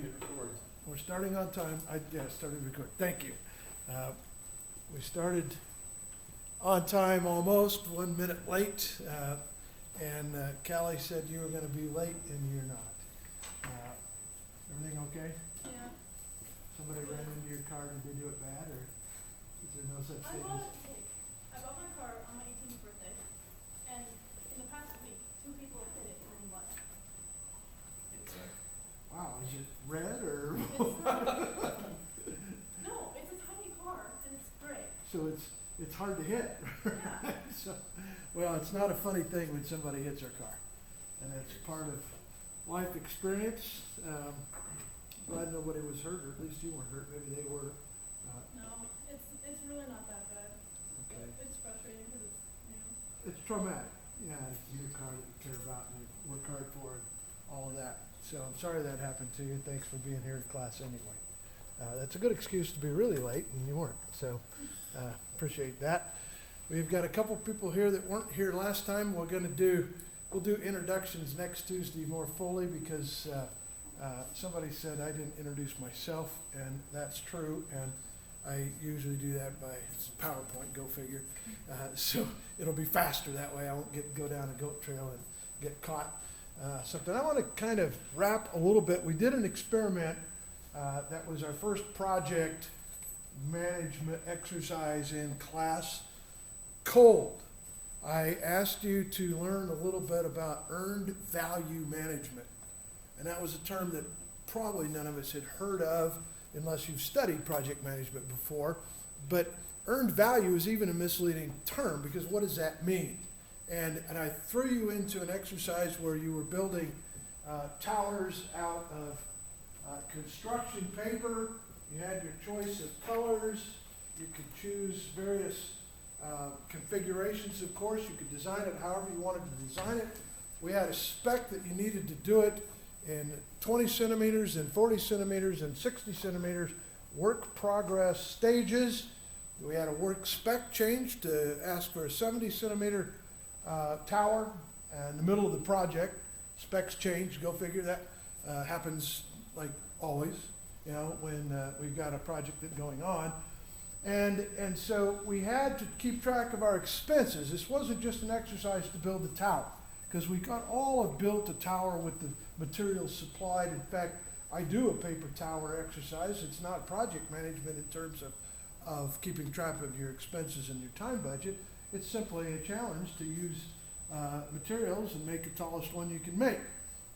to record. We're starting on time. Started to record. Thank you. We started on time almost, 1 minute late. And Callie said you were going to be late and you're not. Everything okay? Yeah. Somebody ran into your car and did you do it bad, or is there no such thing as? I bought my car on my 18th birthday, and in the past week, 2 people hit it and left. Wow, is it red or? No, it's a tiny car and it's gray. So it's hard to hit. Yeah. So, well, it's not a funny thing when somebody hits their car, and it's part of life experience. Glad nobody was hurt, or at least you weren't hurt. Maybe they were. No, it's really not that bad. Okay. It's frustrating because it's new. It's traumatic. Yeah, it's a new car that you care about and you work hard for and all of that. So I'm sorry that happened to you. Thanks for being here in class anyway. That's a good excuse to be really late, and you weren't. So appreciate that. We've got a couple people here that weren't here last time. We'll do introductions next Tuesday more fully because somebody said I didn't introduce myself, and that's true. And I usually do that by PowerPoint, go figure. So it'll be faster that way. I won't go down a goat trail and get caught. Something I want to kind of wrap a little bit. We did an experiment that was our first project management exercise in class, cold. I asked you to learn a little bit about earned value management. And that was a term that probably none of us had heard of unless you've studied project management before. But earned value is even a misleading term because what does that mean? And I threw you into an exercise where you were building towers out of construction paper. You had your choice of colors. You could choose various configurations, of course. You could design it however you wanted to design it. We had a spec that you needed to do it in 20 centimeters and 40 centimeters and 60 centimeters work progress stages. We had a work spec change to ask for a 70 centimeter tower in the middle of the project. Specs change, go figure. That happens like always, you know, when we've got a project that's going on. And so we had to keep track of our expenses. This wasn't just an exercise to build the tower, because we got all of built a tower with the materials supplied. In fact, I do a paper tower exercise. It's not project management in terms of keeping track of your expenses and your time budget. It's simply a challenge to use materials and make the tallest one you can make.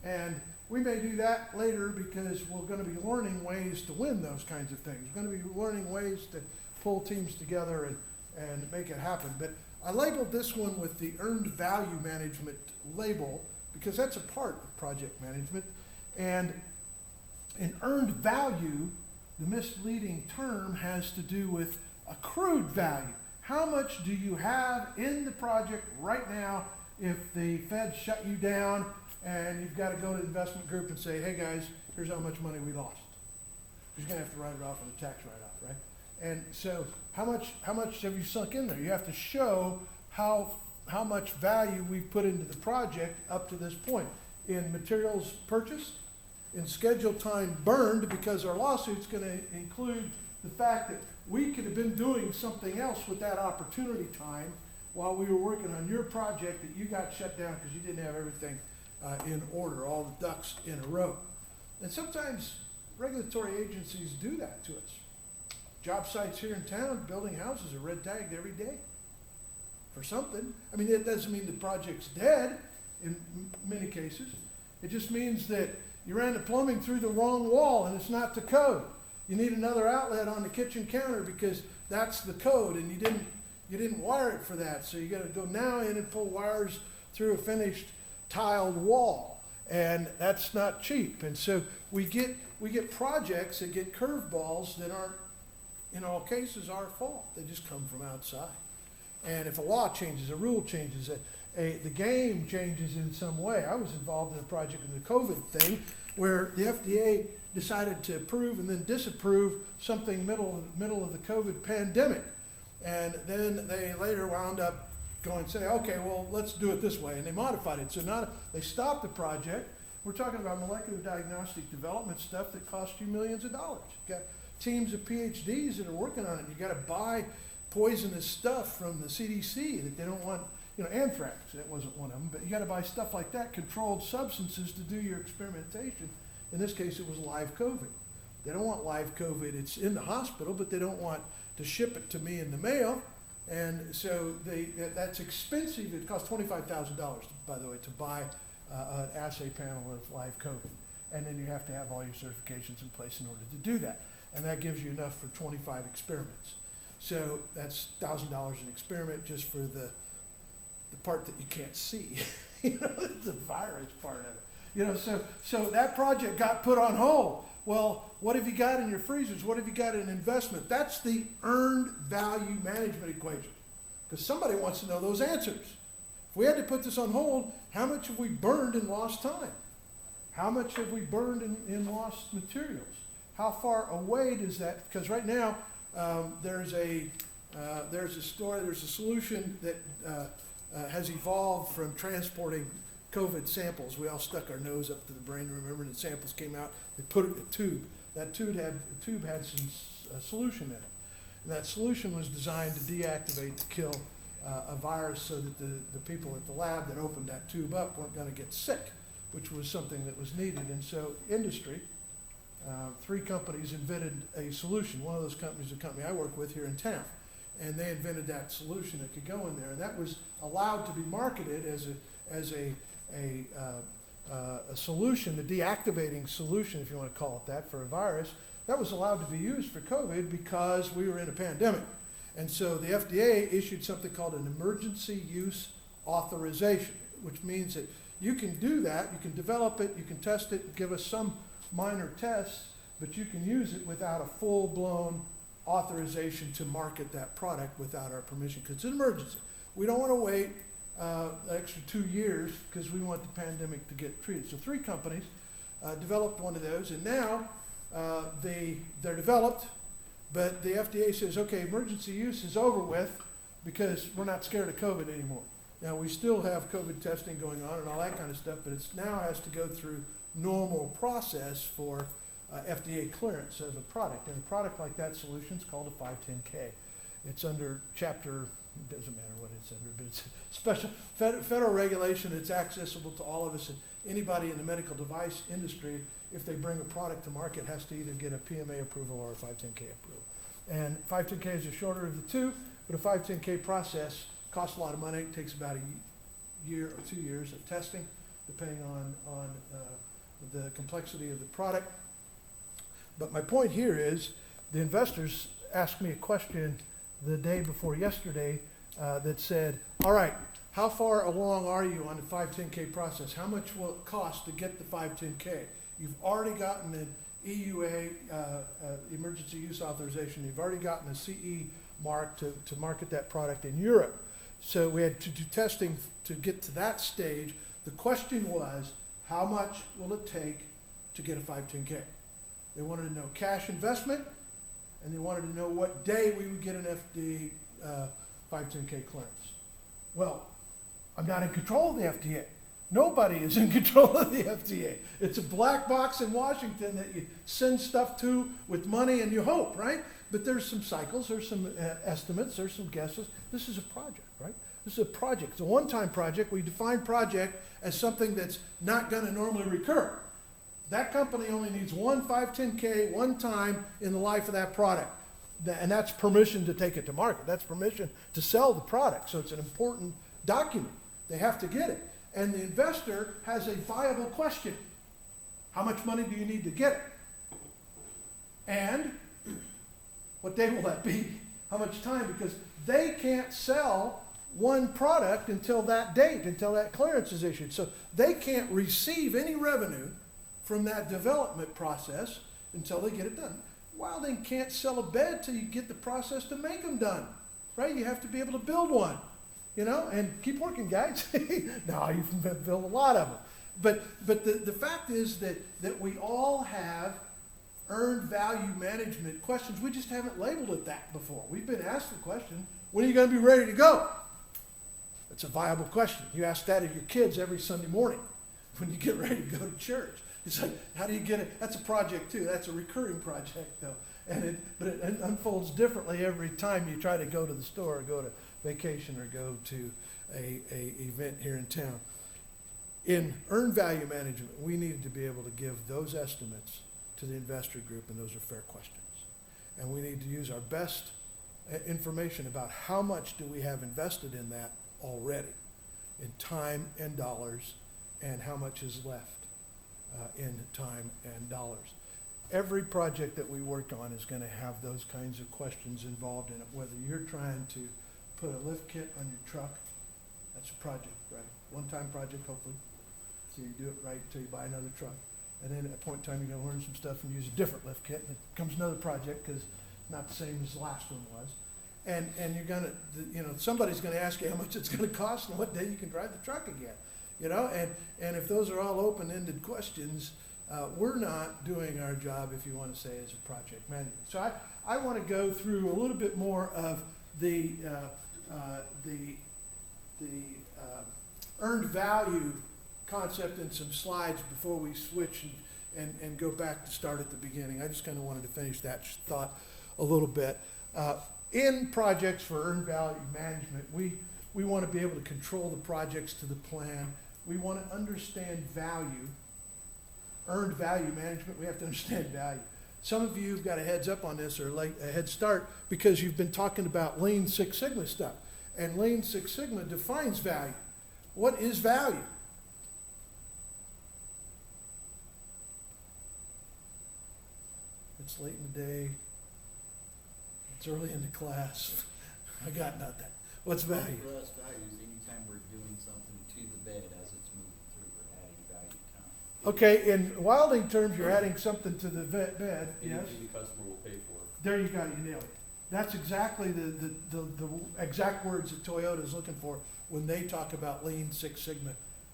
And we may do that later because we're going to be learning ways to win those kinds of things. We're going to be learning ways to pull teams together and make it happen. But I labeled this one with the earned value management label because that's a part of project management. And in earned value, the misleading term has to do with accrued value. How much do you have in the project right now if the Fed shut you down and you've got to go to the investment group and say, hey guys, here's how much money we lost. You're going to have to write it off in a tax write-off, right? And so how much have you sunk in there? You have to show how much value we've put into the project up to this point in materials purchased, in scheduled time burned, because our lawsuit's going to include the fact that we could have been doing something else with that opportunity time while we were working on your project that you got shut down because you didn't have everything in order, all the ducks in a row. And sometimes regulatory agencies do that to us. Job sites here in town, building houses are red tagged every day for something. I mean, it doesn't mean the project's dead in many cases. It just means that you ran the plumbing through the wrong wall and it's not the code. You need another outlet on the kitchen counter because that's the code and you didn't wire it for that. So you got to go now in and pull wires through a finished tiled wall, and that's not cheap. And so we get projects that get curveballs that aren't, in all cases, our fault. They just come from outside. And if a law changes, a rule changes, the game changes in some way. I was involved in a project in the COVID thing where the FDA decided to approve and then disapprove something middle of the COVID pandemic. And then they later wound up going and say, okay, well, let's do it this way. And they modified it. So now they stopped the project. We're talking about molecular diagnostic development stuff that costs you millions of dollars. You've got teams of PhDs that are working on it. You got to buy poisonous stuff from the CDC that they don't want, anthrax, that wasn't one of them, but you got to buy stuff like that, controlled substances to do your experimentation. In this case, it was live COVID. They don't want live COVID. It's in the hospital, but they don't want to ship it to me in the mail. And so that's expensive. It costs $25,000, by the way, to buy an assay panel of live COVID. And then you have to have all your certifications in place in order to do that. And that gives you enough for 25 experiments. So that's $1,000 an experiment just for the part that you can't see. The virus part of it. So that project got put on hold. Well, what have you got in your freezers? What have you got in investment? That's the earned value management equation. Because somebody wants to know those answers. If we had to put this on hold, how much have we burned in lost time? How much have we burned in lost materials? How far away does that, because right now there's a solution that has evolved from transporting COVID samples. We all stuck our nose up to the brain, remember, and the samples came out. They put it in a tube. That tube had some solution in it. And that solution was designed to deactivate, to kill a virus so that the people at the lab that opened that tube up weren't going to get sick, which was something that was needed. And so industry, 3 companies invented a solution. One of those companies is a company I work with here in town. And they invented that solution that could go in there. And that was allowed to be marketed as a solution, a deactivating solution, if you want to call it that, for a virus. That was allowed to be used for COVID because we were in a pandemic. And so the FDA issued something called an emergency use authorization, which means that you can do that, you can develop it, you can test it, give us some minor tests, but you can use it without a full-blown authorization to market that product without our permission, because it's an emergency. We don't want to wait an extra 2 years because we want the pandemic to get treated. So 3 companies developed one of those, and now they're developed, but the FDA says, okay, emergency use is over with because we're not scared of COVID anymore. Now, we still have COVID testing going on and all that kind of stuff, but it now has to go through normal process for FDA clearance of a product. And a product like that solution is called a 510K. It's under chapter, it doesn't matter what it's under, but it's special federal regulation. It's accessible to all of us, and anybody in the medical device industry, if they bring a product to market, has to either get a PMA approval or a 510K approval. And 510K is the shorter of the two, but a 510K process costs a lot of money. It takes about a year or 2 years of testing, depending on the complexity of the product. But my point here is the investors asked me a question the day before yesterday that said, all right, how far along are you on the 510K process? How much will it cost to get the 510K? You've already gotten an EUA, emergency use authorization. You've already gotten a CE mark to market that product in Europe. So we had to do testing to get to that stage. The question was, how much will it take to get a 510K? They wanted to know cash investment, and they wanted to know what day we would get an FDA 510K clearance. Well, I'm not in control of the FDA. Nobody is in control of the FDA. It's a black box in Washington that you send stuff to with money and you hope, right? But there's some cycles, there's some estimates, there's some guesses. This is a project, right? This is a project. It's a one-time project. We define project as something that's not going to normally recur. That company only needs one 510K one time in the life of that product. And that's permission to take it to market. That's permission to sell the product. So it's an important document. They have to get it. And the investor has a viable question. How much money do you need to get it? And what day will that be? How much time? Because they can't sell one product until that date, until that clearance is issued. So they can't receive any revenue from that development process until they get it done. Well, they can't sell a bed till you get the process to make them done, right? You have to be able to build one, and keep working, guys. No, you can build a lot of them. But the fact is that we all have earned value management questions. We just haven't labeled it that before. We've been asked the question, when are you going to be ready to go? It's a viable question. You ask that of your kids every Sunday morning. when you get ready to go to church. It's like, how do you get it? That's a project too. That's a recurring project though. But it unfolds differently every time you try to go to the store or go to vacation or go to a event here in town. In earned value management, we needed to be able to give those estimates to the investor group, and those are fair questions. And we need to use our best information about how much do we have invested in that already, in time and dollars, and how much is left in time and dollars. Every project that we work on is going to have those kinds of questions involved in it, whether you're trying to put a lift kit on your truck, that's a project, right? One-time project, hopefully. So you do it right until you buy another truck. And then at a point in time, you're going to learn some stuff and use a different lift kit, and it becomes another project because not the same as the last one was. And you're going to, somebody's going to ask you how much it's going to cost and what day you can drive the truck again. And if those are all open-ended questions, we're not doing our job, if you want to say, as a project manager. So I want to go through a little bit more of the earned value concept in some slides before we switch and go back to start at the beginning. I just kind of wanted to finish that thought a little bit. In projects for earned value management, we want to be able to control the projects to the plan. We want to understand value. Earned value management, we have to understand value. Some of you have got a heads up on this or like a head start because you've been talking about Lean Six Sigma stuff. And Lean Six Sigma defines value. What is value? It's late in the day. It's early in the class. I got nothing. What's value? For us, value is anytime we're doing something to the bed as it's moving through, we're adding value to time. Okay, in Wilding terms, you're adding something to the bed, yes? Anything the customer will pay for. There you go, you nailed it. That's exactly the exact words that Toyota is looking for when they talk about Lean Six Sigma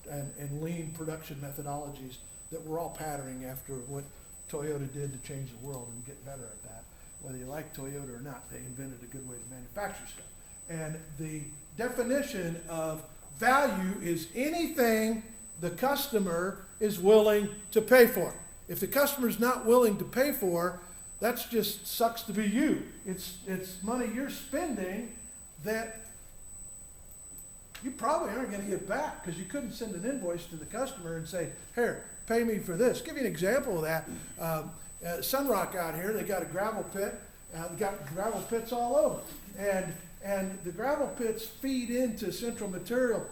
and lean production methodologies that we're all patterning after what Toyota did to change the world and get better at that. Whether you like Toyota or not, they invented a good way to manufacture stuff. And the definition of value is anything the customer is willing to pay for. If the customer's not willing to pay for, that's just sucks to be you. It's money you're spending that you probably aren't going to get back because you couldn't send an invoice to the customer and say, here, pay me for this. Give you an example of that. Sunrock out here, they got a gravel pit. They got gravel pits all over. And the gravel pits feed into Central Material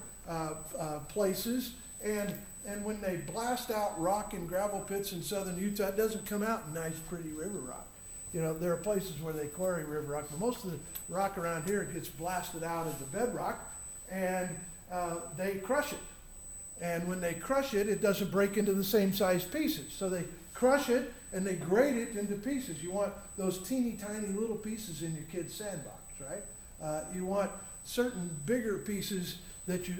places. And when they blast out rock in gravel pits in southern Utah, it doesn't come out in nice, pretty river rock. There are places where they quarry river rock, but most of the rock around here gets blasted out as the bedrock, and they crush it. And when they crush it, it doesn't break into the same size pieces. So they crush it and they grate it into pieces. You want those teeny tiny little pieces in your kid's sandbox, right? You want certain bigger pieces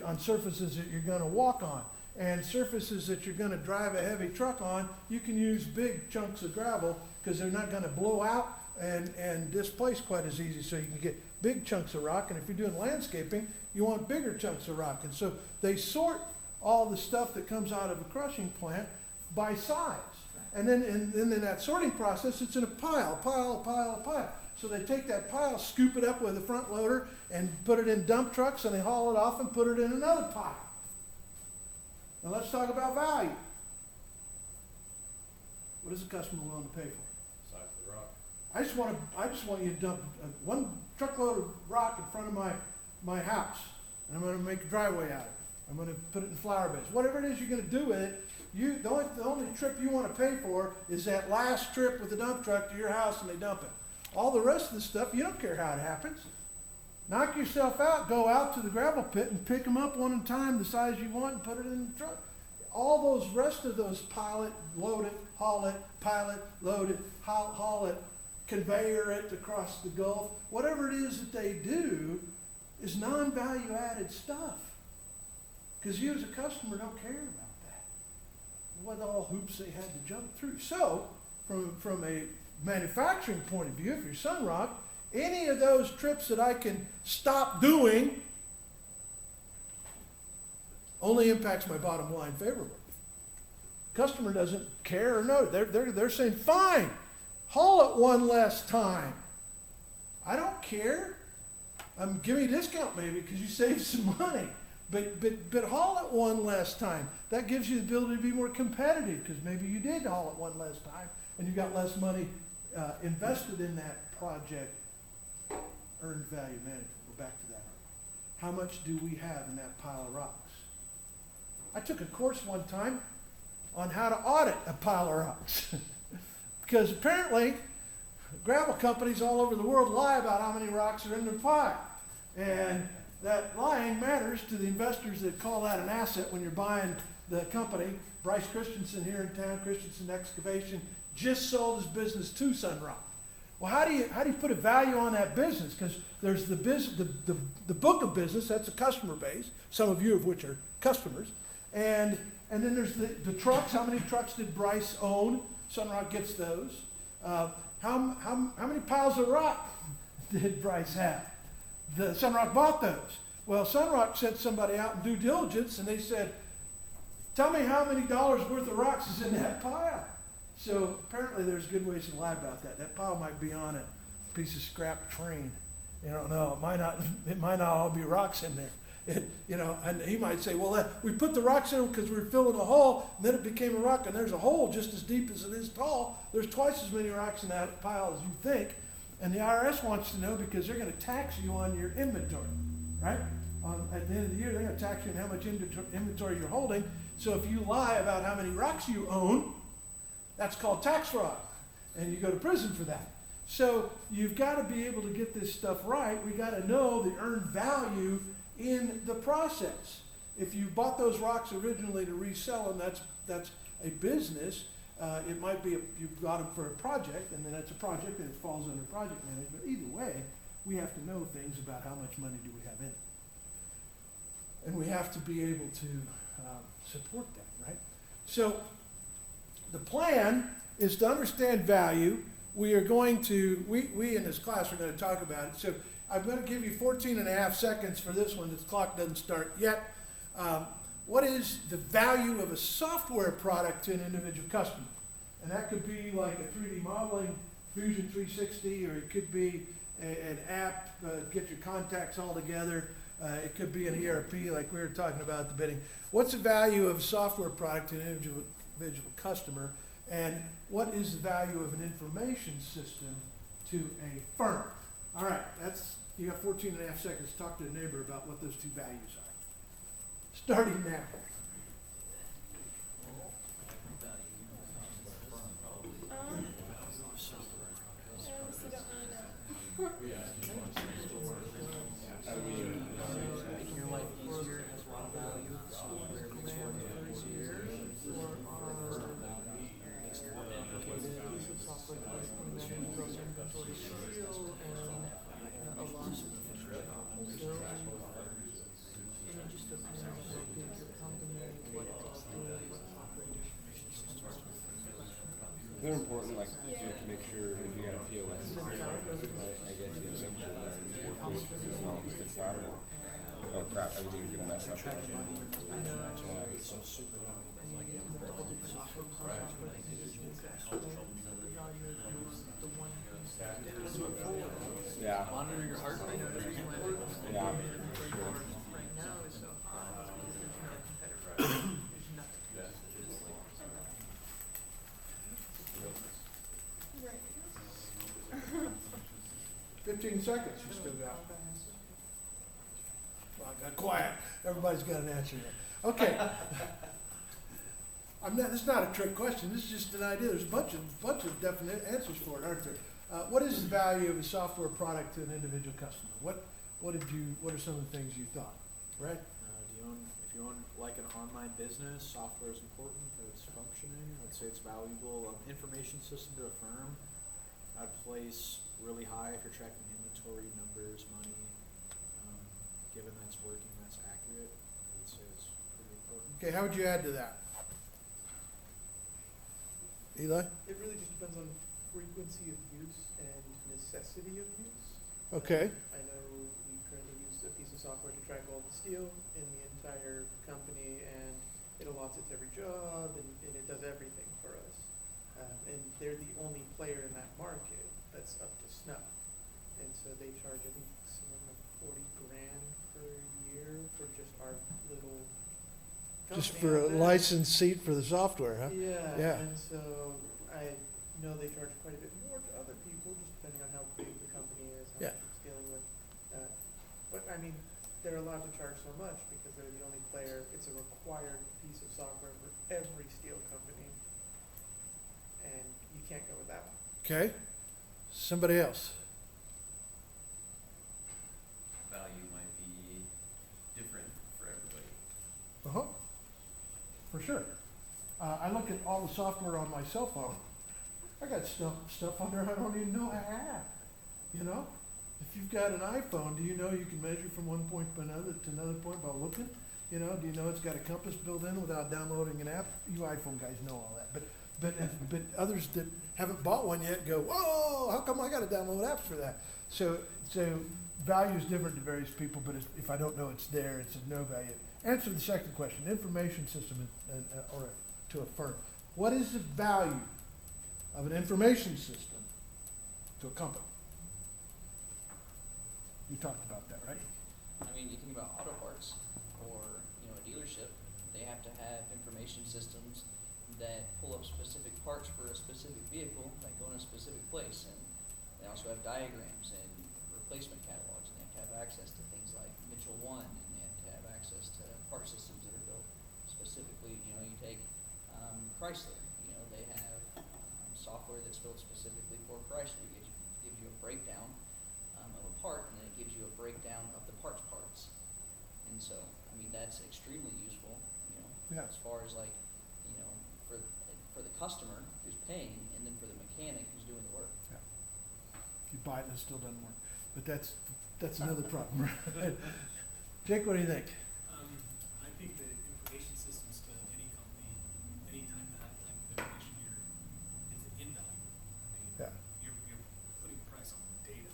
on surfaces that you're going to walk on. And surfaces that you're going to drive a heavy truck on, you can use big chunks of gravel because they're not going to blow out and displace quite as easy. So you can get big chunks of rock. And if you're doing landscaping, you want bigger chunks of rock. And so they sort all the stuff that comes out of a crushing plant by size. And then in that sorting process, it's in a pile. So they take that pile, scoop it up with a front loader, and put it in dump trucks, and they haul it off and put it in another pile. Now let's talk about value. What is the customer willing to pay for? Size of the rock. I just want you to dump one truckload of rock in front of my house, and I'm going to make a driveway out of it. I'm going to put it in flower beds. Whatever it is you're going to do with it, the only trip you want to pay for is that last trip with the dump truck to your house and they dump it. All the rest of the stuff, you don't care how it happens. Knock yourself out, go out to the gravel pit and pick them up one at a time the size you want and put it in the truck. All those rest of those pile it, load it, haul it, pile it, load it, haul it, conveyor it across the Gulf. Whatever it is that they do is non-value added stuff. Because you as a customer don't care about that. What all hoops they had to jump through. So, from a manufacturing point of view, if you're Sunrock, any of those trips that I can stop doing only impacts my bottom line favorably. Customer doesn't care or know. They're saying, fine, haul it one less time. I don't care. Give me a discount maybe because you saved some money. But haul it one less time. That gives you the ability to be more competitive because maybe you did haul it one less time and you got less money invested in that project. Earned value management. We're back to that. How much do we have in that pile of rocks? I took a course one time on how to audit a pile of rocks. Because apparently gravel companies all over the world lie about how many rocks are in their pile. And that lying matters to the investors that call that an asset when you're buying the company. Bryce Christensen here in town, Christensen Excavation, just sold his business to Sunrock. Well, how do you put a value on that business? Because there's the book of business, that's a customer base, some of you of which are customers. And then there's the trucks. How many trucks did Bryce own? Sunrock gets those. How many piles of rock did Bryce have? Sunrock bought those. Well, Sunrock sent somebody out in due diligence, and they said, tell me how many dollars worth of rocks is in that pile. So apparently there's good ways to lie about that. That pile might be on a piece of scrap train. You don't know. It might not all be rocks in there. And he might say, well, we put the rocks in because we were filling a hole, and then it became a rock, and there's a hole just as deep as it is tall. There's twice as many rocks in that pile as you think. And the IRS wants to know because they're going to tax you on your inventory, right? At the end of the year, they're going to tax you on how much inventory you're holding. So if you lie about how many rocks you own, that's called tax fraud, and you go to prison for that. So you've got to be able to get this stuff right. We got to know the earned value in the process. If you bought those rocks originally to resell them, that's a business. It might be you got them for a project, and then that's a project, and it falls under project management. Either way, we have to know things about how much money do we have in it, and we have to be able to support that, right? So the plan is to understand value. We are going to, we in this class are going to talk about it. So I'm going to give you 14 and a half seconds for this one. This clock doesn't start yet. What is the value of a software product to an individual customer? And that could be like a 3D modeling, Fusion 360, or it could be an app, get your contacts all together. It could be an ERP like we were talking about at the beginning. What's the value of a software product to an individual customer? And what is the value of an information system to a firm? All right, you got 14 and a half seconds to talk to a neighbor about what those two values are. Starting now. Your life easier, has a lot of value, software makes work easier. They're important, like, you have to make sure if you got a POS, I guess you have to make sure that it's working, it's not just gets out of it. Oh crap, everything's gonna mess up. Yeah. Monitor your heart rate. Yeah. Sure. 15 seconds you still got. Well, I got quiet. Everybody's got an answer there. Okay. This is not a trick question. This is just an idea. There's a bunch of definite answers for it, aren't there? What is the value of a software product to an individual customer? What are some of the things you thought? Right? If you own like an online business, software is important for its functioning. I'd say it's valuable. Information system to a firm, I'd place really high if you're tracking inventory numbers, money. Given that's working, that's accurate, I would say it's pretty important. Okay, how would you add to that? Eli? It really just depends on frequency of use and necessity of use. Okay. I know we currently use a piece of software to track all the steel in the entire company, and it allots it to every job, and it does everything for us. And they're the only player in that market that's up to snuff. And so they charge, I think, something like 40 grand per year for just our little Just company for a out there. licensed seat for the software, huh? Yeah, Yeah. and so I know they charge quite a bit more to other people, just depending on how big the company is, how Yeah. much it's dealing with. But I mean, they're allowed to charge so much because they're the only player. It's a required piece of software for every steel company, and you can't go without it. Okay, somebody else. Value might be different for everybody. Uh-huh, for sure. I look at all the software on my cell phone. I got stuff on there I don't even know I have, you know? If you've got an iPhone, do you know you can measure from one point to another point by looking? You know, do you know it's got a compass built in without downloading an app? You iPhone guys know all that, but others that haven't bought one yet go, whoa, how come I gotta download apps for that? So value is different to various people, but if I don't know it's there, it's of no value. Answer the second question, information system or to a firm. What is the value of an information system to a company? You talked about that, right? I mean, you think about auto parts or, a dealership, they have to have information systems that pull up specific parts for a specific vehicle that go in a specific place. And they also have diagrams and replacement catalogs, and they have to have access to things like Mitchell 1, and they have to have access to part systems that are built specifically. You take Chrysler, they have software that's built specifically for Chrysler. It gives you a breakdown of a part, and then it gives you a breakdown of the parts. And so, I mean, that's extremely useful, Yeah. as far as for the customer who's paying, and then for the mechanic who's doing the work. Yeah. You buy it and it still doesn't work. But that's another problem, right? Jake, what do you think? I think that information systems to any company, anytime that type of information is invaluable. I mean, Yeah. you're putting a price on data,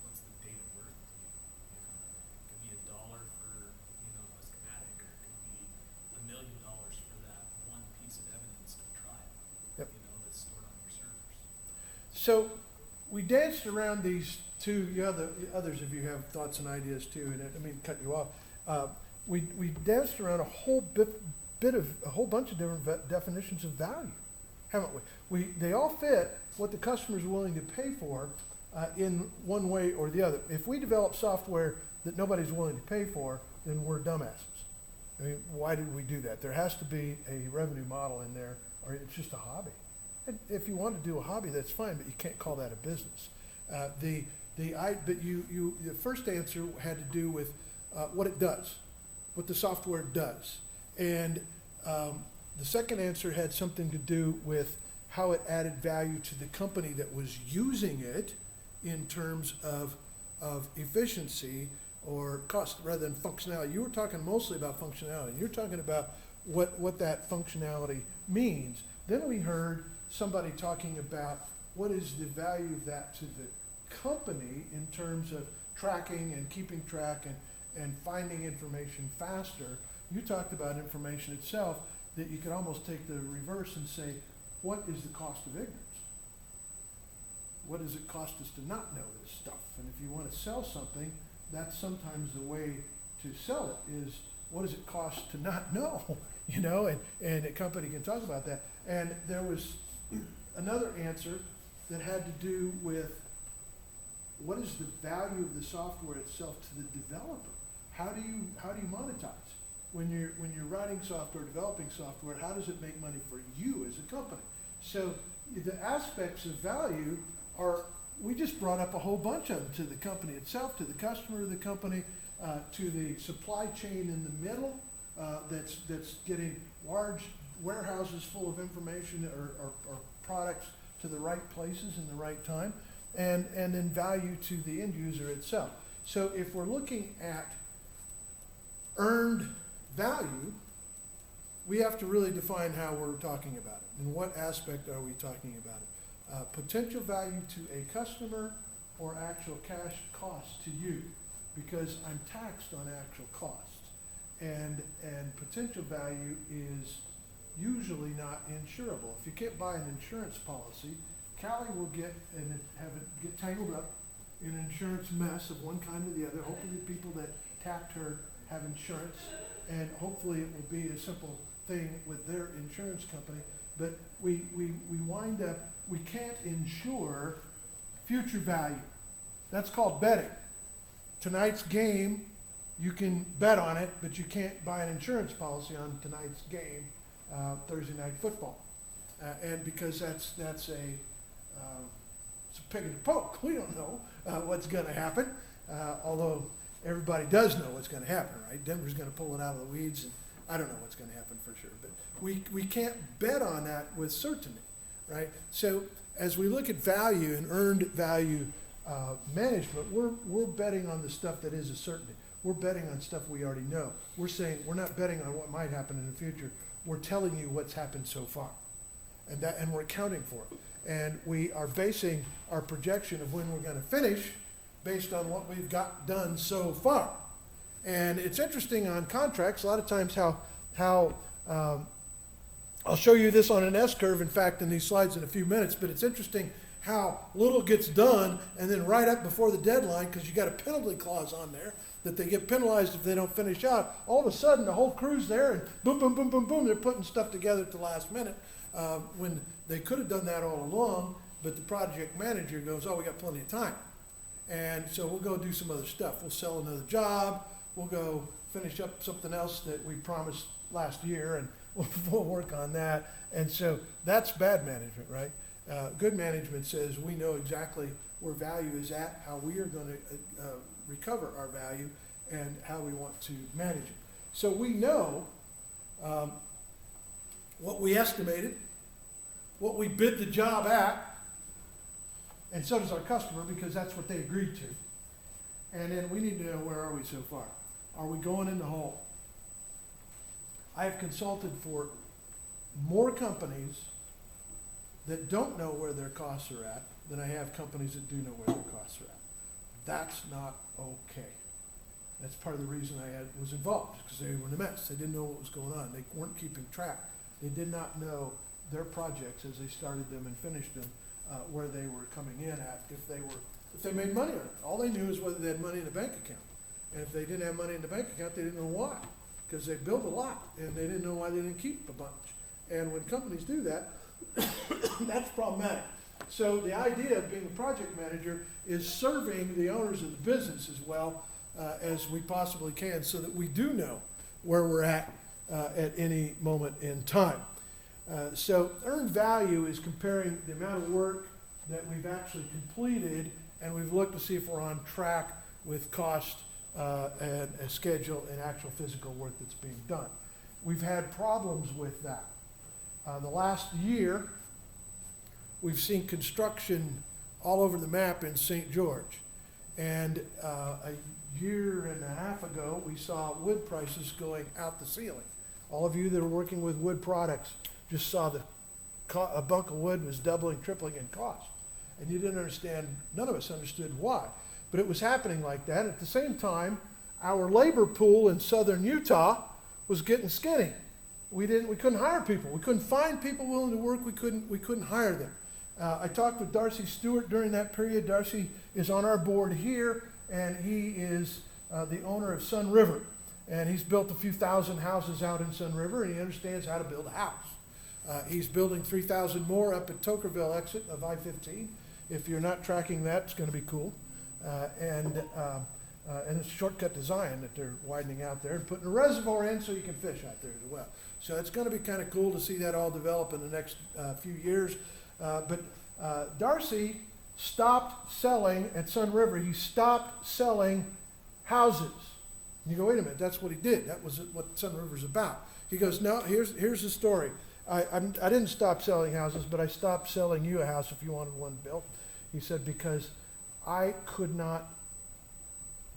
what's the data worth to you? It could be $1 for, a schematic, or it could be $1 million for that one piece of evidence to a trial. Yep. That's stored on your servers. So we danced around these two, others of you have thoughts and ideas too, and I didn't mean to cut you off. We danced around a whole bunch of different definitions of value, haven't we? They all fit what the customer is willing to pay for in one way or the other. If we develop software that nobody's willing to pay for, then we're dumbasses. I mean, why did we do that? There has to be a revenue model in there, or it's just a hobby. And if you want to do a hobby, that's fine, but you can't call that a business. The first answer had to do with what it does, what the software does, and the second answer had something to do with how it added value to the company that was using it in terms of efficiency or cost rather than functionality. You were talking mostly about functionality. You're talking about what that functionality means. Then we heard somebody talking about what is the value of that to the company in terms of tracking and keeping track and finding information faster. You talked about information itself, that you could almost take the reverse and say, what is the cost of ignorance? What does it cost us to not know this stuff? And if you want to sell something, that's sometimes the way to sell it is, what does it cost to not know? And a company can talk about that. And there was another answer that had to do with what is the value of the software itself to the developer? How do you monetize? When you're writing software, developing software, how does it make money for you as a company? So the aspects of value we just brought up a whole bunch of them, to the company itself, to the customer of the company, to the supply chain in the middle, that's getting large warehouses full of information or products to the right places in the right time, and then value to the end user itself. So if we're looking at earned value, we have to really define how we're talking about it. In what aspect are we talking about it? Potential value to a customer or actual cash cost to you, because I'm taxed on actual costs. and potential value is usually not insurable. If you can't buy an insurance policy, Callie will get and have it get tangled up in an insurance mess of one kind or the other. Hopefully the people that tapped her have insurance, and hopefully it will be a simple thing with their insurance company. But we wind up, we can't insure future value. That's called betting. Tonight's game, you can bet on it, but you can't buy an insurance policy on tonight's game, Thursday night football. And because that's it's a pig in the poke. We don't know what's going to happen, although everybody does know what's going to happen, right? Denver's going to pull it out of the weeds, and I don't know what's going to happen for sure. But we can't bet on that with certainty, right? So as we look at value and earned value management, we're betting on the stuff that is a certainty. We're betting on stuff we already know. We're saying we're not betting on what might happen in the future. We're telling you what's happened so far, and we're accounting for it. And we are basing our projection of when we're going to finish based on what we've got done so far. And it's interesting on contracts, a lot of times how I'll show you this on an S-curve, in fact, in these slides in a few minutes, but it's interesting how little gets done, and then right up before the deadline, because you got a penalty clause on there, that they get penalized if they don't finish out, all of a sudden the whole crew's there, and boom, boom, boom, boom, boom, they're putting stuff together at the last minute, when they could have done that all along, but the project manager goes, oh, we got plenty of time. And so we'll go do some other stuff. We'll sell another job, we'll go finish up something else that we promised last year, and we'll work on that. And so that's bad management, right? Good management says we know exactly where value is at, how we are going to recover our value, and how we want to manage it. So we know what we estimated, what we bid the job at, and so does our customer, because that's what they agreed to. And then we need to know, where are we so far? Are we going in the hole? I have consulted for more companies that don't know where their costs are at than I have companies that do know where their costs are at. That's not okay. That's part of the reason I was involved, because they were in a mess. They didn't know what was going on. They weren't keeping track. They did not know their projects as they started them and finished them, where they were coming in at, if they made money on it. All they knew is whether they had money in the bank account. And if they didn't have money in the bank account, they didn't know why, because they built a lot and they didn't know why they didn't keep a bunch. And when companies do that, that's problematic. So the idea of being a project manager is serving the owners of the business as well as we possibly can, so that we do know where we're at any moment in time. So earned value is comparing the amount of work that we've actually completed, and we've looked to see if we're on track with cost and a schedule and actual physical work that's being done. We've had problems with that. The last year, we've seen construction all over the map in St. George. And a year and a half ago, we saw wood prices going out the ceiling. All of you that are working with wood products just saw that a bunk of wood was doubling, tripling in cost. And you didn't understand, none of us understood why. But it was happening like that. At the same time, our labor pool in southern Utah was getting skinny. We couldn't hire people. We couldn't find people willing to work. We couldn't hire them. I talked with Darcy Stewart during that period. Darcy is on our board here, and he is the owner of Sun River. And he's built a few thousand houses out in Sun River, and he understands how to build a house. He's building 3,000 more up at Tokerville exit of I-15. If you're not tracking that, it's going to be cool. And it's a shortcut design that they're widening out there and putting a reservoir in so you can fish out there as well. So it's going to be kind of cool to see that all develop in the next few years. But Darcy stopped selling at Sun River. He stopped selling houses. And you go, wait a minute, that's what he did. That was what Sun River's about. He goes, no, here's the story. I didn't stop selling houses, but I stopped selling you a house if you wanted one built. He said, because I could not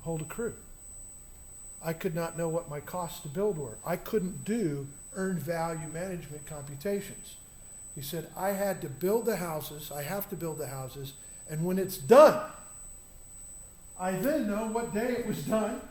hold a crew. I could not know what my costs to build were. I couldn't do earned value management computations. He said, I had to build the houses, I have to build the houses, and when it's done, I then know what day it was done,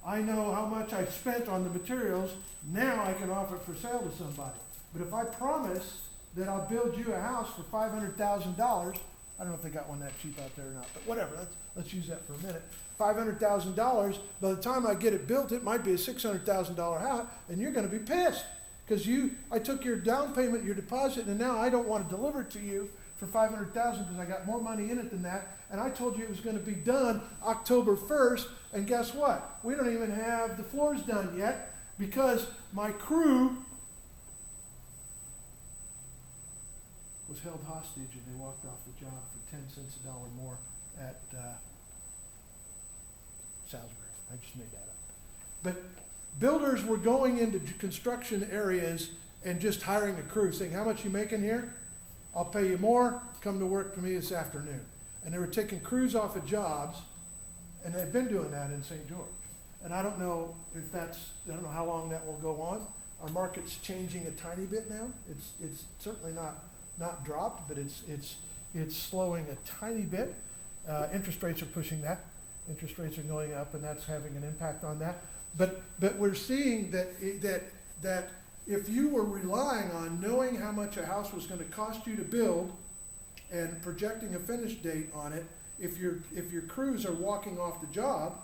I know how much I spent on the materials, now I can offer it for sale to somebody. But if I promise that I'll build you a house for $500,000, I don't know if they got one that cheap out there or not, but whatever, let's use that for a minute. $500,000, by the time I get it built, it might be a $600,000 house, and you're gonna be pissed. Because I took your down payment, your deposit, and now I don't want to deliver it to you for $500,000 because I got more money in it than that. And I told you it was going to be done October 1st, and guess what? We don't even have the floors done yet because my crew was held hostage and they walked off the job for 10 cents a dollar more at Salisbury. I just made that up. But builders were going into construction areas and just hiring a crew, saying, how much you making here? I'll pay you more, come to work for me this afternoon. And they were taking crews off of jobs, and they've been doing that in St. George. And I don't know if I don't know how long that will go on. Our market's changing a tiny bit now. It's certainly not dropped, but it's slowing a tiny bit. Interest rates are pushing that. Interest rates are going up, and that's having an impact on that. But we're seeing that if you were relying on knowing how much a house was going to cost you to build and projecting a finish date on it, if your crews are walking off the job,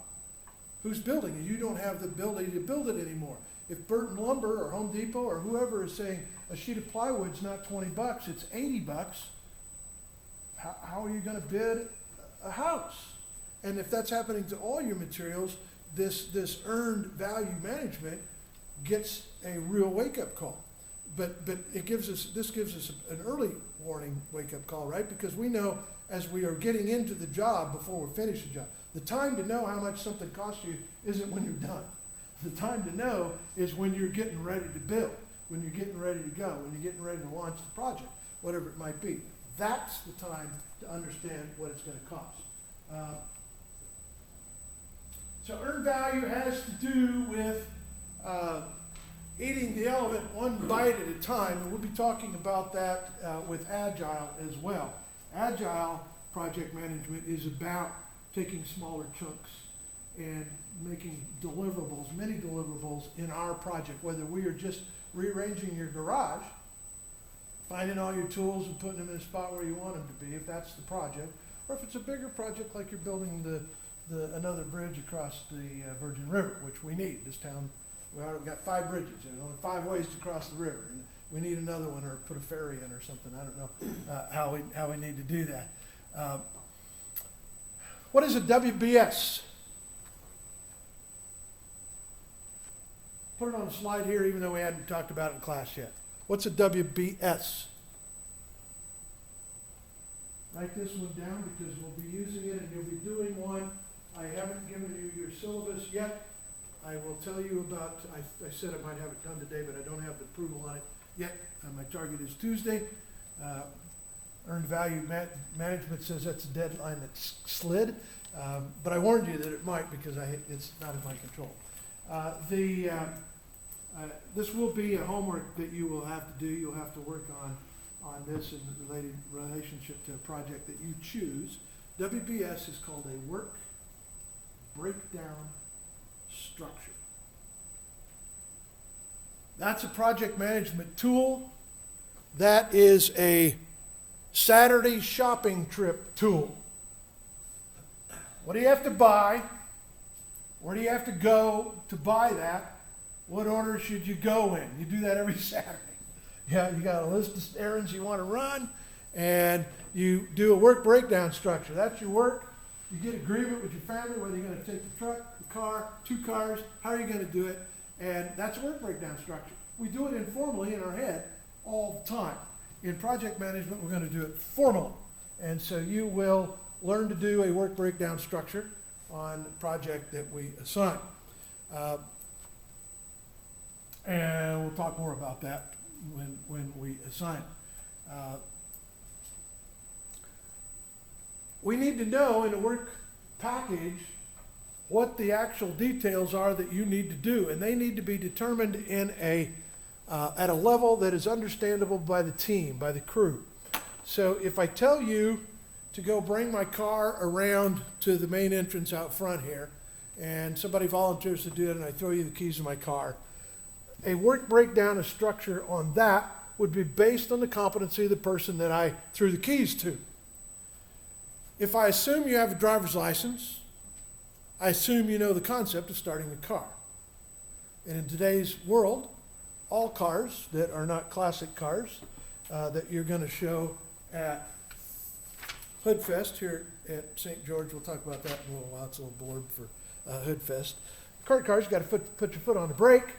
who's building it? You don't have the ability to build it anymore. If Burton Lumber or Home Depot or whoever is saying a sheet of plywood's not $20, it's $80, how are you going to bid a house? And if that's happening to all your materials, this earned value management gets a real wake-up call. But this gives us an early warning wake-up call, right? Because we know as we are getting into the job before we finish the job. The time to know how much something costs you isn't when you're done. The time to know is when you're getting ready to build, when you're getting ready to go, when you're getting ready to launch the project, whatever it might be. That's the time to understand what it's going to cost. So earned value has to do with eating the elephant one bite at a time, and we'll be talking about that with Agile as well. Agile project management is about taking smaller chunks and making deliverables, many deliverables in our project, whether we are just rearranging your garage, finding all your tools and putting them in a spot where you want them to be, if that's the project, or if it's a bigger project like you're building another bridge across the Virgin River, which we need. This town, we've got 5 bridges. There's only 5 ways to cross the river, and we need another one, or put a ferry in or something. I don't know how we need to do that. What is a WBS? Put it on a slide here, even though we hadn't talked about it in class yet. What's a WBS? Write this one down because we'll be using it and you'll be doing one. I haven't given you your syllabus yet. I will tell you about, I said I might have it done today, but I don't have the approval on it yet. My target is Tuesday. Earned value management says that's a deadline that's slid, but I warned you that it might because it's not in my control. This will be a homework that you will have to do. You'll have to work on this in relationship to a project that you choose. WBS is called a work breakdown structure. That's a project management tool. That is a Saturday shopping trip tool. What do you have to buy? Where do you have to go to buy that? What order should you go in? You do that every Saturday. Yeah, you got a list of errands you want to run, and you do a work breakdown structure. That's your work. You get agreement with your family, whether you're going to take the truck, the car, 2 cars, how are you going to do it? And that's a work breakdown structure. We do it informally in our head all the time. In project management, we're going to do it formally. And so you will learn to do a work breakdown structure on the project that we assign. And we'll talk more about that when we assign it. We need to know in a work package what the actual details are that you need to do, and they need to be determined in at a level that is understandable by the team, by the crew. So if I tell you to go bring my car around to the main entrance out front here, and somebody volunteers to do it, and I throw you the keys of my car, a work breakdown of structure on that would be based on the competency of the person that I threw the keys to. If I assume you have a driver's license, I assume you know the concept of starting a car. And in today's world, all cars that are not classic cars that you're going to show at Hoodfest here at St. George, we'll talk about that in a little while. It's a little board for Hoodfest. Kart cars, you've got to put your foot on the brake.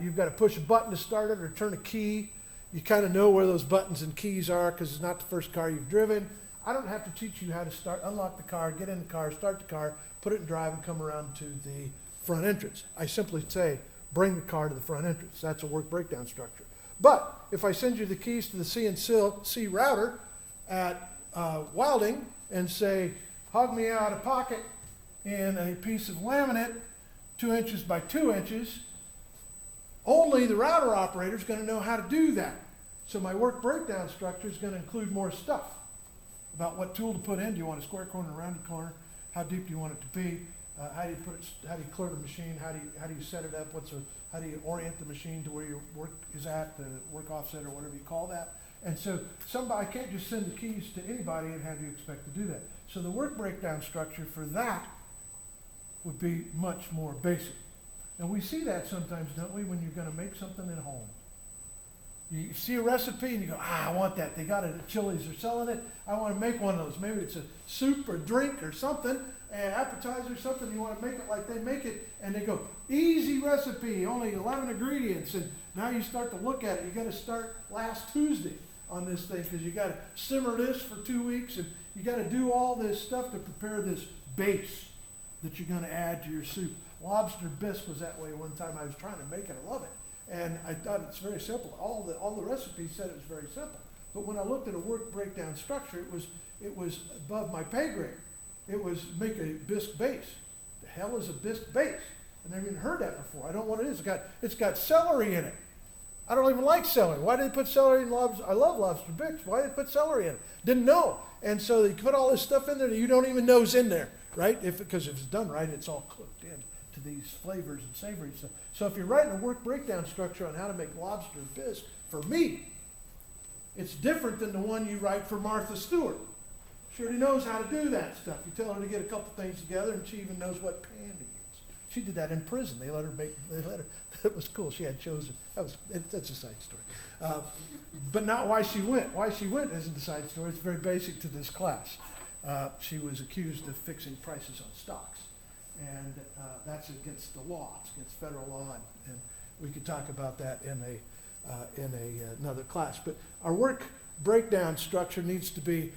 You've got to push a button to start it or turn a key. You kind of know where those buttons and keys are because it's not the first car you've driven. I don't have to teach you how to unlock the car, get in the car, start the car, put it in drive, and come around to the front entrance. I simply say, bring the car to the front entrance. That's a work breakdown structure. But if I send you the keys to the CNC router at Wilding and say, hug me out of pocket in a piece of laminate 2 inches by 2 inches, only the router operator is going to know how to do that. So my work breakdown structure is going to include more stuff about what tool to put in. Do you want a square corner, a rounded corner? How deep do you want it to be? How do you put it? How do you clear the machine? How do you set it up? How do you orient the machine to where your work is at, the work offset or whatever you call that? And so I can't just send the keys to anybody and have you expect to do that. So the work breakdown structure for that would be much more basic. And we see that sometimes, don't we, when you're going to make something at home. You see a recipe and you go, I want that. They got it at Chili's. They're selling it. I want to make one of those. Maybe it's a soup or drink or something, an appetizer or something. You want to make it like they make it. And they go, easy recipe, only 11 ingredients. And now you start to look at it. You got to start last Tuesday on this thing because you got to simmer this for 2 weeks. And you got to do all this stuff to prepare this base that you're going to add to your soup. Lobster bisque was that way one time. I was trying to make it. I love it. And I thought it's very simple. All the recipes said it was very simple. But when I looked at a work breakdown structure, it was above my pay grade. It was make a bisque base. The hell is a bisque base? I never even heard that before. I don't know what it is. It's got celery in it. I don't even like celery. Why did they put celery in lobster? I love lobster bisque. Why did they put celery in it? Didn't know. And so they put all this stuff in there that you don't even know is in there, right? Because if it's done right, it's all cooked in to these flavors and savory stuff. So if you're writing a work breakdown structure on how to make lobster bisque, for me, it's different than the one you write for Martha Stewart. She already knows how to do that stuff. You tell her to get a couple things together, and she even knows what pan to use. She did that in prison. They let her. It was cool. She had chosen. That's a side story. But not why she went. Why she went isn't the side story. It's very basic to this class. She was accused of fixing prices on stocks. And that's against the law. It's against federal law, and we could talk about that in another class. But our work breakdown structure needs to be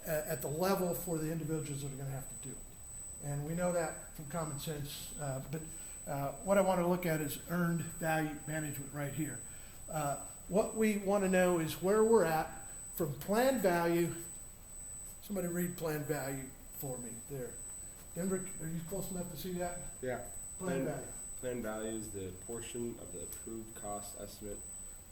at the level for the individuals that are going to have to do it. And we know that from common sense. But what I want to look at is earned value management right here. What we want to know is where we're at from planned value. Somebody read planned value for me there. Denver, are you close enough to see that? Yeah. Planned value. Planned value is the portion of the approved cost estimate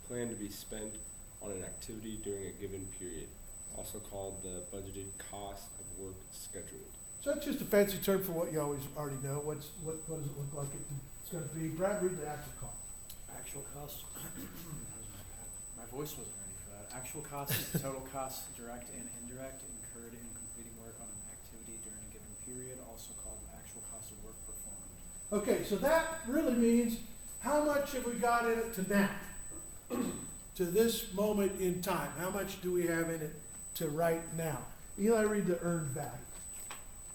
planned to be spent on an activity during a given period, also called the budgeted cost of work scheduled. So that's just a fancy term for what you always already know. What does it look like it's going to be? Brad, read the actual cost. Actual cost. My voice wasn't ready for that. Actual cost is the total cost, direct and indirect, incurred in completing work on an activity during a given period, also called actual cost of work performed. Okay, so that really means how much have we got in it to now? To this moment in time. How much do we have in it to right now? Eli, read the earned value.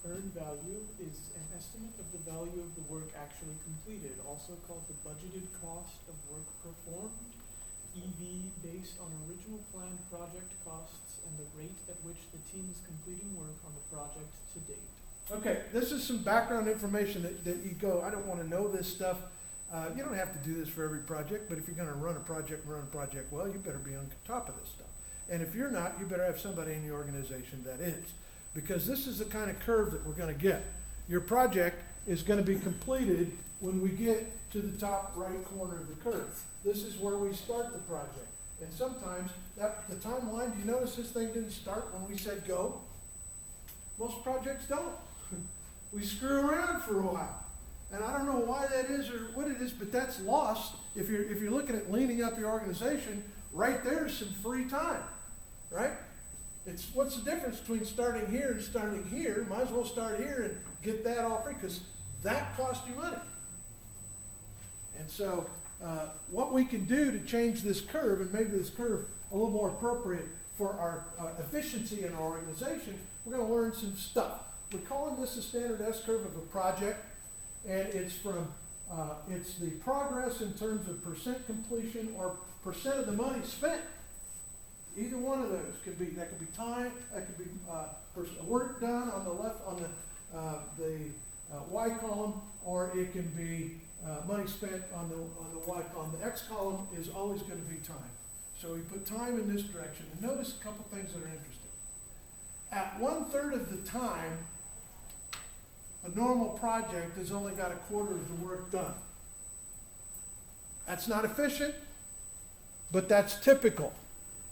Earned value is an estimate of the value of the work actually completed, also called the budgeted cost of work performed, EV, based on original planned project costs and the rate at which the team is completing work on the project to date. Okay, this is some background information that you go, I don't want to know this stuff. You don't have to do this for every project, but if you're going to run a project well, you better be on top of this stuff. And if you're not, you better have somebody in your organization that is. Because this is the kind of curve that we're going to get. Your project is going to be completed when we get to the top right corner of the curve. This is where we start the project. And sometimes the timeline, do you notice this thing didn't start when we said go? Most projects don't. we screw around for a while. And I don't know why that is or what it is, but that's lost. If you're looking at leaning up your organization, right there's some free time, right? It's what's the difference between starting here and starting here? Might as well start here and get that all free, because that costs you money. And so, what we can do to change this curve, and make this curve a little more appropriate for our efficiency in our organization, we're going to learn some stuff. We're calling this a standard S-curve of a project, and it's it's the progress in terms of percent completion or percent of the money spent. Either one of those could be, that could be time, that could be work done on the left, on the Y column, or it can be money spent on the Y column. The X column is always going to be time. So we put time in this direction. And notice a couple things that are interesting. At 1/3 of the time, a normal project has only got a quarter of the work done. That's not efficient, but that's typical.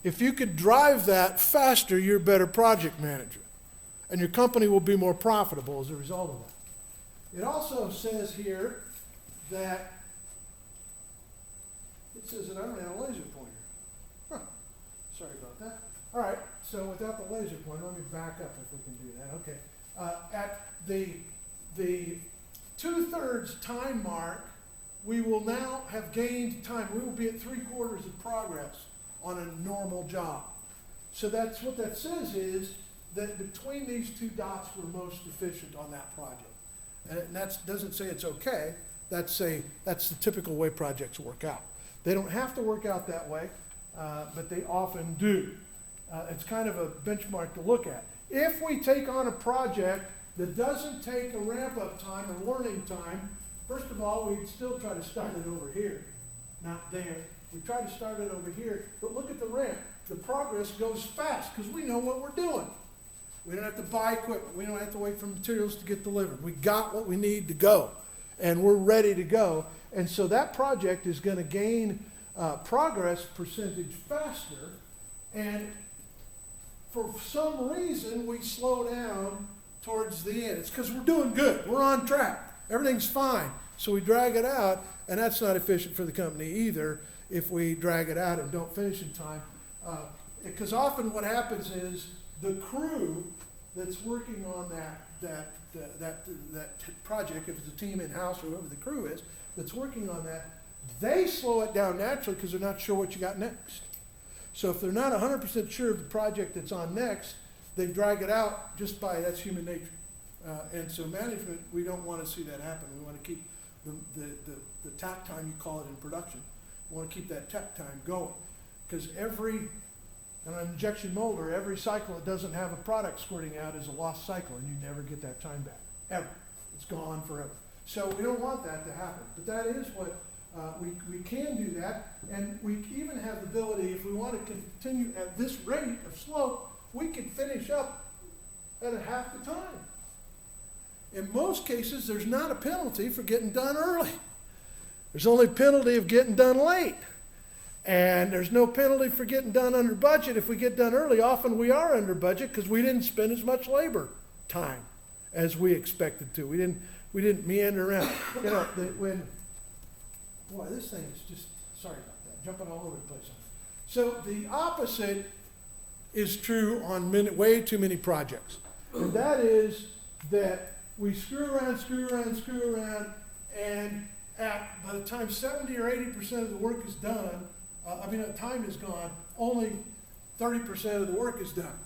If you could drive that faster, you're a better project manager. And your company will be more profitable as a result of that. It also says here that, it says that I don't have a laser pointer. Huh. Sorry about that. All right, so without the laser pointer, let me back up if we can do that. Okay. At the 2/3 time mark, we will now have gained time. We will be at 3/4 of progress on a normal job. So that's what that says, is that between these two dots, we're most efficient on that project. And that doesn't say it's okay. That's the typical way projects work out. They don't have to work out that way, but they often do. It's kind of a benchmark to look at. If we take on a project that doesn't take a ramp-up time or learning time, first of all, we'd still try to start it over here, not there. We try to start it over here, but look at the ramp. The progress goes fast because we know what we're doing. We don't have to buy equipment. We don't have to wait for materials to get delivered. We got what we need to go, and we're ready to go. And so that project is going to gain progress percentage faster, and for some reason we slow down towards the end. It's because we're doing good. We're on track. Everything's fine. So we drag it out, and that's not efficient for the company either if we drag it out and don't finish in time. Because often what happens is the crew that's working on that project, if it's a team in-house or whoever the crew is, that's working on that, they slow it down naturally because they're not sure what you got next. So if they're not 100% sure of the project that's on next, they drag it out just by, that's human nature. And so management, we don't want to see that happen. We want to keep the takt time, you call it in production, we want to keep that takt time going. Because an injection molder, every cycle it doesn't have a product squirting out is a lost cycle, and you never get that time back, ever. It's gone forever. So we don't want that to happen. But that is what, we can do that, and we even have the ability, if we want to continue at this rate of slope, we can finish up at a half the time. In most cases, there's not a penalty for getting done early. There's only a penalty of getting done late. And there's no penalty for getting done under budget. If we get done early, often we are under budget because we didn't spend as much labor time as we expected to. We didn't meander around. You know, boy, this thing is just, sorry about that, jumping all over the place. So the opposite is true on way too many projects. And that is that we screw around, and by the time 70 or 80% of the work is done, time is gone, only 30% of the work is done.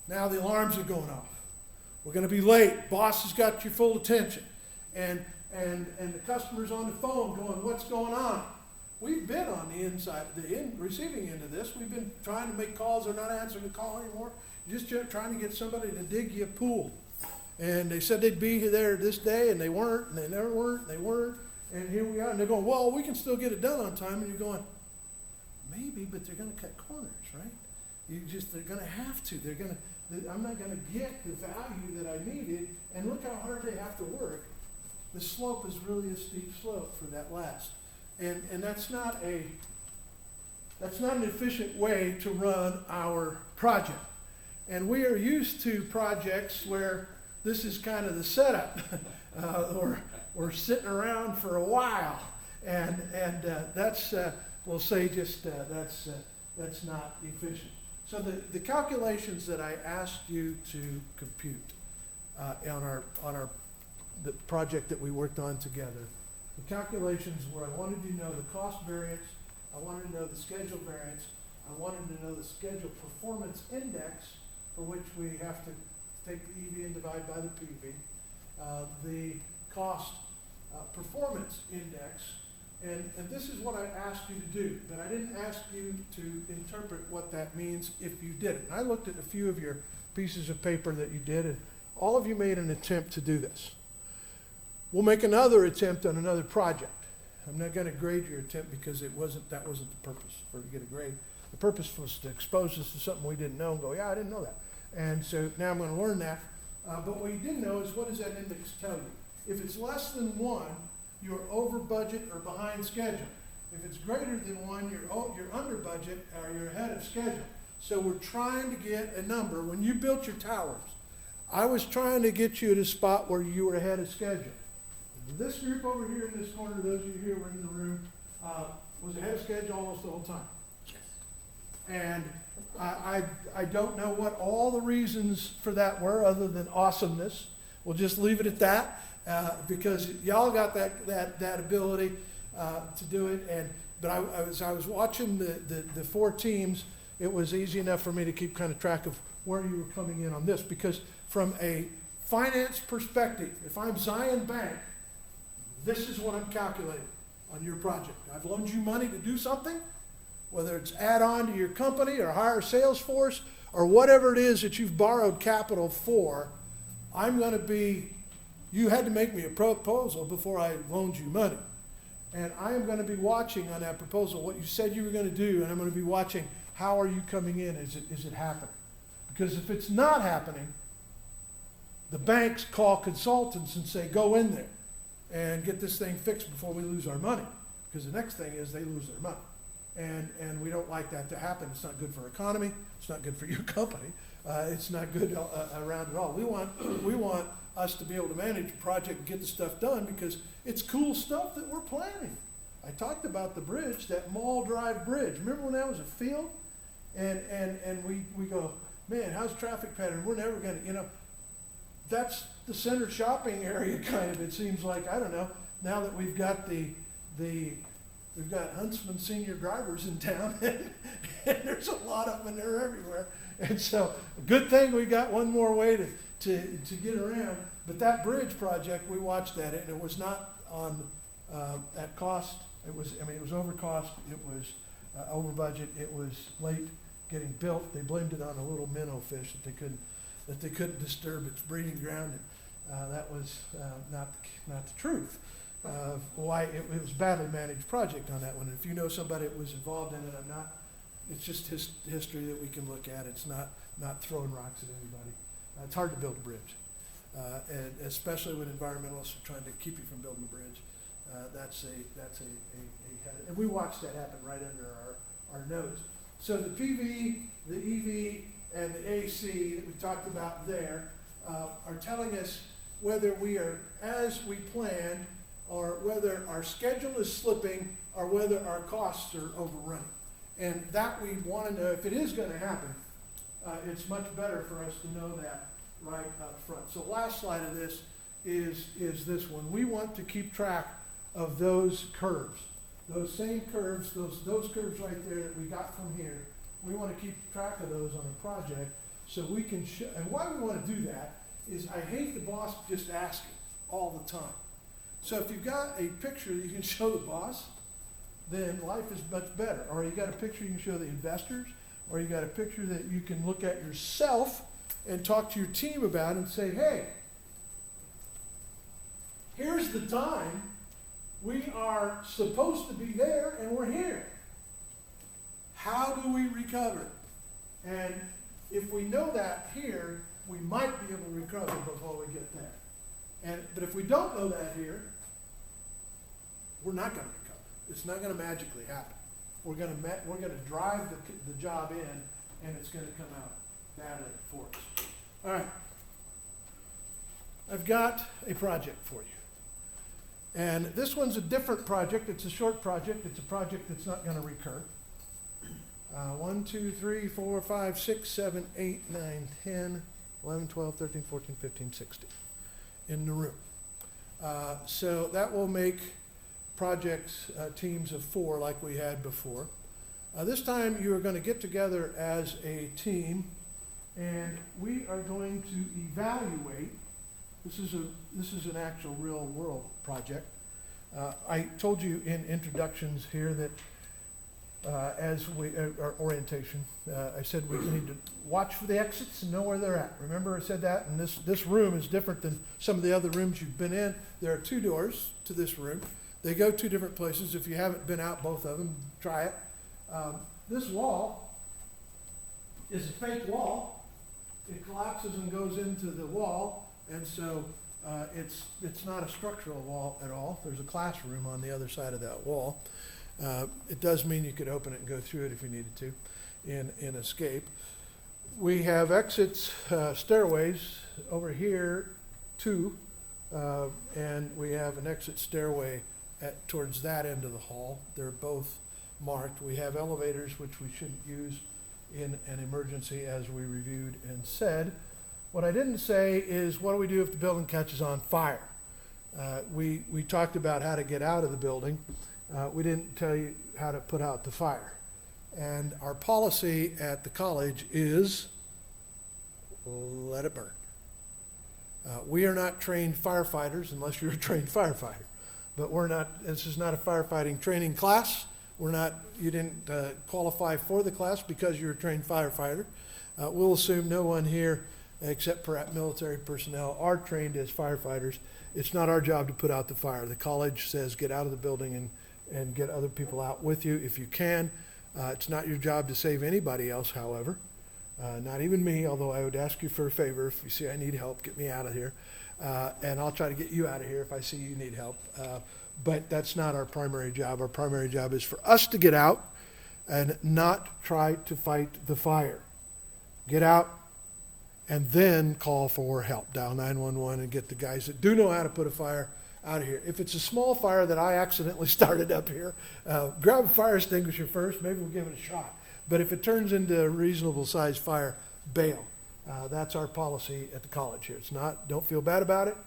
Now the alarms are going off. We're going to be late. Boss has got your full attention. And the customer's on the phone going, what's going on? We've been on the receiving end of this. We've been trying to make calls. They're not answering the call anymore. Just trying to get somebody to dig you a pool. And they said they'd be there this day, and they weren't, and they never weren't, and they weren't. And here we are, and they're going, well, we can still get it done on time. And you're going, maybe, but they're going to cut corners, right? They're going to have to. I'm not going to get the value that I needed. And look how hard they have to work. The slope is really a steep slope for that last. And that's not an efficient way to run our project. And we are used to projects where this is kind of the setup. We're sitting around for a while, and that's we'll say just that's not efficient. So the calculations that I asked you to compute on the project that we worked on together, the calculations where I wanted to know the cost variance, I wanted to know the schedule variance, I wanted to know the schedule performance index, for which we have to take the EV and divide by the PV, the cost performance index, and this is what I asked you to do, but I didn't ask you to interpret what that means if you did it. And I looked at a few of your pieces of paper that you did, and all of you made an attempt to do this. We'll make another attempt on another project. I'm not going to grade your attempt because that wasn't the purpose for to get a grade. The purpose was to expose us to something we didn't know and go, yeah, I didn't know that. And so now I'm going to learn that. But what you didn't know is, what does that index tell you? If it's less than 1, you're over budget or behind schedule. If it's greater than 1, you're under budget or you're ahead of schedule. So we're trying to get a number. When you built your towers, I was trying to get you at a spot where you were ahead of schedule. This group over here in this corner, those of you here were in the room, was ahead of schedule almost the whole time. And I don't know what all the reasons for that were other than awesomeness. We'll just leave it at that because y'all got that ability to do it. But I was watching the 4 teams, it was easy enough for me to keep kind of track of where you were coming in on this, because from a finance perspective, if I'm Zion Bank, this is what I'm calculating on your project. I've loaned you money to do something, whether it's add on to your company or hire a sales force or whatever it is that you've borrowed capital for. You had to make me a proposal before I loaned you money. And I am going to be watching on that proposal what you said you were going to do, and I'm going to be watching how are you coming in, is it happening? Because if it's not happening, the banks call consultants and say, go in there and get this thing fixed before we lose our money. Because the next thing is they lose their money. And we don't like that to happen. It's not good for our economy. It's not good for your company. It's not good around at all. We want us to be able to manage a project and get the stuff done because it's cool stuff that we're planning. I talked about the bridge, that Mall Drive Bridge. Remember when that was a field? And we go, man, how's traffic pattern? We're never going to, that's the center shopping area kind of, it seems like. I don't know. Now that we've got we've got Huntsman senior drivers in town, and there's a lot of them, and they're everywhere. And so, good thing we got one more way to get around. But that bridge project, we watched that, and it was not on at cost. It was over cost. It was over budget. It was late getting built. They blamed it on a little minnow fish that they couldn't disturb its breeding ground. And, that was not the truth. Why it was a badly managed project on that one. If you know somebody that was involved in it, it's just history that we can look at. It's not throwing rocks at anybody. It's hard to build a bridge, and especially when environmentalists are trying to keep you from building a bridge. And we watched that happen right under our nose. So the PV, the EV, and the AC that we talked about there are telling us whether we are as we planned, or whether our schedule is slipping, or whether our costs are overrunning. And that we want to know. If it is going to happen, it's much better for us to know that right up front. So last slide of this is this one. We want to keep track of those curves. Those same curves, those curves right there that we got from here, we want to keep track of those on a project so we can show. And why we want to do that is I hate the boss just asking all the time. So if you've got a picture that you can show the boss, then life is much better. Or you got a picture you can show the investors, or you got a picture that you can look at yourself and talk to your team about and say, hey, here's the time. We are supposed to be there and we're here. How do we recover? And if we know that here, we might be able to recover before we get there. But if we don't know that here, we're not going to recover. It's not going to magically happen. We're going to drive the job in, and it's going to come out badly for us. All right. I've got a project for you. And this one's a different project. It's a short project. It's a project that's not going to recur. 1, 2, 3, 4, 5, 6, 7, 8, 9, 10, 11, 12, 13, 14, 15, 16 in the room. So that will make projects teams of 4 like we had before. This time you are going to get together as a team, and we are going to evaluate. This is an actual real world project. I told you in introductions here that as we, our orientation, I said we need to watch for the exits and know where they're at. Remember I said that? And this room is different than some of the other rooms you've been in. There are 2 doors to this room. They go 2 different places. If you haven't been out both of them, try it. This wall is a fake wall. It collapses and goes into the wall, and so it's not a structural wall at all. There's a classroom on the other side of that wall. It does mean you could open it and go through it if you needed to in escape. We have exits, stairways over here, 2, and we have an exit stairway towards that end of the hall. They're both marked. We have elevators, which we shouldn't use in an emergency, as we reviewed and said. What I didn't say is, what do we do if the building catches on fire? We talked about how to get out of the building. We didn't tell you how to put out the fire. And our policy at the college is let it burn. We are not trained firefighters unless you're a trained firefighter. But this is not a firefighting training class. You didn't qualify for the class because you're a trained firefighter. We'll assume no one here, except perhaps military personnel, are trained as firefighters. It's not our job to put out the fire. The college says get out of the building and get other people out with you if you can. It's not your job to save anybody else, however. Not even me, although I would ask you for a favor. If you see I need help, get me out of here. And I'll try to get you out of here if I see you need help. But that's not our primary job. Our primary job is for us to get out and not try to fight the fire. Get out and then call for help. Dial 911 and get the guys that do know how to put a fire out of here. If it's a small fire that I accidentally started up here, grab a fire extinguisher first. Maybe we'll give it a shot. But if it turns into a reasonable sized fire, bail. That's our policy at the college here. It's not, don't feel bad about it.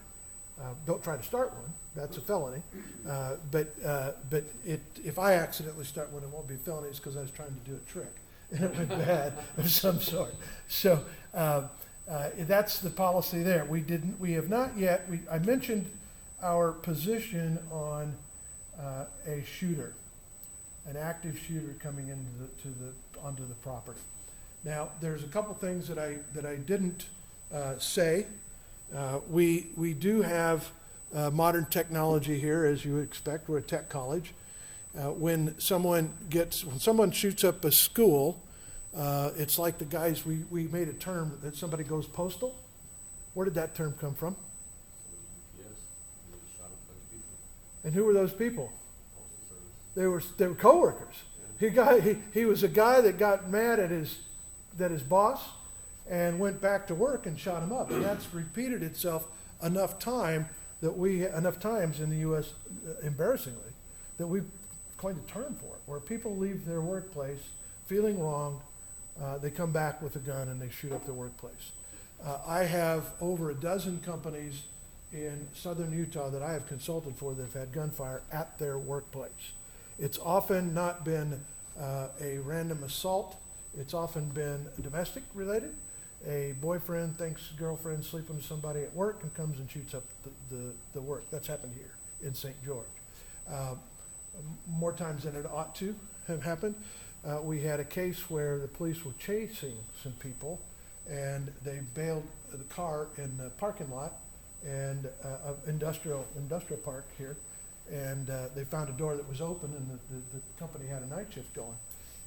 Don't try to start one. That's a felony. But if I accidentally start one, it won't be a felony. It's because I was trying to do a trick and it went bad of some sort. So that's the policy there. We have not yet. I mentioned our position on a shooter, an active shooter coming onto the property. Now, there's a couple things that I didn't say. We do have modern technology here, as you would expect. We're a tech college. When someone shoots up a school, it's like the guys, we made a term that somebody goes postal. Where did that term come from? And who were those people? They were coworkers. He was a guy that got mad at his boss and went back to work and shot him up. And that's repeated itself enough times in the U.S., embarrassingly, that we've coined a term for it, where people leave their workplace feeling wronged, they come back with a gun and they shoot up their workplace. I have over a dozen companies in southern Utah that I have consulted for that have had gunfire at their workplace. It's often not been a random assault. It's often been domestic related. A boyfriend thinks girlfriend sleeping with somebody at work and comes and shoots up the work. That's happened here in St. George. More times than it ought to have happened. We had a case where the police were chasing some people and they bailed the car in the parking lot and of industrial park here, and they found a door that was open, and the company had a night shift going,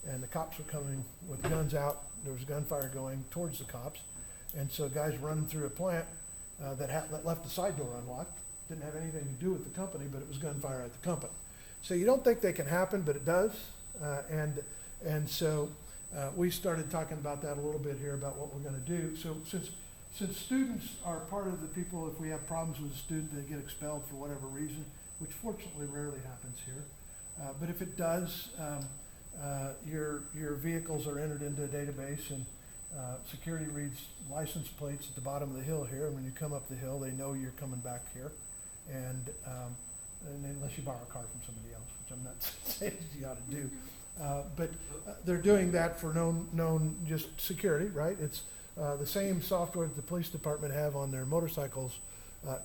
and the cops were coming with guns out. There was gunfire going towards the cops, and so guys running through a plant that left the side door unlocked. Didn't have anything to do with the company, but it was gunfire at the company. So you don't think they can happen, but it does, and so we started talking about that a little bit here about what we're going to do. So since students are part of the people, if we have problems with a student, they get expelled for whatever reason, which fortunately rarely happens here. But if it does, your vehicles are entered into a database, and security reads license plates at the bottom of the hill here, and when you come up the hill, they know you're coming back here. And unless you borrow a car from somebody else, which I'm not saying you ought to do. But they're doing that for known just security, right? It's the same software that the police department have on their motorcycles.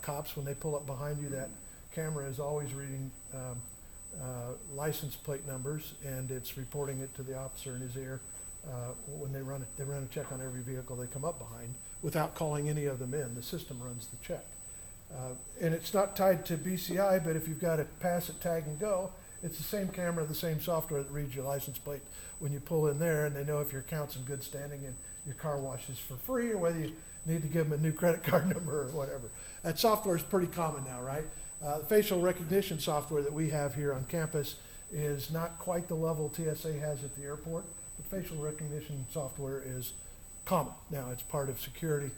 Cops, when they pull up behind you, that camera is always reading license plate numbers, and it's reporting it to the officer in his ear when they run a check on every vehicle they come up behind without calling any of them in. The system runs the check. And it's not tied to BCI, but if you've got to pass it, tag, and go, it's the same camera, the same software that reads your license plate when you pull in there, and they know if your account's in good standing and your car washes for free, or whether you need to give them a new credit card number or whatever. That software is pretty common now, right? The facial recognition software that we have here on campus is not quite the level TSA has at the airport, but facial recognition software is common. Now, it's part of security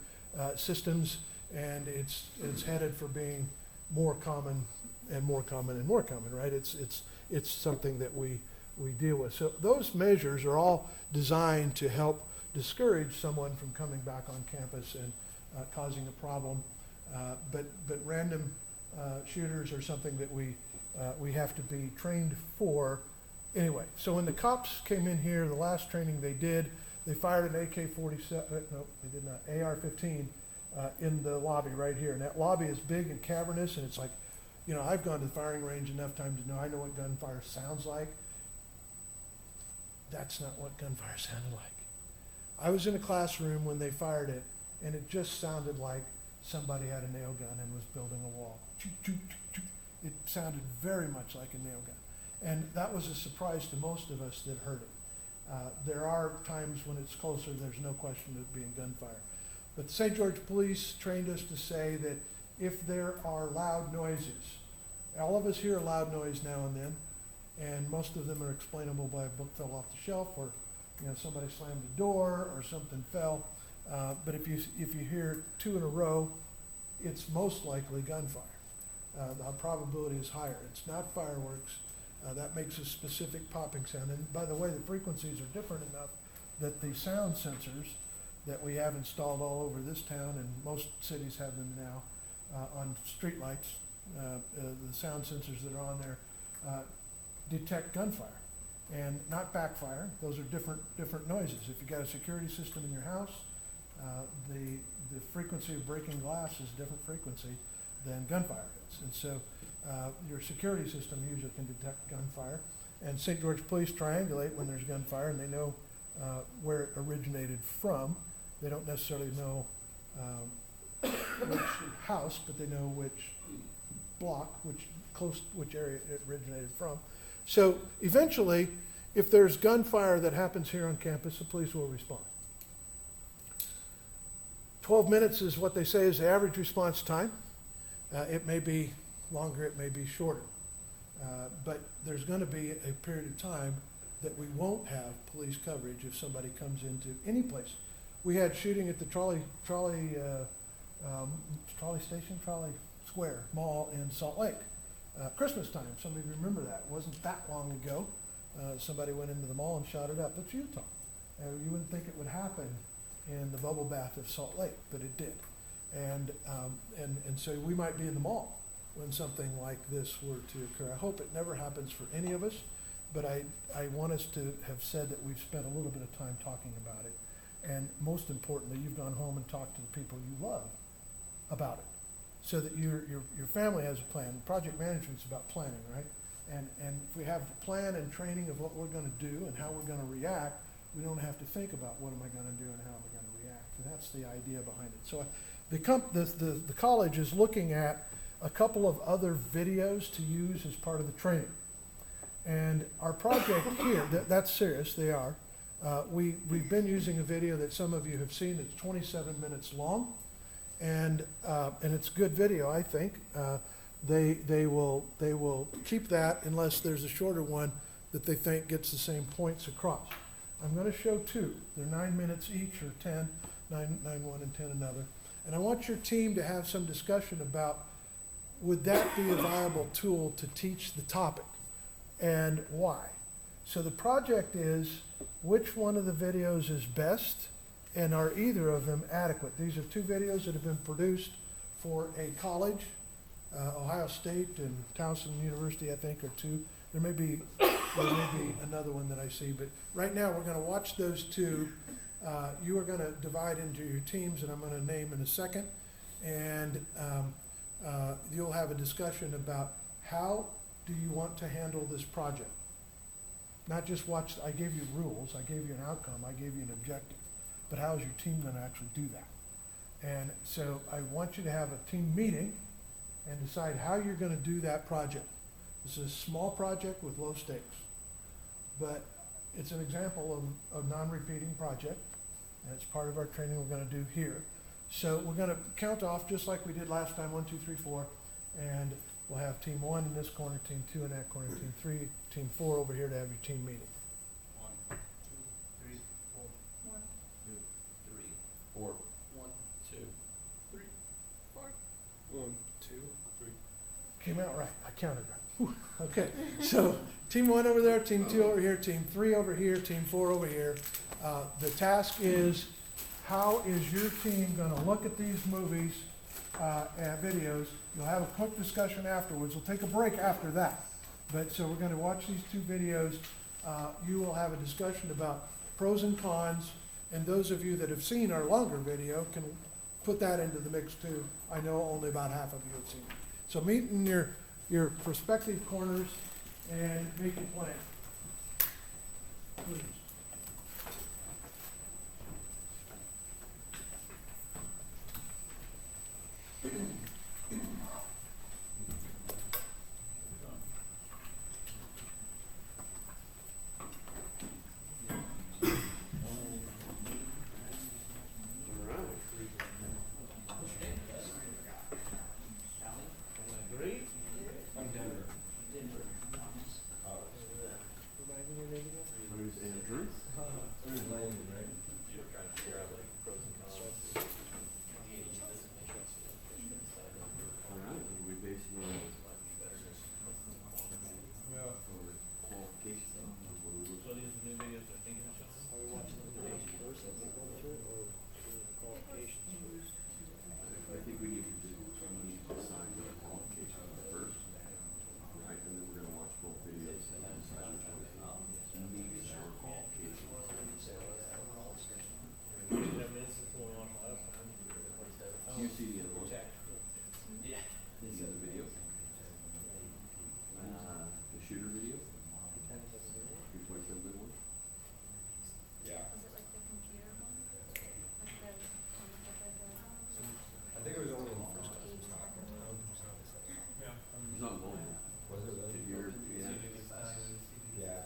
systems, and it's headed for being more common and more common and more common, right? It's something that we deal with. So those measures are all designed to help discourage someone from coming back on campus and causing a problem. But random shooters are something that we have to be trained for anyway. So when the cops came in here, the last training they did, they fired an AK-47, no, they did not, AR-15 in the lobby right here. And that lobby is big and cavernous, and it's like, you know, I've gone to the firing range enough times to know I know what gunfire sounds like. That's not what gunfire sounded like. I was in a classroom when they fired it, and it just sounded like somebody had a nail gun and was building a wall. It sounded very much like a nail gun. And that was a surprise to most of us that heard it. There are times when it's closer, there's no question of it being gunfire. But the St. George Police trained us to say that if there are loud noises, all of us hear a loud noise now and then, and most of them are explainable by a book fell off the shelf, or somebody slammed the door, or something fell. But if you hear two in a row, it's most likely gunfire. The probability is higher. It's not fireworks. That makes a specific popping sound. And by the way, the frequencies are different enough that the sound sensors that we have installed all over this town, and most cities have them now on streetlights, the sound sensors that are on there detect gunfire and not backfire. Those are different noises. If you've got a security system in your house, the frequency of breaking glass is a different frequency than gunfire is. And so your security system usually can detect gunfire. And St. George Police triangulate when there's gunfire, and they know where it originated from. They don't necessarily know which house, but they know which block, which area it originated from. So eventually, if there's gunfire that happens here on campus, the police will respond. 12 minutes is what they say is the average response time. It may be longer, it may be shorter. But there's going to be a period of time that we won't have police coverage if somebody comes into any place. We had shooting at the trolley Square Mall in Salt Lake. Christmas time, some of you remember that. It wasn't that long ago. Somebody went into the mall and shot it up. It's Utah. You wouldn't think it would happen in the bubble bath of Salt Lake, but it did. And so we might be in the mall when something like this were to occur. I hope it never happens for any of us, but I want us to have said that we've spent a little bit of time talking about it. And most importantly, you've gone home and talked to the people you love about it, so that your family has a plan. Project management's about planning, right? And if we have a plan and training of what we're going to do and how we're going to react, we don't have to think about what am I going to do and how am I going to react. And that's the idea behind it. So the college is looking at a couple of other videos to use as part of the training. And our project here, that's serious, they are. We've been using a video that some of you have seen. It's 27 minutes long, and it's good video, I think. They will keep that unless there's a shorter one that they think gets the same points across. I'm gonna show two. They're 9 minutes each, or 10, 9 one and 10 another. And I want your team to have some discussion about, would that be a viable tool to teach the topic, and why? So the project is, which one of the videos is best, and are either of them adequate? These are two videos that have been produced for a college, Ohio State and Towson University, I think, are two. There may be another one that I see, but right now we're gonna watch those two. You are gonna divide into your teams, and I'm gonna name in a second. And you'll have a discussion about how do you want to handle this project. Not just watch, I gave you rules, I gave you an outcome, I gave you an objective, but how is your team gonna actually do that? And so I want you to have a team meeting and decide how you're gonna do that project. This is a small project with low stakes, but it's an example of non-repeating project, and it's part of our training we're gonna do here. So we're gonna count off just like we did last time, 1, 2, 3, 4, and we'll have team 1 in this corner, team 2 in that corner, team 3, team 4 over here to have your team meeting. 1, 2, 3, 4. 1, 2, 3, 4. 1, 2, 3. 4. 1, 2, 3. Came out right, I counted right. Whew. Okay, so team 1 over there, team 2 over here, team 3 over here, team 4 over here. The task is, how is your team gonna look at these movies and videos? You'll have a quick discussion afterwards. We'll take a break after that. But so we're gonna watch these two videos. You will have a discussion about pros and cons, and those of you that have seen our longer video can put that into the mix too. I know only about half of you have seen it. So meet in your prospective corners and make a plan. Please. I'm Denver. Who's Andrew? Landon, right? Alright, what are we basing on? Yeah. For qualifications? What are we looking So these are new videos they're thinking of showing? Are we watching the videos first and then going through it, or doing the qualifications first? I think we need to decide the qualifications first, right? And then we're gonna watch both videos and then decide which one meets our qualifications. You see the other one? Yeah. The other video? The shooter video? 327 one? Yeah. Was it like the computer one? Like the, I think it was only in the first time. Yeah. It's not long. Was it really? Did you hear? Yeah. Yeah.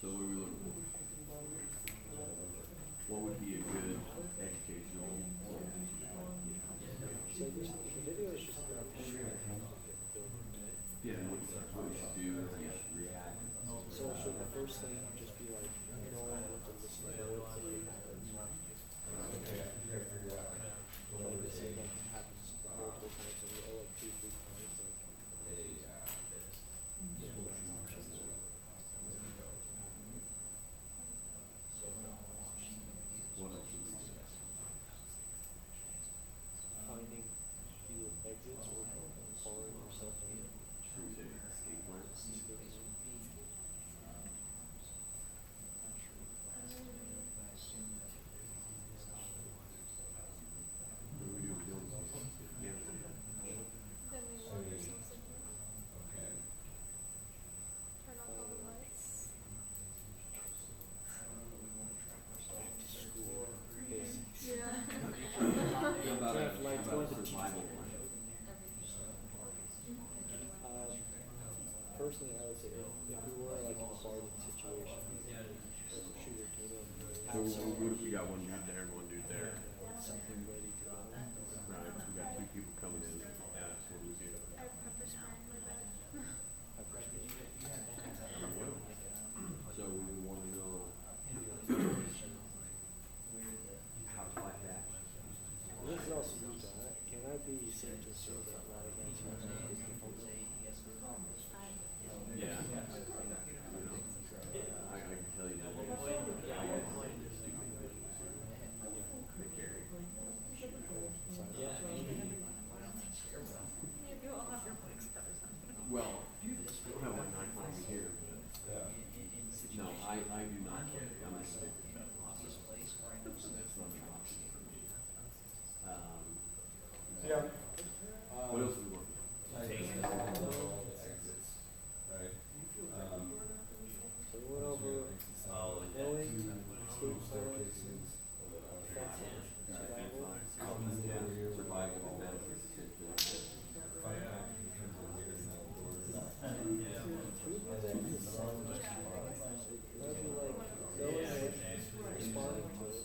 So what are we looking for? What would be a good educational? So this, the video is just an opinion of how to get film in it. Yeah, what we should do is we should react. So should the first thing just be like, knowing what to listen to, what to do? Like they say that happens multiple times, or like 2, 3 times, like. What else should we do? Finding either exits or barring yourself in. Should we say escape plan? What do we do with Dylan? Yeah. then we lock ourselves in here, turn off all the lights. Yeah. How about Draft a, lights, how about a going to survival plan? Personally, I would say if we were like in a bargaining situation, or a shooter came in, So what if we got one dude there and one dude there? something ready to go. Right, so we got two people coming in. Yeah, so what do we do? I pepper spray in my bed. I appreciate it. There we go. Yeah. I can tell you that. Well, well, I'm not going here, but, no, I do not, I'm just saying. That's not an option for me. Yeah. What else are we working on? Right. So we went over mowing, street signs, Survival, benefits, That'd be like going in, responding to it,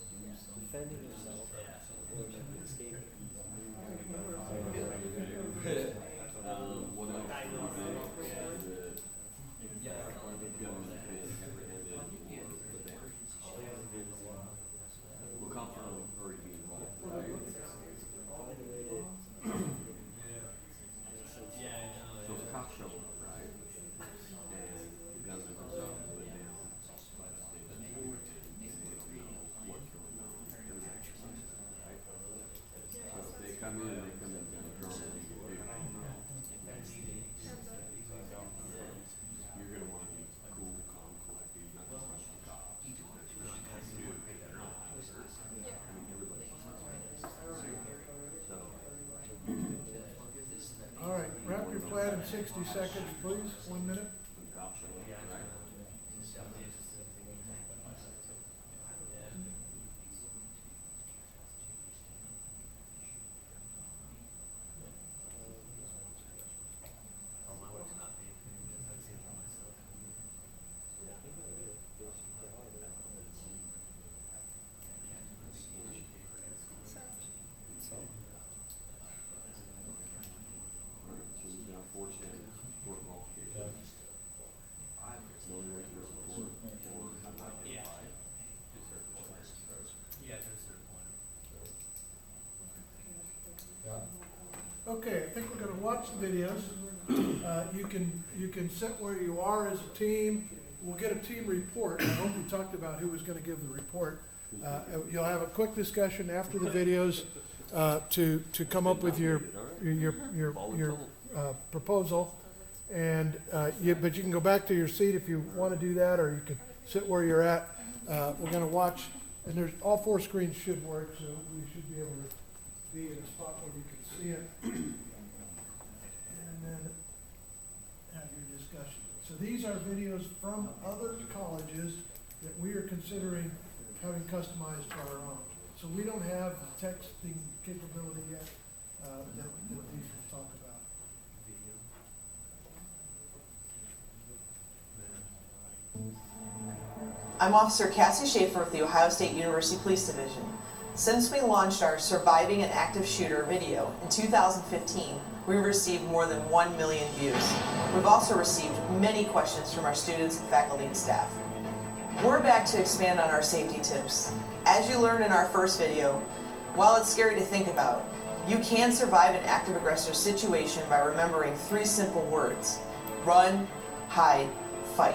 defending yourself, or escaping. what else? The government been apprehended or the damage. We're comfortable with already being involved, right? So it's a cop shovel, right? And the gunman goes out and put down by the state. And they don't know what's going on. Everybody's suspect, right? So if they come in and they come in and draw what you can do. You're gonna wanna be cool, calm, collected, not just rush the cops. That's what you can do. They're not experts. I mean, everybody's a suspect. So. All right, wrap your plan in 60 seconds, please, 1 minute. Cop shovel, right? Alright, so we've got 4 standards, 4 qualifications. No way to report or identify. Okay, I think we're gonna watch the videos. You can sit where you are as a team. We'll get a team report. I hope we talked about who was gonna give the report. You'll have a quick discussion after the videos, to come up with your proposal. And, but you can go back to your seat if you wanna do that, or you can sit where you're at. We're gonna watch, and there's, all 4 screens should work, so we should be able to be in a spot where you can see it. And then have your discussion. So these are videos from other colleges that we are considering having customized for our own. So we don't have the texting capability yet, that these will talk about. I'm Officer Cassie Schaefer with the Ohio State University Police Division. Since we launched our Surviving an Active Shooter video in 2015, we've received more than 1 million views. We've also received many questions from our students, faculty, and staff. We're back to expand on our safety tips. As you learned in our first video, while it's scary to think about, you can survive an active aggressor situation by remembering 3 simple words: run, hide, fight.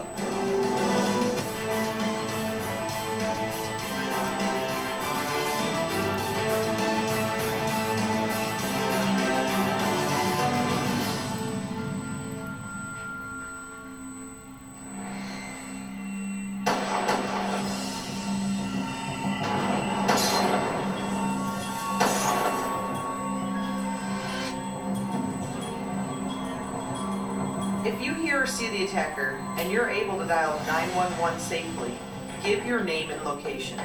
If you hear or see the attacker and you're able to dial 911 safely, give your name and location.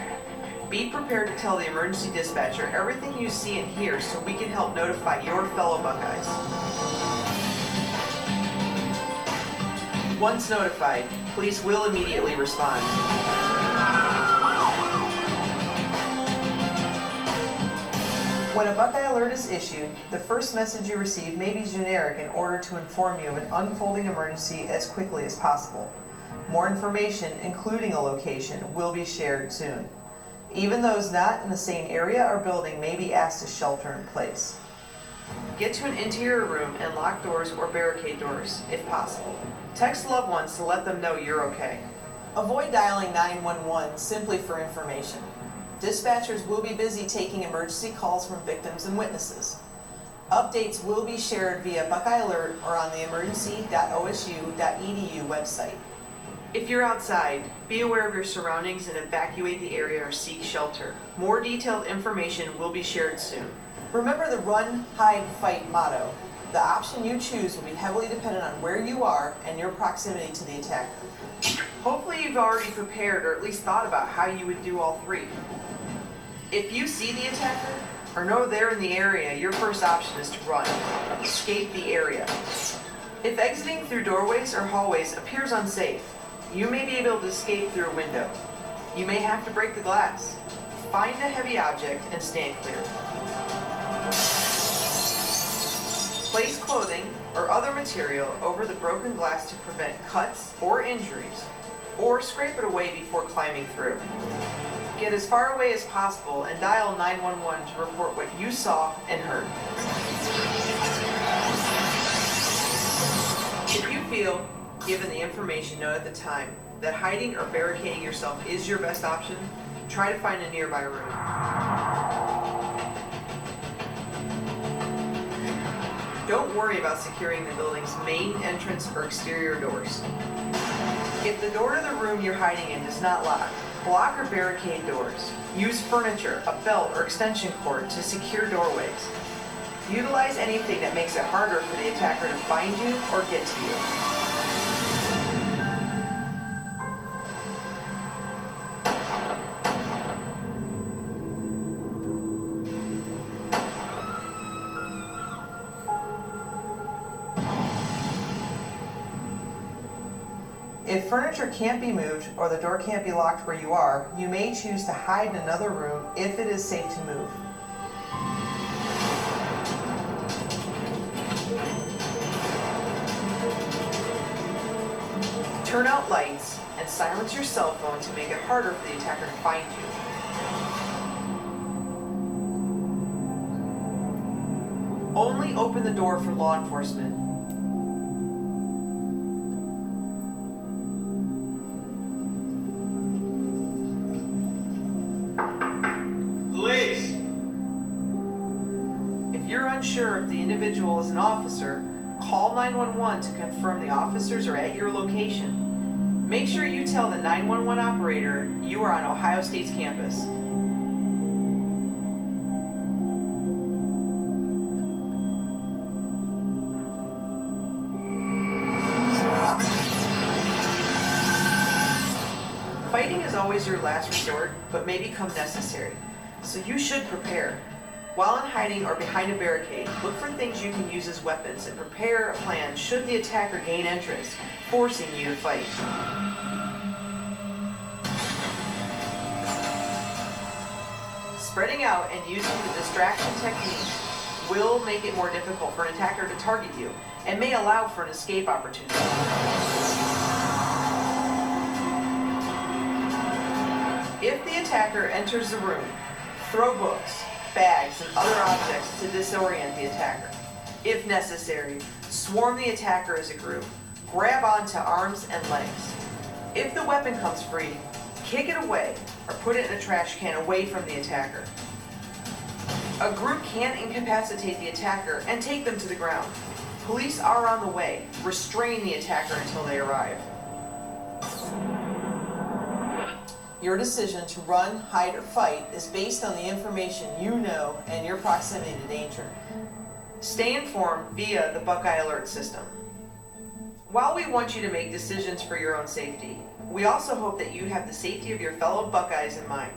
Be prepared to tell the emergency dispatcher everything you see and hear so we can help notify your fellow Buckeyes. Once notified, police will immediately respond. When a Buckeye alert is issued, the first message you receive may be generic in order to inform you of an unfolding emergency as quickly as possible. More information, including a location, will be shared soon. Even those not in the same area or building may be asked to shelter in place. Get to an interior room and lock doors or barricade doors, if possible. Text loved ones to let them know you're okay. Avoid dialing 911 simply for information. Dispatchers will be busy taking emergency calls from victims and witnesses. Updates will be shared via Buckeye Alert or on the emergency.osu.edu website. If you're outside, be aware of your surroundings and evacuate the area or seek shelter. More detailed information will be shared soon. Remember the run, hide, fight motto. The option you choose will be heavily dependent on where you are and your proximity to the attacker. Hopefully you've already prepared or at least thought about how you would do all three. If you see the attacker or know they're in the area, your first option is to run. Escape the area. If exiting through doorways or hallways appears unsafe, you may be able to escape through a window. You may have to break the glass. Find a heavy object and stand clear. Place clothing or other material over the broken glass to prevent cuts or injuries, or scrape it away before climbing through. Get as far away as possible and dial 911 to report what you saw and heard. If you feel, given the information known at the time, that hiding or barricading yourself is your best option, try to find a nearby room. Don't worry about securing the building's main entrance or exterior doors. If the door to the room you're hiding in does not lock, block or barricade doors. Use furniture, a belt, or extension cord to secure doorways. Utilize anything that makes it harder for the attacker to find you or get to you. If furniture can't be moved or the door can't be locked where you are, you may choose to hide in another room if it is safe to move. Turn out lights and silence your cell phone to make it harder for the attacker to find you. Only open the door for law enforcement. Police! If you're unsure if the individual is an officer, call 911 to confirm the officers are at your location. Make sure you tell the 911 operator you are on Ohio State's campus. Fighting is always your last resort, but may become necessary, so you should prepare. While in hiding or behind a barricade, look for things you can use as weapons and prepare a plan should the attacker gain entrance, forcing you to fight. Spreading out and using the distraction technique will make it more difficult for an attacker to target you and may allow for an escape opportunity. If the attacker enters the room, throw books, bags, and other objects to disorient the attacker. If necessary, swarm the attacker as a group. Grab onto arms and legs. If the weapon comes free, kick it away or put it in a trash can away from the attacker. A group can incapacitate the attacker and take them to the ground. Police are on the way. Restrain the attacker until they arrive. Your decision to run, hide, or fight is based on the information you know and your proximity to danger. Stay informed via the Buckeye Alert system. While we want you to make decisions for your own safety, we also hope that you have the safety of your fellow Buckeyes in mind.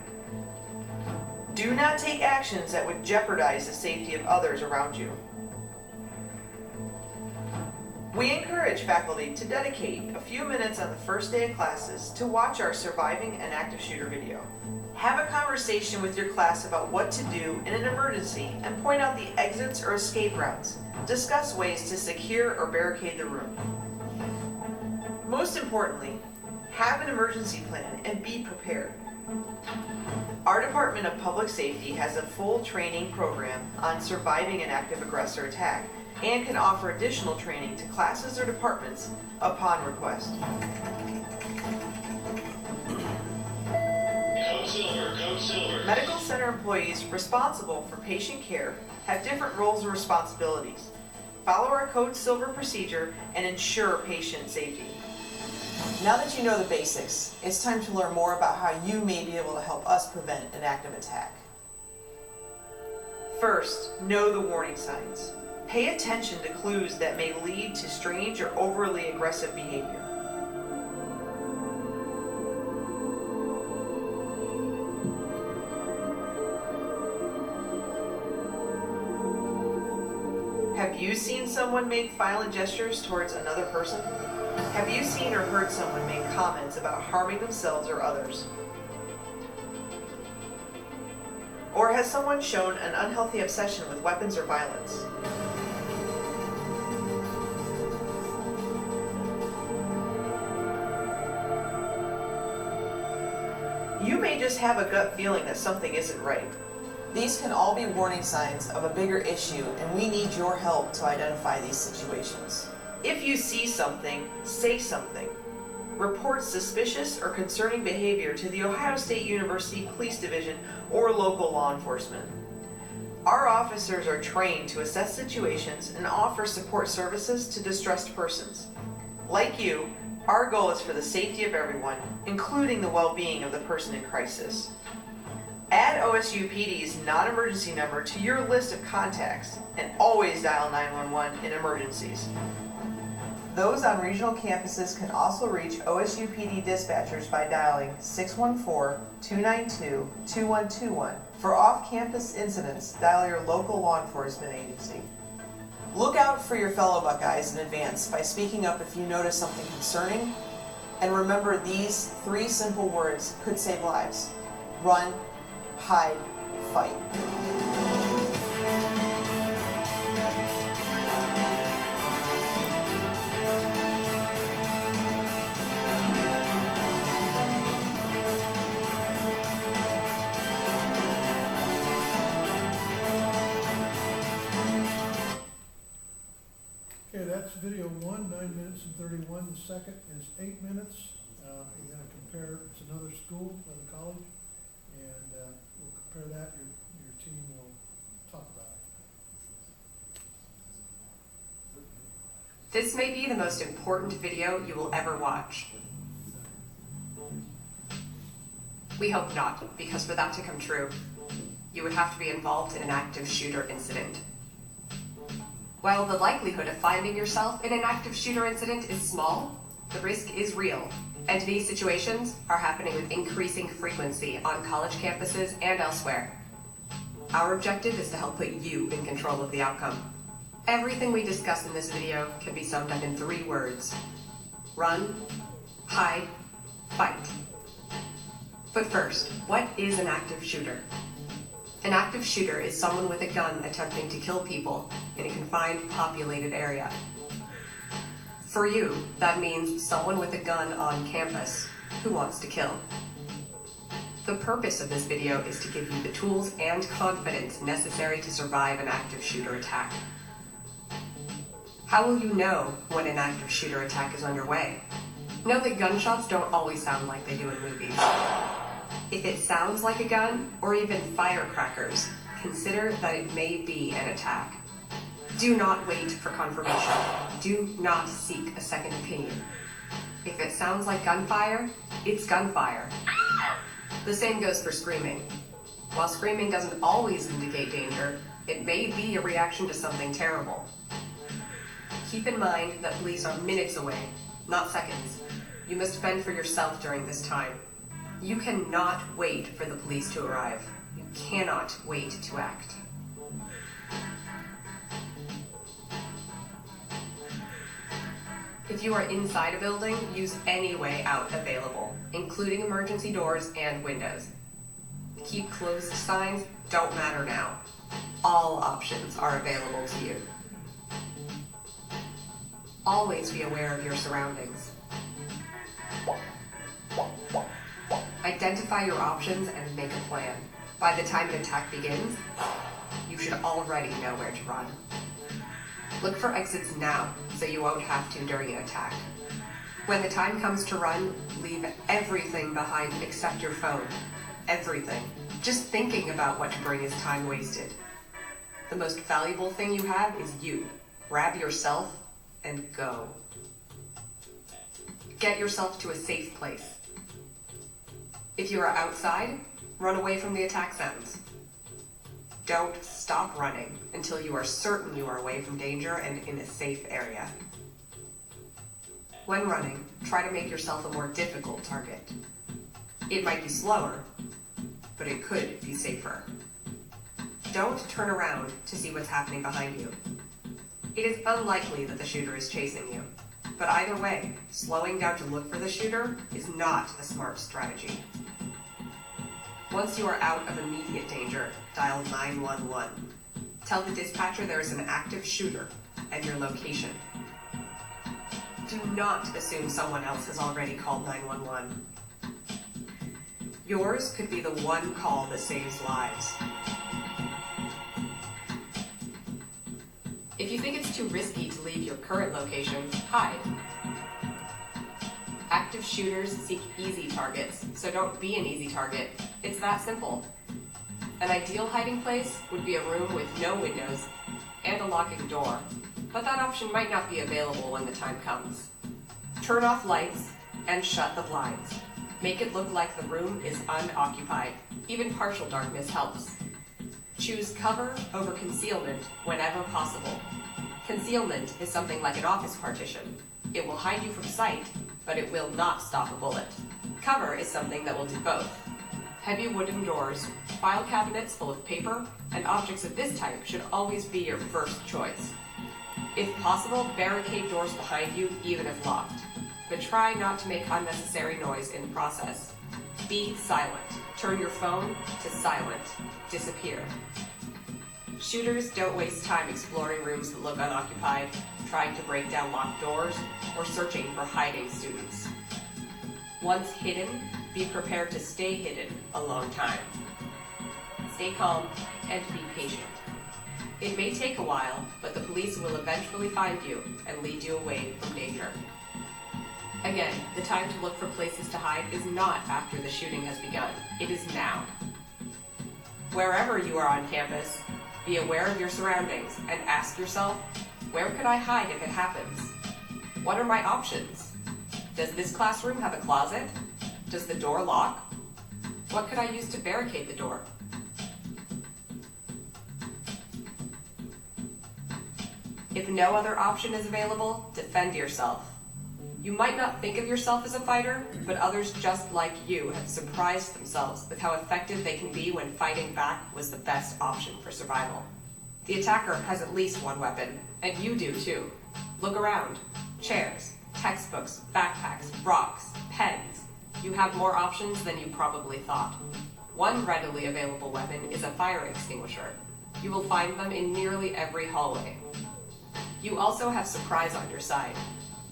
Do not take actions that would jeopardize the safety of others around you. We encourage faculty to dedicate a few minutes on the first day of classes to watch our Surviving an Active Shooter video. Have a conversation with your class about what to do in an emergency and point out the exits or escape routes. Discuss ways to secure or barricade the room. Most importantly, have an emergency plan and be prepared. Our Department of Public Safety has a full training program on surviving an active aggressor attack and can offer additional training to classes or departments upon request. Code Silver, Code Silver. Medical center employees responsible for patient care have different roles and responsibilities. Follow our Code Silver procedure and ensure patient safety. Now that you know the basics, it's time to learn more about how you may be able to help us prevent an active attack. First, know the warning signs. Pay attention to clues that may lead to strange or overly aggressive behavior. Have you seen someone make violent gestures towards another person? Have you seen or heard someone make comments about harming themselves or others? Or has someone shown an unhealthy obsession with weapons or violence? You may just have a gut feeling that something isn't right. These can all be warning signs of a bigger issue, and we need your help to identify these situations. If you see something, say something. Report suspicious or concerning behavior to the Ohio State University Police Division or local law enforcement. Our officers are trained to assess situations and offer support services to distressed persons. Like you, our goal is for the safety of everyone, including the well-being of the person in crisis. Add OSU PD's non-emergency number to your list of contacts and always dial 911 in emergencies. Those on regional campuses can also reach OSU PD dispatchers by dialing 614-292-2121. For off-campus incidents, dial your local law enforcement agency. Look out for your fellow Buckeyes in advance by speaking up if you notice something concerning. And remember, these 3 simple words could save lives. Run, hide, fight. Okay, that's video 1, 9 minutes and 31. The second is 8 minutes. We're going to compare, it's another school, another college, and we'll compare that. Your team will talk about it. This may be the most important video you will ever watch. We hope not, because for that to come true, you would have to be involved in an active shooter incident. While the likelihood of finding yourself in an active shooter incident is small, the risk is real, and these situations are happening with increasing frequency on college campuses and elsewhere. Our objective is to help put you in control of the outcome. Everything we discuss in this video can be summed up in 3 words: run, hide, fight. But first, what is an active shooter? An active shooter is someone with a gun attempting to kill people in a confined, populated area. For you, that means someone with a gun on campus who wants to kill. The purpose of this video is to give you the tools and confidence necessary to survive an active shooter attack. How will you know when an active shooter attack is underway? Know that gunshots don't always sound like they do in movies. If it sounds like a gun, or even firecrackers, consider that it may be an attack. Do not wait for confirmation. Do not seek a second opinion. If it sounds like gunfire, it's gunfire. The same goes for screaming. While screaming doesn't always indicate danger, it may be a reaction to something terrible. Keep in mind that police are minutes away, not seconds. You must fend for yourself during this time. You cannot wait for the police to arrive. You cannot wait to act. If you are inside a building, use any way out available, including emergency doors and windows. Keep closed signs don't matter now. All options are available to you. Always be aware of your surroundings. Identify your options and make a plan. By the time an attack begins, you should already know where to run. Look for exits now, so you won't have to during an attack. When the time comes to run, leave everything behind except your phone. Everything. Just thinking about what to bring is time wasted. The most valuable thing you have is you. Grab yourself and go. Get yourself to a safe place. If you are outside, run away from the attack sounds. Don't stop running until you are certain you are away from danger and in a safe area. When running, try to make yourself a more difficult target. It might be slower, but it could be safer. Don't turn around to see what's happening behind you. It is unlikely that the shooter is chasing you, but either way, slowing down to look for the shooter is not a smart strategy. Once you are out of immediate danger, dial 911. Tell the dispatcher there is an active shooter and your location. Do not assume someone else has already called 911. Yours could be the one call that saves lives. If you think it's too risky to leave your current location, hide. Active shooters seek easy targets, so don't be an easy target. It's that simple. An ideal hiding place would be a room with no windows and a locking door, but that option might not be available when the time comes. Turn off lights and shut the blinds. Make it look like the room is unoccupied. Even partial darkness helps. Choose cover over concealment whenever possible. Concealment is something like an office partition. It will hide you from sight, but it will not stop a bullet. Cover is something that will do both. Heavy wooden doors, file cabinets full of paper, and objects of this type should always be your first choice. If possible, barricade doors behind you, even if locked. But try not to make unnecessary noise in the process. Be silent. Turn your phone to silent. Disappear. Shooters don't waste time exploring rooms that look unoccupied, trying to break down locked doors, or searching for hiding students. Once hidden, be prepared to stay hidden a long time. Stay calm and be patient. It may take a while, but the police will eventually find you and lead you away from danger. Again, the time to look for places to hide is not after the shooting has begun. It is now. Wherever you are on campus, be aware of your surroundings and ask yourself, where could I hide if it happens? What are my options? Does this classroom have a closet? Does the door lock? What could I use to barricade the door? If no other option is available, defend yourself. You might not think of yourself as a fighter, but others just like you have surprised themselves with how effective they can be when fighting back was the best option for survival. The attacker has at least one weapon, and you do too. Look around. Chairs, textbooks, backpacks, rocks, pens. You have more options than you probably thought. One readily available weapon is a fire extinguisher. You will find them in nearly every hallway. You also have surprise on your side.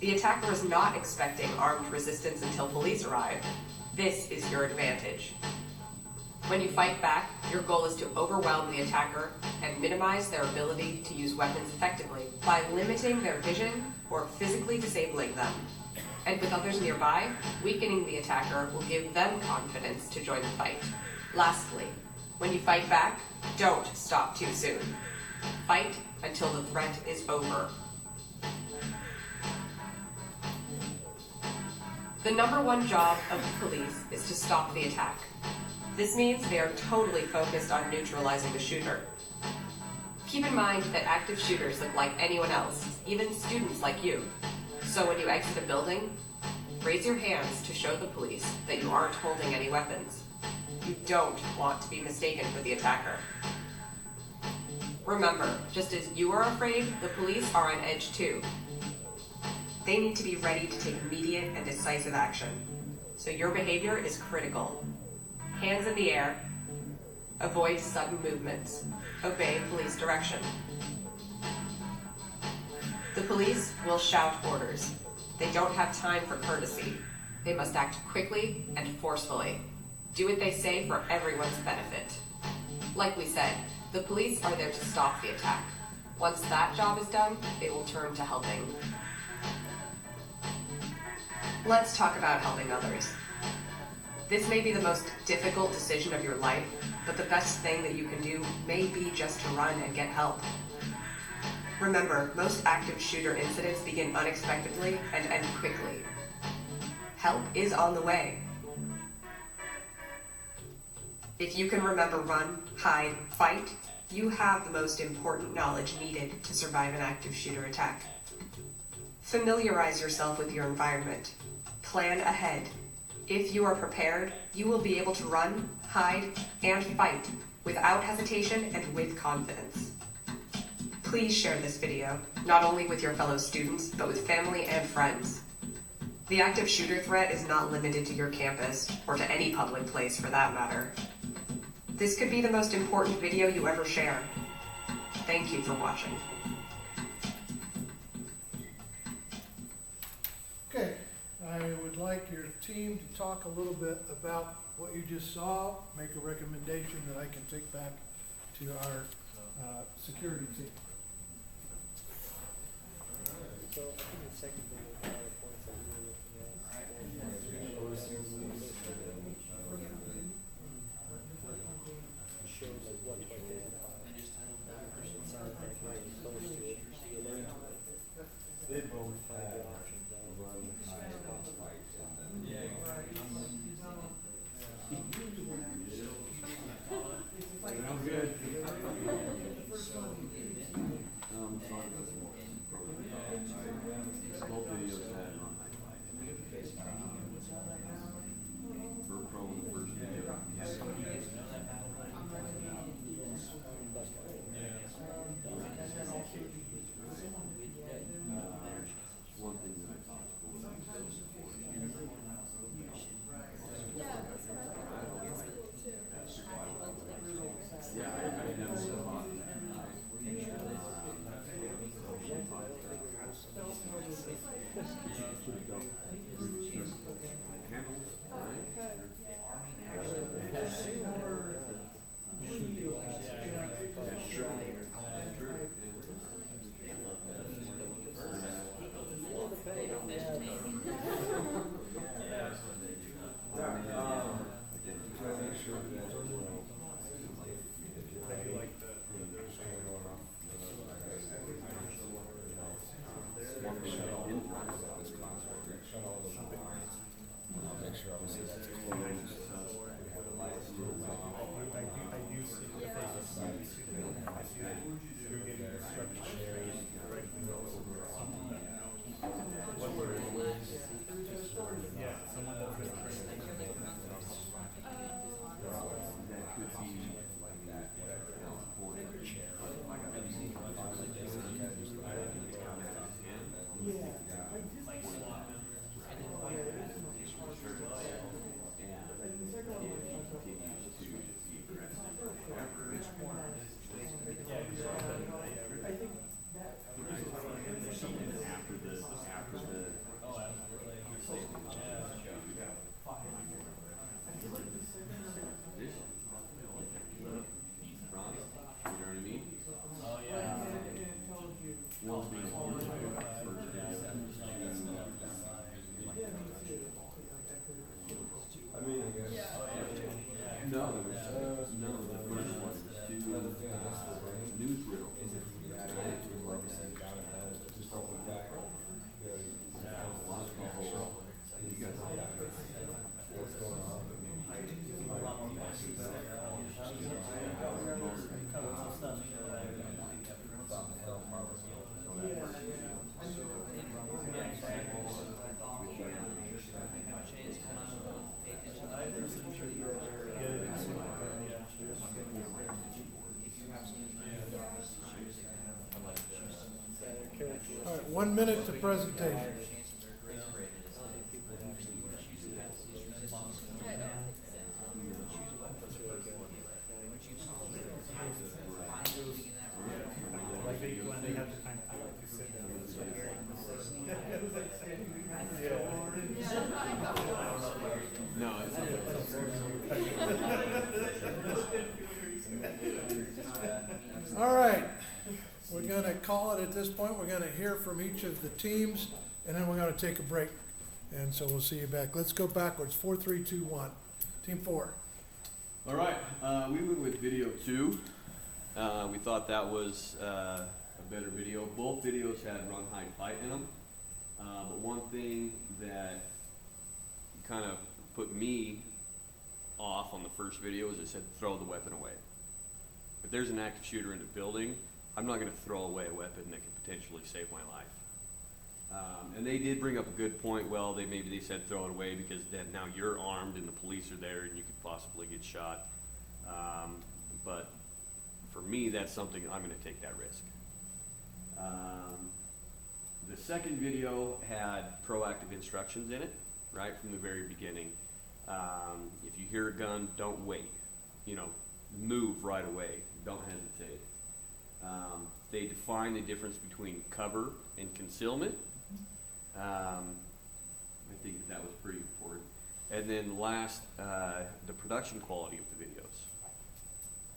The attacker is not expecting armed resistance until police arrive. This is your advantage. When you fight back, your goal is to overwhelm the attacker and minimize their ability to use weapons effectively by limiting their vision or physically disabling them. And with others nearby, weakening the attacker will give them confidence to join the fight. Lastly, when you fight back, don't stop too soon. Fight until the threat is over. The number one job of the police is to stop the attack. This means they are totally focused on neutralizing the shooter. Keep in mind that active shooters look like anyone else, even students like you. So when you exit a building, raise your hands to show the police that you aren't holding any weapons. You don't want to be mistaken for the attacker. Remember, just as you are afraid, the police are on edge too. They need to be ready to take immediate and decisive action. So your behavior is critical. Hands in the air. Avoid sudden movements. Obey police direction. The police will shout orders. They don't have time for courtesy. They must act quickly and forcefully. Do what they say for everyone's benefit. Like we said, the police are there to stop the attack. Once that job is done, they will turn to helping. Let's talk about helping others. This may be the most difficult decision of your life, but the best thing that you can do may be just to run and get help. Remember, most active shooter incidents begin unexpectedly and end quickly. Help is on the way. If you can remember run, hide, fight, you have the most important knowledge needed to survive an active shooter attack. Familiarize yourself with your environment. Plan ahead. If you are prepared, you will be able to run, hide, and fight without hesitation and with confidence. Please share this video, not only with your fellow students, but with family and friends. The active shooter threat is not limited to your campus, or to any public place for that matter. This could be the most important video you ever share. Thank you for watching. Okay, I would like your team to talk a little bit about what you just saw, make a recommendation that I can take back to our security team. So I think the second thing is the other points that we were looking at. Shows like what to identify. It sounds like very close to it. You learn to it. They both find the options out. Sounds good. Both videos had it on my slide. For Pro in the first video, he had one thing that I thought was cool is so supportive. Yeah, I never thought that. All right, 1 minute to presentation. No, it's All right, we're gonna call it at this point. We're gonna hear from each of the teams, and then we're gonna take a break. And so we'll see you back. Let's go backwards. 4, 3, 2, 1. Team 4. All right, we went with video 2. We thought that was a better video. Both videos had run, hide, fight in them. But one thing that kind of put me off on the first video is it said throw the weapon away. If there's an active shooter in the building, I'm not going to throw away a weapon that could potentially save my life. And they did bring up a good point. Well, maybe they said throw it away because then now you're armed and the police are there and you could possibly get shot. But for me, that's something I'm going to take that risk. The second video had proactive instructions in it, right from the very beginning. If you hear a gun, don't wait. Move right away. Don't hesitate. They define the difference between cover and concealment. I think that was pretty important. And then last, the production quality of the videos,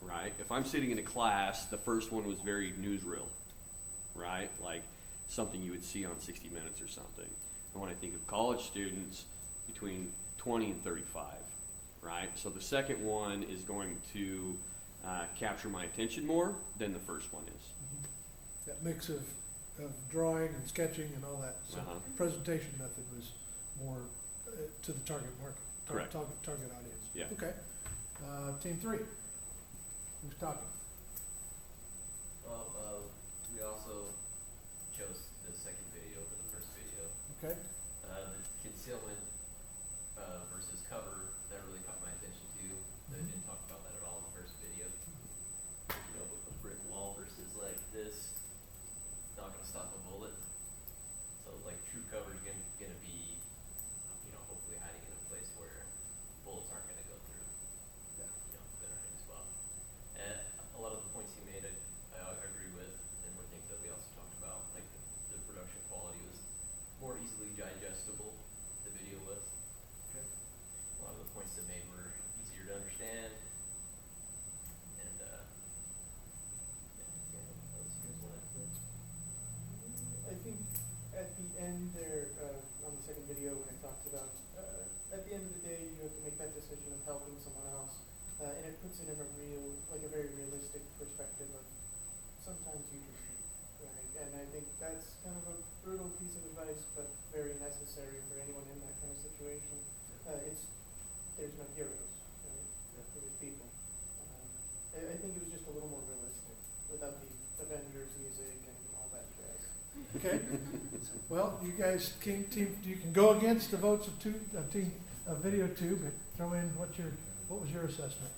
right? If I'm sitting in a class, the first one was very newsreel, right? Like something you would see on 60 Minutes or something. And when I think of college students, between 20 and 35, right? So the second one is going to capture my attention more than the first one is. That mix of drawing and sketching and all that. So presentation method was more to the target market. Correct. Target audience. Yeah. Okay. Team 3. Who's talking? Well, we also chose the second video over the first video. Okay. The concealment versus cover, that really caught my attention too. They didn't talk about that at all in the first video. A brick wall versus like this, not gonna stop a bullet. So like true cover is gonna be, hopefully hiding in a place where bullets aren't gonna go through. Yeah. Better hiding spot. And a lot of the points he made, I agree with, and were things that we also talked about. Like the production quality was more easily digestible. The video was. Okay. A lot of the points they made were easier to understand. And I think at the end there, on the second video when it talks about, at the end of the day, you have to make that decision of helping someone else. And it puts it in a very realistic perspective of sometimes you can shoot, right? And I think that's kind of a brutal piece of advice, but very necessary for anyone in that kind of situation. There's no heroes, right? There's people. I think it was just a little more realistic without the Avengers music and all that jazz. Okay. Well, you guys, you can go against the votes of video 2, but throw in what was your assessment?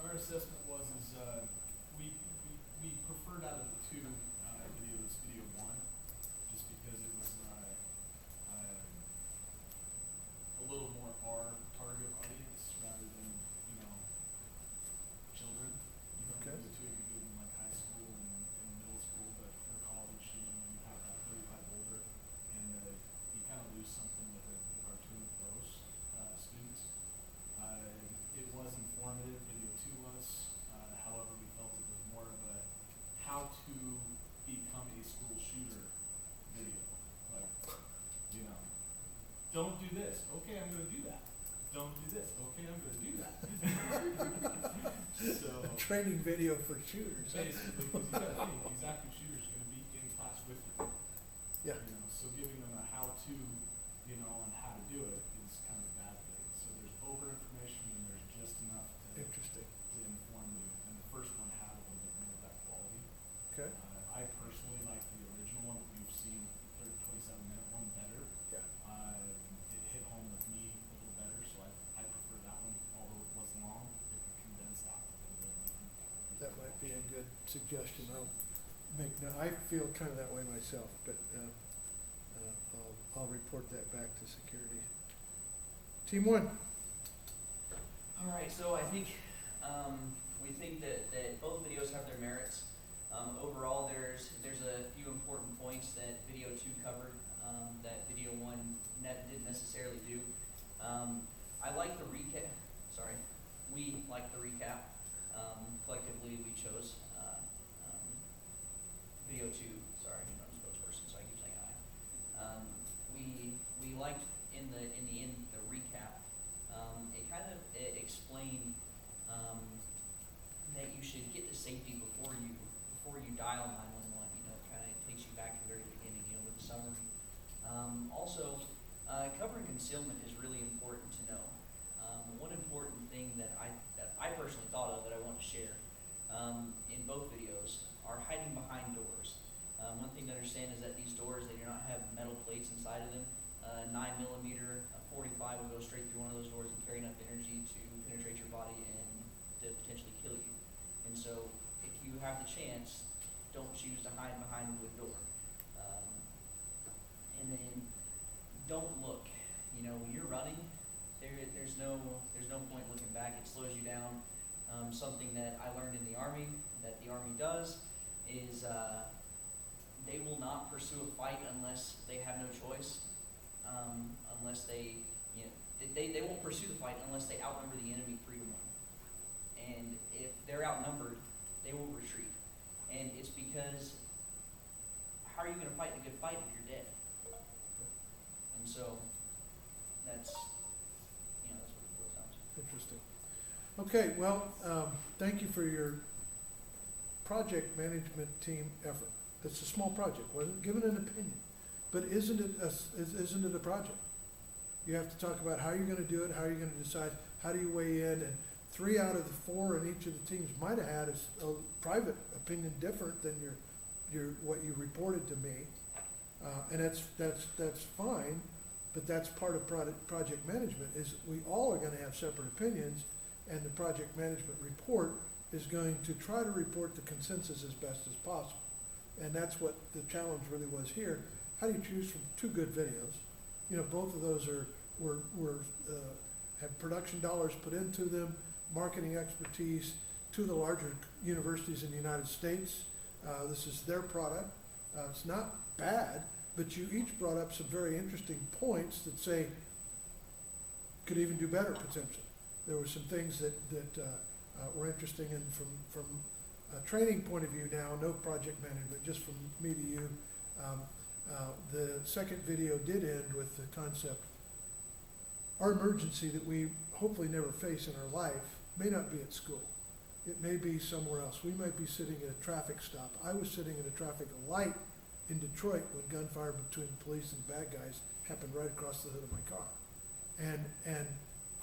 Our assessment was we preferred out of the two videos, video 1, just because it was a little more our target audience rather than children. Okay. The two would be good in like high school and middle school, but for college, you have that 35 older, and you kind of lose something with a cartoon with those students. It was informative, video 2 was. However, we felt it was more of a how to become a school shooter video. Like, don't do this. Okay, I'm going to do that. Don't do this. Okay, I'm going to do that. So A training video for shooters. basically, because you got to think, these active shooters are going to be in class with you. Yeah. So giving them a how-to, on how to do it is kind of a bad thing. So there's over-information and there's just enough to Interesting. inform you. And the first one had a little bit more of that quality. Okay. I personally like the original one that we've seen, the 27-minute one, better. Yeah. It hit home with me a little better, so I prefer that one, although it was long, it condensed out a little bit. That might be a good suggestion. I feel kind of that way myself, but I'll report that back to security. Team 1. All right, so I think we think that both videos have their merits. Overall, there's a few important points that video 2 covered that video 1 didn't necessarily do. I like the recap. Sorry, we like the recap. Collectively, we chose in the end, the recap, it explained that you should get to safety before you dial 911. You know, it kind of takes you back to the very beginning, you know, with the summary. Also, cover and concealment is really important to know. One important thing that I personally thought of that I want to share in both videos are hiding behind doors. One thing to understand is that these doors, they do not have metal plates inside of them. 9mm, 45 will go straight through one of those doors and carry enough energy to penetrate your body and to potentially kill you. And so, if you have the chance, don't choose to hide behind a wood door. And then, don't look. You know, when you're running, there's no point looking back. It slows you down. Something that I learned in the Army, that the Army does, is they will not pursue a fight unless they have no choice. Unless they won't pursue the fight unless they outnumber the enemy 3-1. And if they're outnumbered, they will retreat. And it's because, how are you going to fight a good fight if you're dead? And so, that's what it boils down to. Interesting. Okay, well, thank you for your project management team effort. It's a small project, wasn't it? Give it an opinion. But isn't it a project? You have to talk about how you're going to do it, how you're going to decide, how do you weigh in, and 3 out of the 4 in each of the teams might have had a private opinion different than your what you reported to me, and that's fine, but that's part of project management. Is we all are going to have separate opinions, and the project management report is going to try to report the consensus as best as possible, and that's what the challenge really was here. How do you choose from 2 good videos? You know, both of those have production dollars put into them, marketing expertise, 2 of the larger universities in the United States. This is their product. It's not bad, but you each brought up some very interesting points that say could even do better potentially. There were some things that were interesting, and from a training point of view now, no project management, just from me to you. The second video did end with the concept, our emergency that we hopefully never face in our life may not be at school. It may be somewhere else. We might be sitting at a traffic stop. I was sitting at a traffic light in Detroit when gunfire between police and bad guys happened right across the hood of my car. And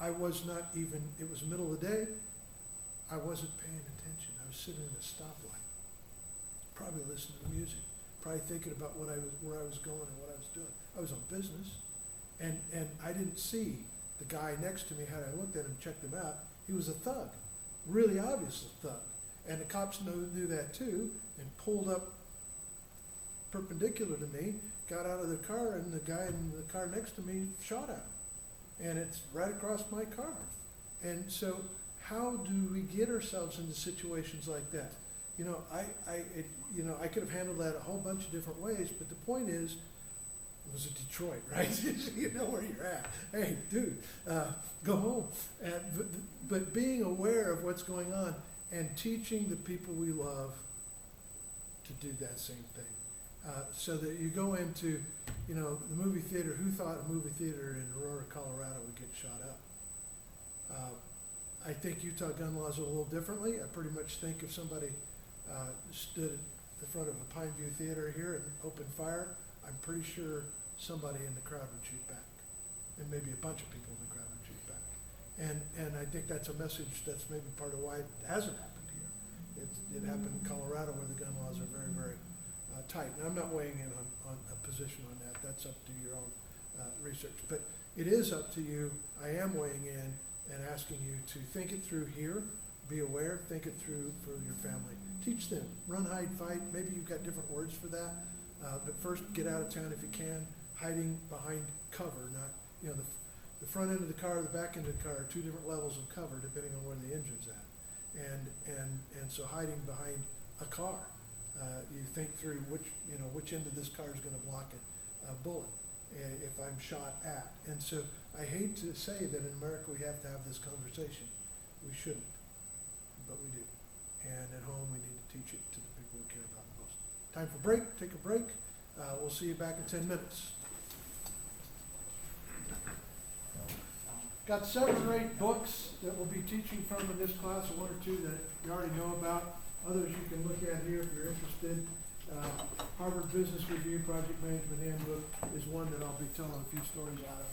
I was not even, it was the middle of the day, I wasn't paying attention. I was sitting at a stoplight, probably listening to music, probably thinking about where I was going and what I was doing. I was on business, and I didn't see the guy next to me. Had I looked at him, checked him out, he was a thug, really obvious a thug. And the cops knew that too, and pulled up perpendicular to me, got out of the car, and the guy in the car next to me shot at him. And it's right across my car. And so how do we get ourselves into situations like that? You know, I could have handled that a whole bunch of different ways, but the point is, it was in Detroit, right? You know where you're at. Hey, dude, go home. But being aware of what's going on and teaching the people we love to do that same thing. So that you go into, you know, the movie theater. Who thought a movie theater in Aurora, Colorado would get shot up? I think Utah gun laws are a little differently. I pretty much think if somebody stood at the front of a Pineview theater here and opened fire, I'm pretty sure somebody in the crowd would shoot back. And maybe a bunch of people in the crowd would shoot back. And I think that's a message that's maybe part of why it hasn't happened here. It happened in Colorado where the gun laws are very, very tight. And I'm not weighing in on a position on that. That's up to your own research. But it is up to you. I am weighing in and asking you to think it through here, be aware, think it through for your family. Teach them, run, hide, fight. Maybe you've got different words for that. But first, get out of town if you can, hiding behind cover, not, you know, the front end of the car, the back end of the car are 2 different levels of cover depending on where the engine's at. And so hiding behind a car, you think through which end of this car is going to block a bullet if I'm shot at. And so I hate to say that in America we have to have this conversation. We shouldn't, but we do. And at home we need to teach it to the people we care about most. Time for break. Take a break. We'll see you back in 10 minutes. got 7 or 8 books that we'll be teaching from in this class, 1 or 2 that you already know about. Others you can look at here if you're interested. Harvard Business Review Project Management Handbook is one that I'll be telling a few stories out of.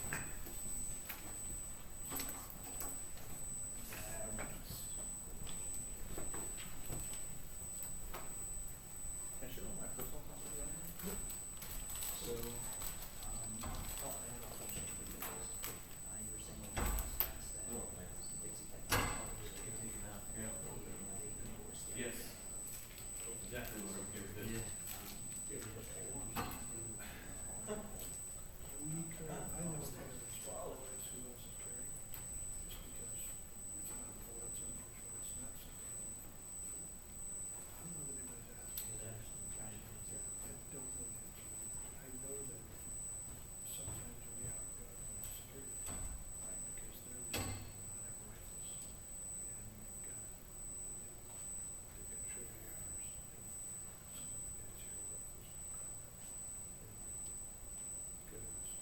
Can I show my personal copy right here? So, oh, and I'll touch on the videos. You were saying that Dixie Tech. Yes. Exactly what I'm here to do. I know Kansas followers who else is carrying, just because it's not full, it's unusual, it's not something. I don't know that anybody's asking. I don't know the answer. I know that sometimes we have to go to security, right, because they're the ones that have rifles. And you've got, they've got trigger hours, and some of the guys here have rifles. Goodness.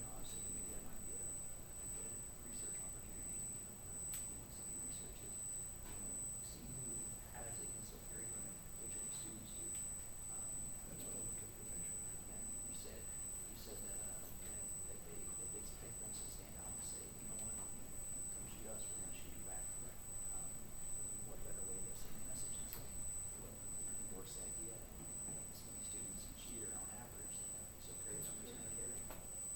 Honestly, maybe that might be a good research opportunity, for somebody researches, see who has it and still carry from it, which of the students do. That's public information. And you said that, that Dixie Tech wants to stand out and say, you know what, come shoot us, we're gonna shoot you back. What better way of sending a message than saying, look, we endorse the idea, and this many students each year on average, so carry somebody's gonna carry.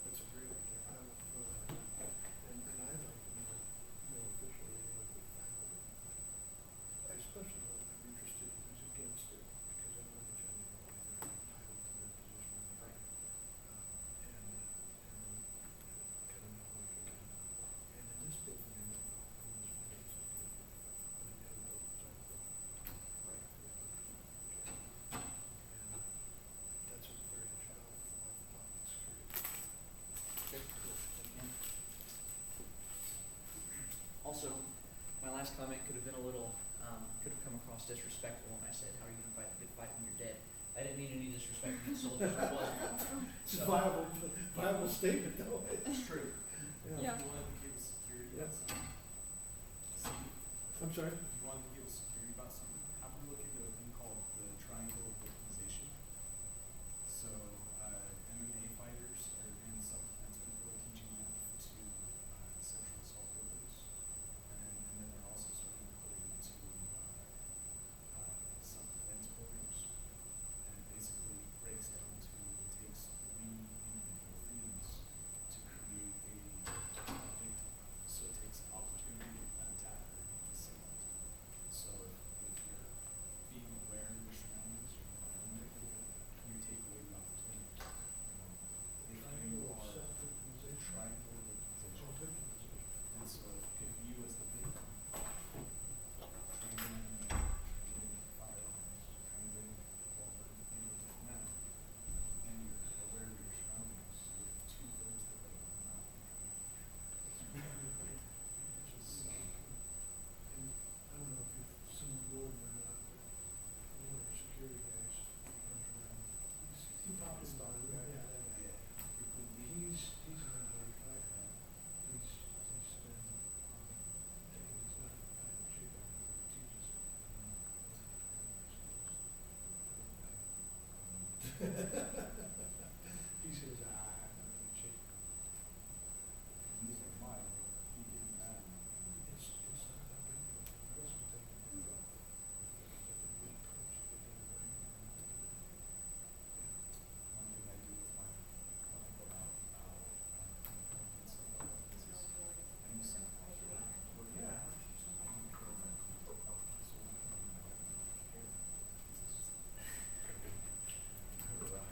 That's a great idea. I will throw that out. And I'd like to know officially with faculty. I especially I'm interested in who's against it, because I want to tell you why they're entitled to their position. Right. And kind of know who can. And in this building, I don't know, in this building, it's different. But in the other buildings, I don't. Right. And that's a very interesting, I'll talk to security. Okay, cool. Also, my last comment could have been a little, could have come across disrespectful when I said, how are you gonna fight a good fight when you're dead? I didn't mean any disrespect to the soldiers, I wasn't. It's a So, viable statement though. it's true. Yeah. You wanted to give us security Yeah. about something. Steve, I'm sorry? you wanted to give us security about something. Have a look into a thing called the triangle of victimization. So, MMA fighters are in self-defense people are teaching that to sexual assault victims, and then they're also starting to put it into self-defense programs. And it basically breaks down to it takes 3 individual things to create a victim. So it takes opportunity, attacker, and assailant. So if you're being aware of your surroundings, your environment, you take away the opportunity. If you are triangle of victimization. And so if you as the victim, training firearms, training revolver, now, and you're aware of your surroundings, you're 2/3 the way not. Just I don't know if you've seen Gordon or not, but one of our security guys comes around. He popped his dog. Yeah, yeah, yeah. He's not very fight. He's been, he's not a kind of chick, he teaches it. He says, I'm not a chick. these are mine, he didn't matter. It's not that big. It wasn't taking it off. But the big coach, they get a brain. One thing I do with my, when I go out, and stuff like that, is I use some, yeah. I don't care about, so when I go out, I don't care. It's just,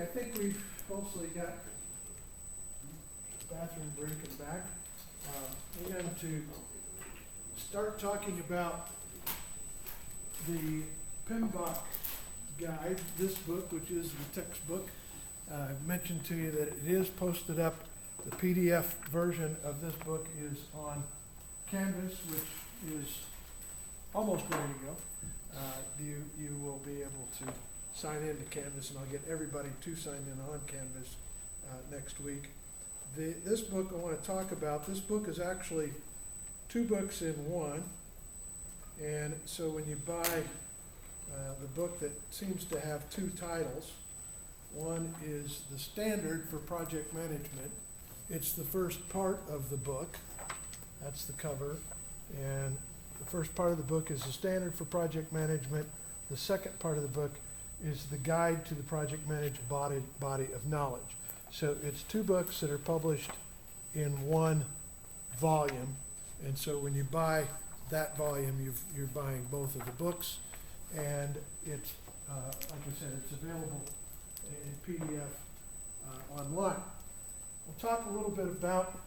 I think we've mostly got bathroom break and back. We're going to start talking about the PMBOK guide, this book, which is the textbook. I've mentioned to you that it is posted up. The PDF version of this book is on Canvas, which is almost ready to go. You will be able to sign in to Canvas, and I'll get everybody to sign in on Canvas next week. This book I want to talk about, this book is actually 2 books in one. And so when you buy the book that seems to have 2 titles, one is the Standard for Project Management. It's the first part of the book. That's the cover. And the first part of the book is the Standard for Project Management. The second part of the book is the Guide to the Project Managed Body of Knowledge. So it's 2 books that are published in one volume. And so when you buy that volume, you're buying both of the books. And it's, like I said, it's available in PDF online. We'll talk a little bit about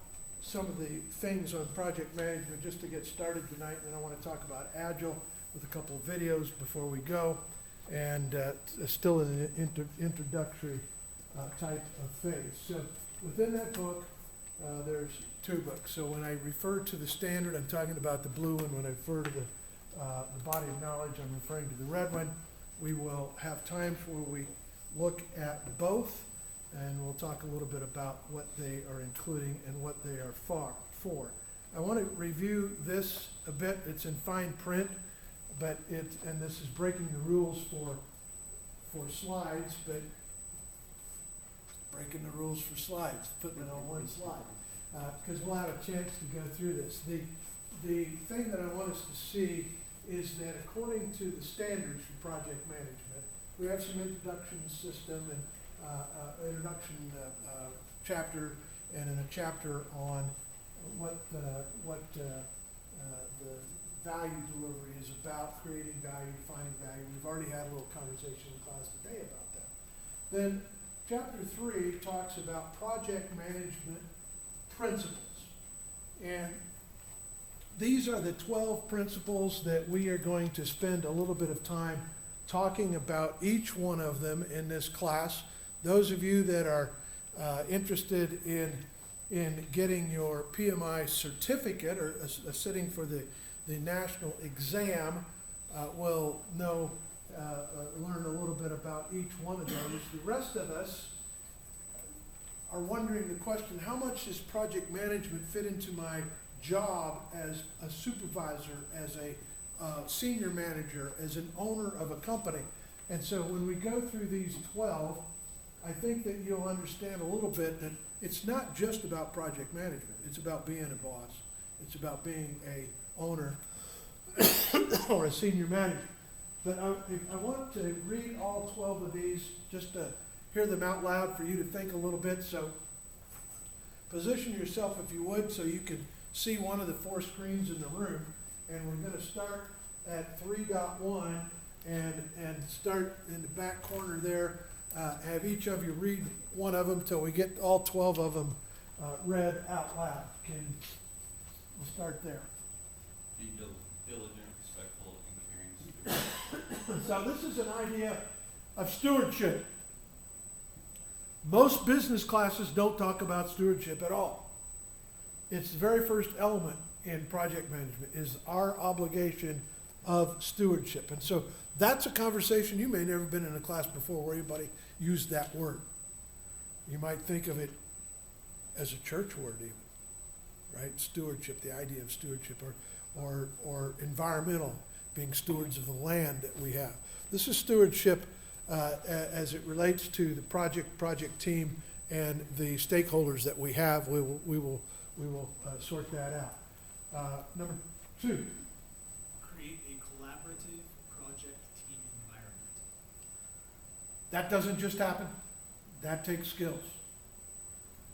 some of the things on project management just to get started tonight. And I want to talk about Agile with a couple of videos before we go. And still in an introductory type of phase. So within that book, there's 2 books. So when I refer to the Standard, I'm talking about the blue one. When I refer to the body of knowledge, I'm referring to the red one. We will have times where we look at both, and we'll talk a little bit about what they are including and what they are for. I want to review this a bit. It's in fine print, but and this is breaking the rules for slides, but breaking the rules for slides, putting it on one slide, because we'll have a chance to go through this. The thing that I want us to see is that according to the standards for project management, we have some introduction system and introduction chapter, and in a chapter on what the value delivery is about, creating value, defining value. We've already had a little conversation in class today about that. Then chapter 3 talks about project management principles. And these are the 12 principles that we are going to spend a little bit of time talking about each one of them in this class. Those of you that are interested in getting your PMI certificate or sitting for the national exam will learn a little bit about each one of those. The rest of us are wondering the question, how much does project management fit into my job as a supervisor, as a senior manager, as an owner of a company? And so when we go through these 12, I think that you'll understand a little bit that it's not just about project management. It's about being a boss. It's about being a owner or a senior manager. But I want to read all 12 of these just to hear them out loud for you to think a little bit. So position yourself, if you would, so you can see one of the 4 screens in the room. And we're going to start at 3.1 and start in the back corner there. Have each of you read one of them till we get all 12 of them read out loud. We'll start there. Be diligent, respectful, and caring. So this is an idea of stewardship. Most business classes don't talk about stewardship at all. It's the very first element in project management is our obligation of stewardship. And so that's a conversation. You may never been in a class before where anybody used that word. You might think of it as a church word even, right? Stewardship, the idea of stewardship, or environmental, being stewards of the land that we have. This is stewardship as it relates to the project team and the stakeholders that we have. We will sort that out. Number 2. Create a collaborative project team environment. That doesn't just happen. That takes skills.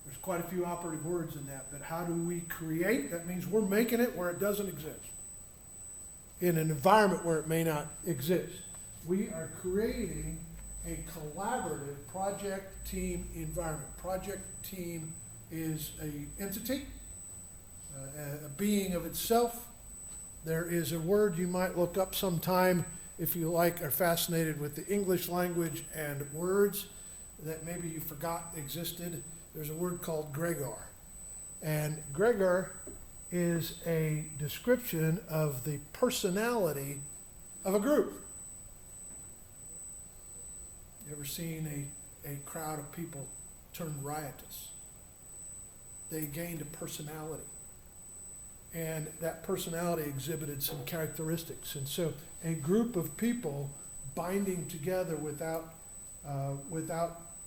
There's quite a few operative words in that, but how do we create? That means we're making it where it doesn't exist. In an environment where it may not exist. We are creating a collaborative project team environment. Project team is a entity, a being of itself. There is a word you might look up sometime if you like, are fascinated with the English language and words that maybe you forgot existed. There's a word called Gregor. And Gregor is a description of the personality of a group. You ever seen a crowd of people turn riotous? They gained a personality. And that personality exhibited some characteristics. And so a group of people binding together without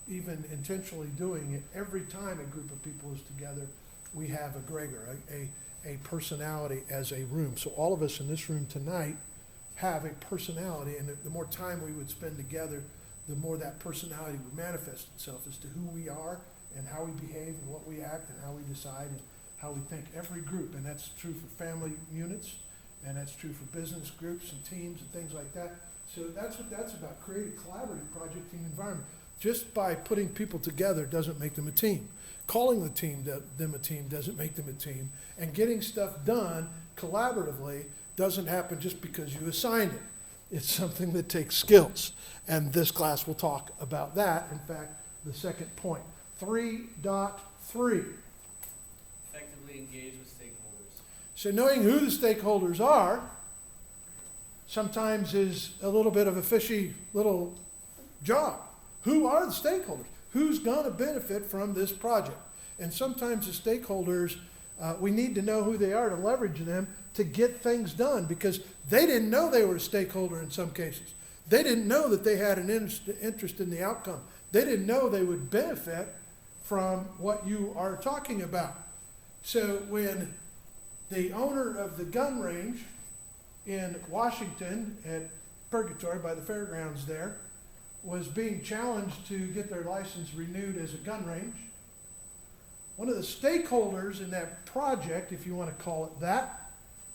even intentionally doing it, every time a group of people is together, we have a Gregor, a personality as a room. So all of us in this room tonight have a personality, and the more time we would spend together, the more that personality would manifest itself as to who we are and how we behave and what we act and how we decide and how we think. Every group, and that's true for family units, and that's true for business groups and teams and things like that. So that's what that's about, create a collaborative project team environment. Just by putting people together doesn't make them a team. Calling them a team doesn't make them a team. And getting stuff done collaboratively doesn't happen just because you assigned it. It's something that takes skills. And this class will talk about that. In fact, the second point. 3.3. Effectively engage with stakeholders. So knowing who the stakeholders are sometimes is a little bit of a fishy little job. Who are the stakeholders? Who's going to benefit from this project? And sometimes the stakeholders, we need to know who they are to leverage them to get things done, because they didn't know they were a stakeholder in some cases. They didn't know that they had an interest in the outcome. They didn't know they would benefit from what you are talking about. So when the owner of the gun range in Washington at Purgatory by the fairgrounds there was being challenged to get their license renewed as a gun range, one of the stakeholders in that project, if you want to call it that,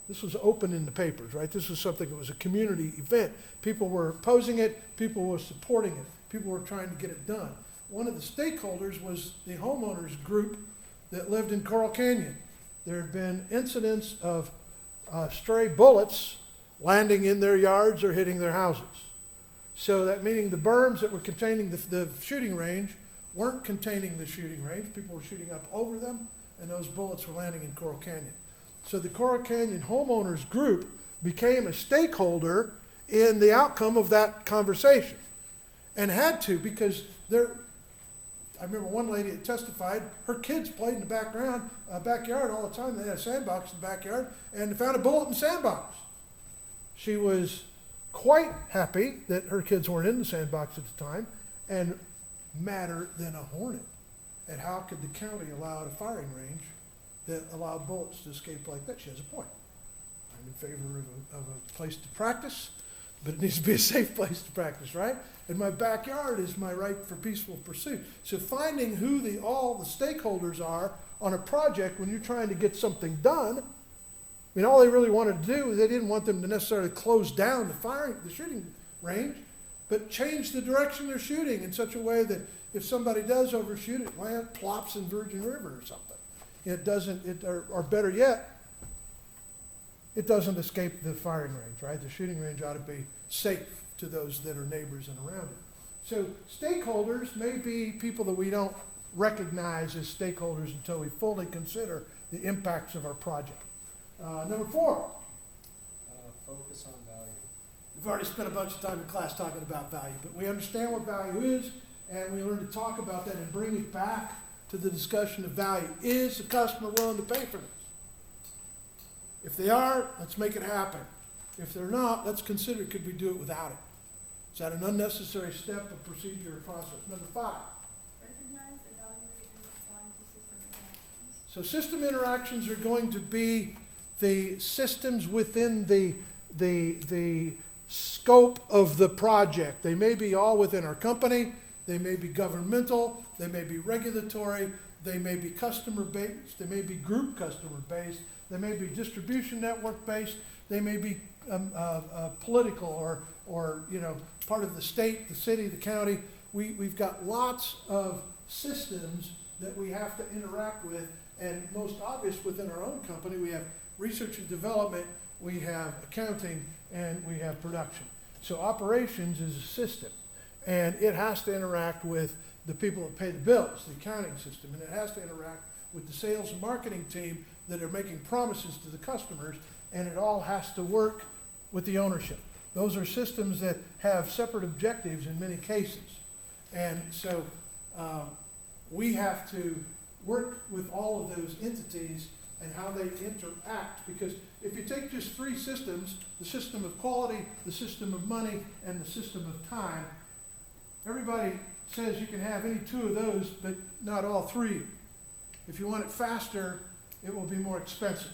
this was open in the papers, right? This was something that was a community event. People were opposing it, people were supporting it, people were trying to get it done. One of the stakeholders was the homeowners group that lived in Coral Canyon. There had been incidents of stray bullets landing in their yards or hitting their houses. So that meaning the berms that were containing the shooting range weren't containing the shooting range. People were shooting up over them, and those bullets were landing in Coral Canyon. So the Coral Canyon homeowners group became a stakeholder in the outcome of that conversation, and had to, because I remember one lady that testified, her kids played in the backyard all the time. They had a sandbox in the backyard, and they found a bullet in the sandbox. She was quite happy that her kids weren't in the sandbox at the time, and madder than a hornet at how could the county allow a firing range that allowed bullets to escape like that. She has a point. I'm in favor of a place to practice, but it needs to be a safe place to practice, right? And my backyard is my right for peaceful pursuit. So finding who all the stakeholders are on a project when you're trying to get something done, I mean, all they really wanted to do is they didn't want them to necessarily close down the shooting range, but change the direction they're shooting in such a way that if somebody does overshoot it, plops in Virgin River or something. It doesn't, or better yet, it doesn't escape the firing range, right? The shooting range ought to be safe to those that are neighbors and around it. So stakeholders may be people that we don't recognize as stakeholders until we fully consider the impacts of our project. Number 4. Focus on value. We've already spent a bunch of time in class talking about value, but we understand what value is, and we learn to talk about that and bring it back to the discussion of value. Is the customer willing to pay for this? If they are, let's make it happen. If they're not, let's consider, could we do it without it? Is that an unnecessary step of procedure or process? Number 5. Recognize, evaluate, and respond to system interactions. So system interactions are going to be the systems within the scope of the project. They may be all within our company, they may be governmental, they may be regulatory, they may be customer-based, they may be group customer-based, they may be distribution network-based, they may be political or, you know, part of the state, the city, the county. We've got lots of systems that we have to interact with, and most obvious within our own company, we have research and development, we have accounting, and we have production. So operations is a system, and it has to interact with the people that pay the bills, the accounting system, and it has to interact with the sales and marketing team that are making promises to the customers, and it all has to work with the ownership. Those are systems that have separate objectives in many cases. And so we have to work with all of those entities and how they interact, because if you take just three systems, the system of quality, the system of money, and the system of time, everybody says you can have any two of those, but not all three. If you want it faster, it will be more expensive.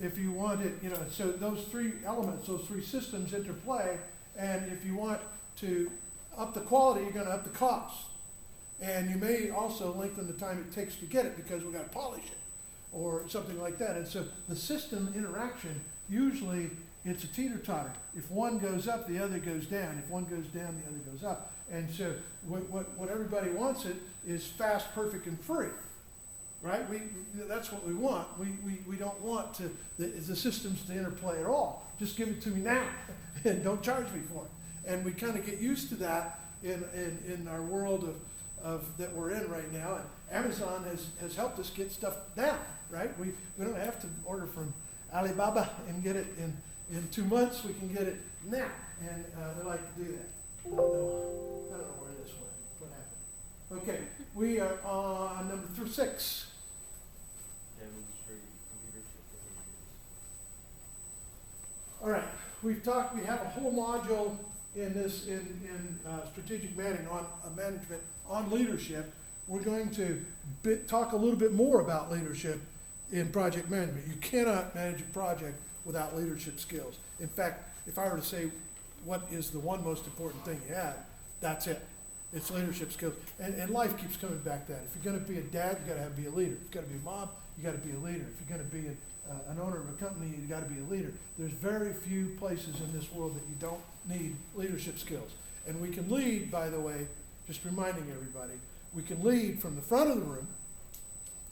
If you want it, you know, so those three elements, those three systems interplay, and if you want to up the quality, you're gonna up the cost. And you may also lengthen the time it takes to get it because we've got to polish it or something like that. And so the system interaction, usually it's a teeter-totter. If one goes up, the other goes down. If one goes down, the other goes up. And so what everybody wants it is fast, perfect, and free, right? That's what we want. We don't want the systems to interplay at all. Just give it to me now and don't charge me for it. And we kind of get used to that in our world of that we're in right now. And Amazon has helped us get stuff down, right? We don't have to order from Alibaba and get it in 2 months. We can get it now. And they like to do that. I don't know where this went. What happened? Okay, we are on number 6. Demonstrate leadership behaviors. All right, we have a whole module in this, in strategic management on leadership. We're going to talk a little bit more about leadership in project management. You cannot manage a project without leadership skills. In fact, if I were to say what is the one most important thing you have, that's it. It's leadership skills. And life keeps coming back to that. If you're going to be a dad, you got to be a leader. If you're going to be a mom, you got to be a leader. If you're going to be an owner of a company, you got to be a leader. There's very few places in this world that you don't need leadership skills. And we can lead, by the way, just reminding everybody, we can lead from the front of the room,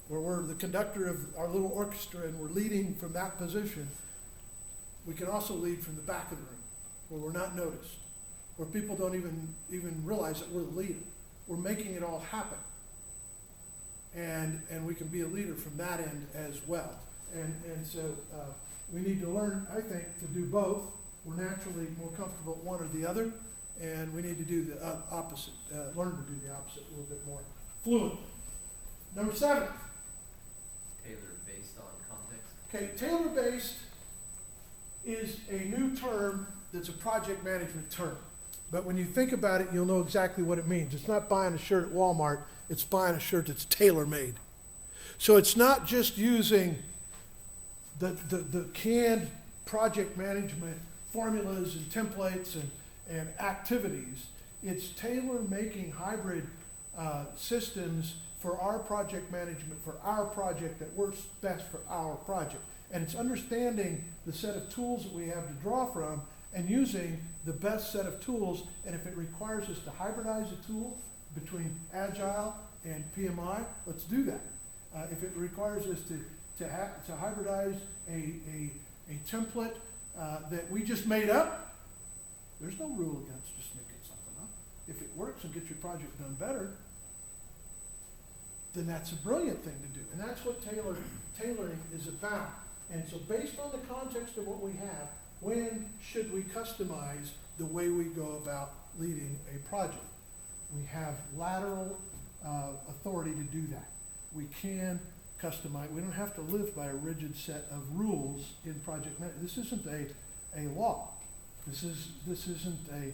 where we're the conductor of our little orchestra and we're leading from that position. We can also lead from the back of the room, where we're not noticed, where people don't even realize that we're the leader. We're making it all happen. And we can be a leader from that end as well. And so we need to learn, I think, to do both. We're naturally more comfortable at one or the other, and we need to do the opposite, learn to do the opposite a little bit more fluently. Number 7. Tailor based on context. Okay, tailor-based is a new term that's a project management term. But when you think about it, you'll know exactly what it means. It's not buying a shirt at Walmart, it's buying a shirt that's tailor-made. So it's not just using the canned project management formulas and templates and activities. It's tailor-making hybrid systems for our project management, for our project that works best for our project. And it's understanding the set of tools that we have to draw from and using the best set of tools. And if it requires us to hybridize a tool between Agile and PMI, let's do that. If it requires us to hybridize a template that we just made up, there's no rule against just making something up. If it works and gets your project done better, then that's a brilliant thing to do. And that's what tailoring is about. And so based on the context of what we have, when should we customize the way we go about leading a project? We have lateral authority to do that. We can customize. We don't have to live by a rigid set of rules in project management. This isn't a law. This isn't a,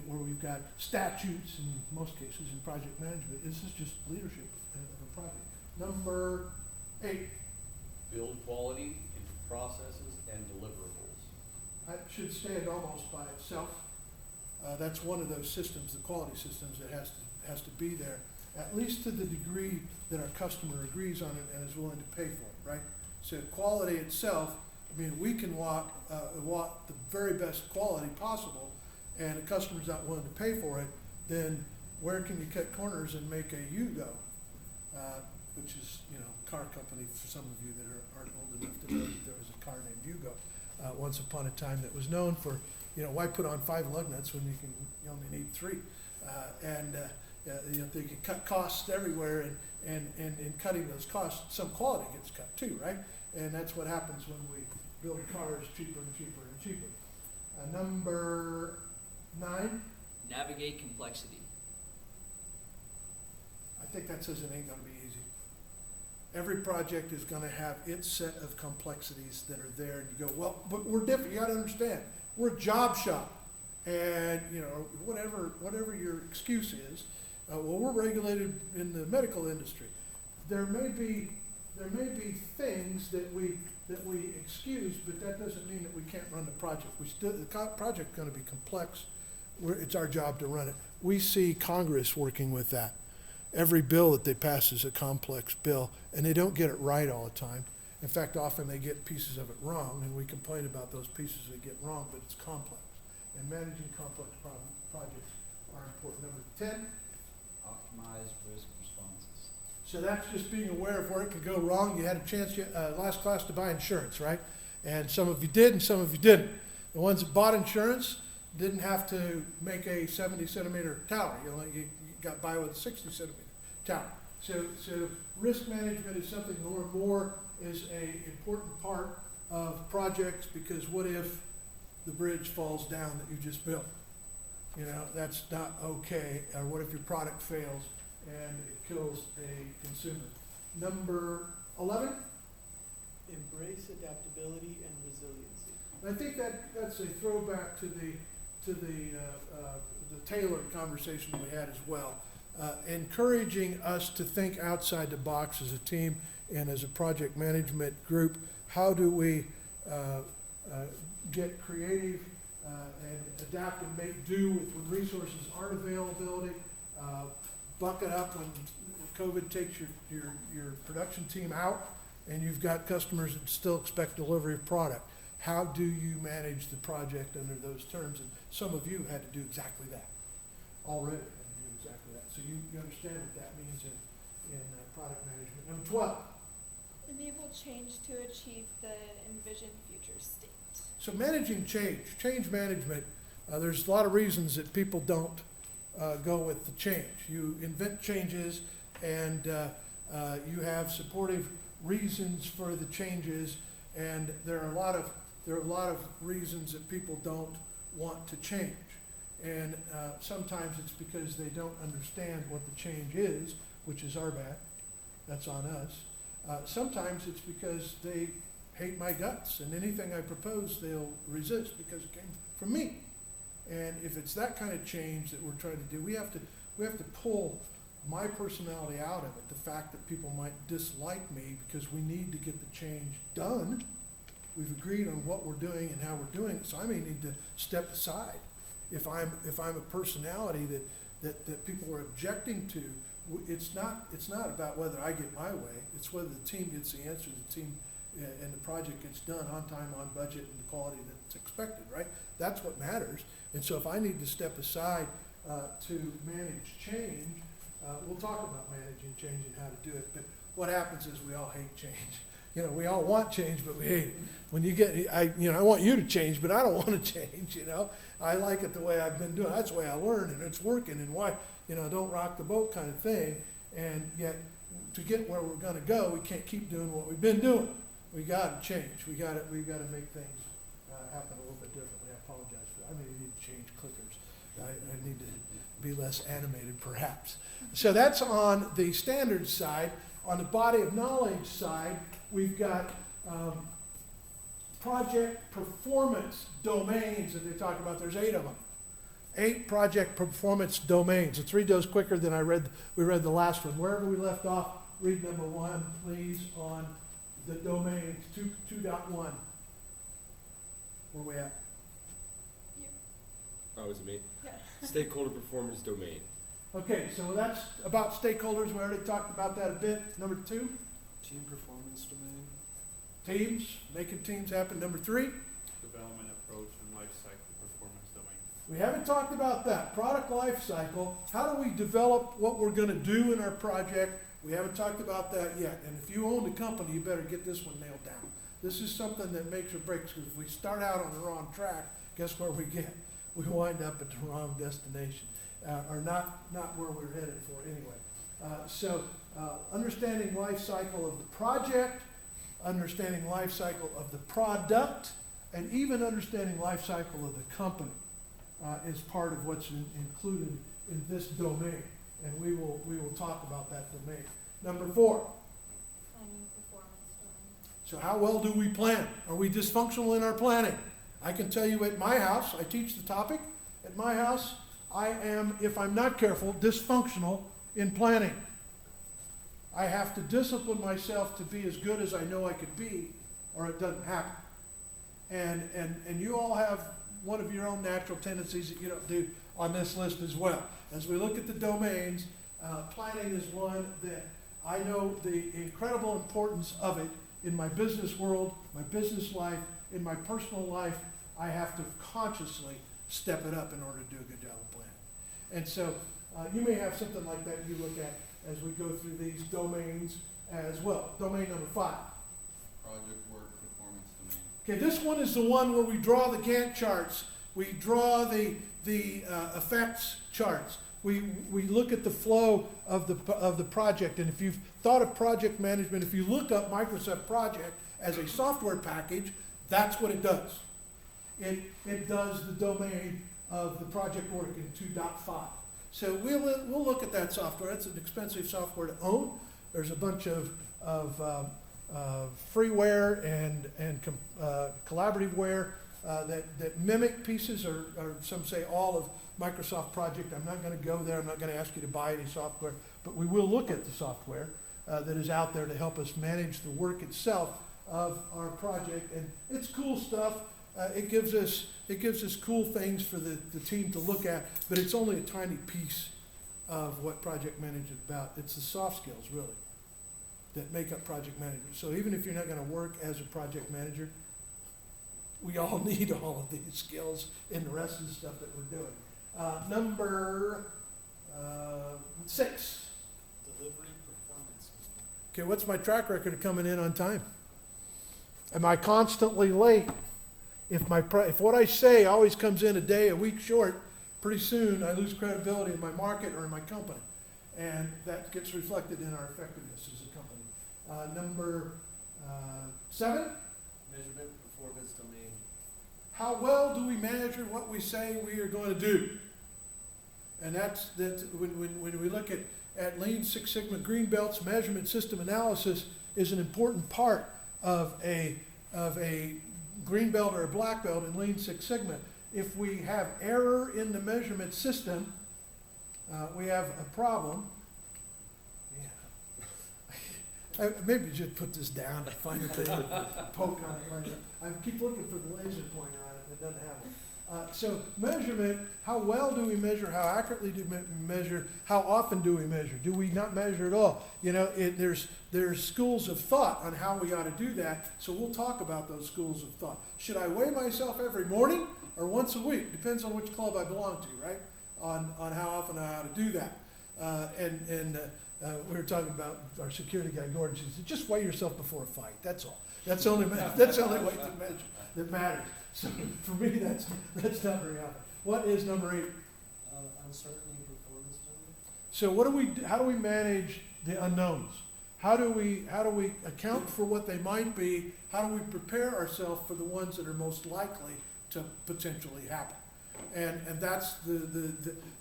where we've got statutes in most cases in project management. This is just leadership of a project. Number 8. Build quality into processes and deliverables. That should stand almost by itself. That's one of those systems, the quality systems, that has to be there. at least to the degree that our customer agrees on it and is willing to pay for it, right? So quality itself, I mean, we can want the very best quality possible, and the customer's not willing to pay for it, then where can you cut corners and make a Yugo? Which is, you know, car company for some of you that aren't old enough to know that there was a car named Yugo once upon a time that was known for, you know, why put on 5 lug nuts when you only need 3? You know, they can cut costs everywhere, and in cutting those costs, some quality gets cut too, right? And that's what happens when we build cars cheaper and cheaper and cheaper. Number 9, Navigate complexity. I think that says it ain't gonna be easy. Every project is gonna have its set of complexities that are there, and you go, well, but we're different, you gotta understand, we're a job shop. And, you know, whatever your excuse is, well, we're regulated in the medical industry. There may be things that we excuse, but that doesn't mean that we can't run the project. The project's gonna be complex. It's our job to run it. We see Congress working with that. Every bill that they pass is a complex bill, and they don't get it right all the time. In fact, often they get pieces of it wrong, and we complain about those pieces they get wrong, but it's complex. And managing complex projects are important. Number 10, Optimize risk responses. so that's just being aware of where it could go wrong. You had a chance last class to buy insurance, right? And some of you did and some of you didn't. The ones that bought insurance didn't have to make a 70 centimeter tower. You got by with a 60 centimeter tower. So risk management is something more and more is a important part of projects, because what if the bridge falls down that you just built? You know, that's not okay. Or what if your product fails and it kills a consumer? Number 11, Embrace adaptability and resiliency. I think that's a throwback to the tailored conversation we had as well. Encouraging us to think outside the box as a team and as a project management group. How do we get creative and adapt and make do with when resources aren't availability? Bucket up when COVID takes your production team out and you've got customers that still expect delivery of product. How do you manage the project under those terms? And some of you had to do exactly that already. Had to do exactly that. So you understand what that means in product management. Number 12. Enable change to achieve the envisioned future state. So managing change management, there's a lot of reasons that people don't go with the change. You invent changes, and you have supportive reasons for the changes, and there are a lot of reasons that people don't want to change. And sometimes it's because they don't understand what the change is, which is our bad. That's on us. Sometimes it's because they hate my guts, and anything I propose they'll resist because it came from me. And if it's that kind of change that we're trying to do, we have to pull my personality out of it. The fact that people might dislike me, because we need to get the change done. We've agreed on what we're doing and how we're doing it, so I may need to step aside. If I'm a personality that people are objecting to, it's not about whether I get my way. It's whether the team gets the answer, the team and the project gets done on time, on budget, and the quality that's expected, right? That's what matters. And so if I need to step aside to manage change, we'll talk about managing change and how to do it. But what happens is we all hate change. You know, we all want change, but we hate it. When you get, I want you to change, but I don't want to change, you know. I like it the way I've been doing it. That's the way I learn, and it's working, and why, don't rock the boat kind of thing. And yet, to get where we're going to go, we can't keep doing what we've been doing. We got to change. We've got to make things happen a little bit differently. I apologize for that. I maybe need to change clickers. I need to be less animated, perhaps. So that's on the standards side. On the body of knowledge side, we've got project performance domains that they talk about. There's 8 of them. 8 project performance domains. Let's read those quicker than we read the last one. Wherever we left off, read number 1, please, on the domains, 2.1. Where we at? Oh, is it me? Yeah. Stakeholder performance domain. Okay, so that's about stakeholders. We already talked about that a bit. Number 2, Team performance domain. teams, making teams happen. Number 3, Development approach and life cycle performance domain. we haven't talked about that. Product life cycle. How do we develop what we're going to do in our project? We haven't talked about that yet. And if you own the company, you better get this one nailed down. This is something that makes or breaks, because if we start out on the wrong track, guess where we get? We wind up at the wrong destination, or not where we're headed for anyway. So understanding life cycle of the project, understanding life cycle of the product, and even understanding life cycle of the company is part of what's included in this domain. And we will talk about that domain. Number 4. Planning performance domain. So how well do we plan? Are we dysfunctional in our planning? I can tell you at my house, I teach the topic. At my house, I am, if I'm not careful, dysfunctional in planning. I have to discipline myself to be as good as I know I could be, or it doesn't happen. And you all have one of your own natural tendencies that you don't do on this list as well. As we look at the domains, planning is one that I know the incredible importance of it in my business world, my business life, in my personal life. I have to consciously step it up in order to do a good job of planning. And so you may have something like that you look at as we go through these domains as well. Domain number 5. Project work performance domain. Okay, this one is the one where we draw the Gantt charts. We draw the effects charts. We look at the flow of the project. And if you've thought of project management, if you look up Microsoft Project as a software package, that's what it does. It does the domain of the project work in 2.5. So we'll look at that software. It's an expensive software to own. There's a bunch of freeware and collaborativeware that mimic pieces, or some say all of Microsoft Project. I'm not going to go there. I'm not going to ask you to buy any software, but we will look at the software that is out there to help us manage the work itself of our project. And it's cool stuff. It gives us cool things for the team to look at, but it's only a tiny piece of what project management is about. It's the soft skills, really, that make up project management. So even if you're not going to work as a project manager, we all need all of these skills in the rest of the stuff that we're doing. Number 6. Delivery performance. Okay, what's my track record of coming in on time? Am I constantly late? If what I say always comes in a day, a week short, pretty soon I lose credibility in my market or in my company. And that gets reflected in our effectiveness as a company. Number 7. Measurement performance domain. How well do we measure what we say we are going to do? And that's when we look at Lean Six Sigma Green Belts, measurement system analysis is an important part of a green belt or a black belt in Lean Six Sigma. If we have error in the measurement system, we have a problem. Yeah. Maybe just put this down and find a thing and poke on it later. I keep looking for the laser pointer on it, and it doesn't have one. So measurement, how well do we measure? How accurately do we measure? How often do we measure? Do we not measure at all? You know, there's schools of thought on how we ought to do that, so we'll talk about those schools of thought. Should I weigh myself every morning or once a week? Depends on which club I belong to, right? On how often I ought to do that. We were talking about our security guy, Gordon. She said, just weigh yourself before a fight. That's all. That's the only way to measure that matters. So for me, that's not very often. What is number 8? Uncertainty performance domain. So how do we manage the unknowns? How do we account for what they might be? How do we prepare ourselves for the ones that are most likely to potentially happen? And that's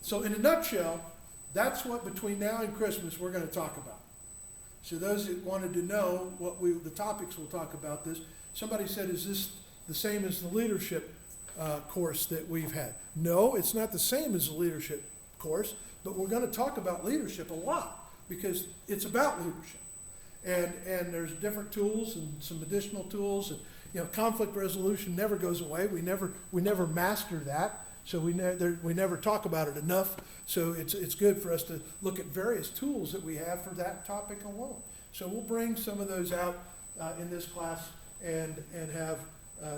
so in a nutshell, that's what between now and Christmas we're going to talk about. So those that wanted to know the topics we'll talk about this. Somebody said, is this the same as the leadership course that we've had? No, it's not the same as the leadership course, but we're going to talk about leadership a lot because it's about leadership. And there's different tools and some additional tools. And, conflict resolution never goes away. We never master that. So we never talk about it enough. So it's good for us to look at various tools that we have for that topic alone. So we'll bring some of those out in this class and have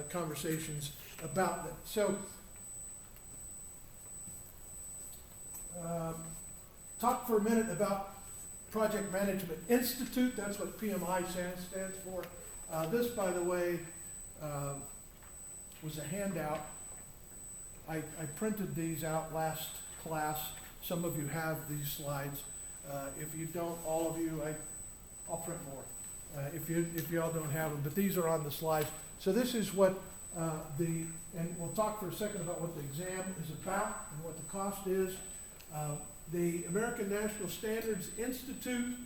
conversations about them. So talk for a minute about Project Management Institute. That's what PMI stands for. This, by the way, was a handout. I printed these out last class. Some of you have these slides. If you don't, all of you, I'll print more. If you all don't have them, but these are on the slides. So this is what and we'll talk for a second about what the exam is about and what the cost is. The American National Standards Institute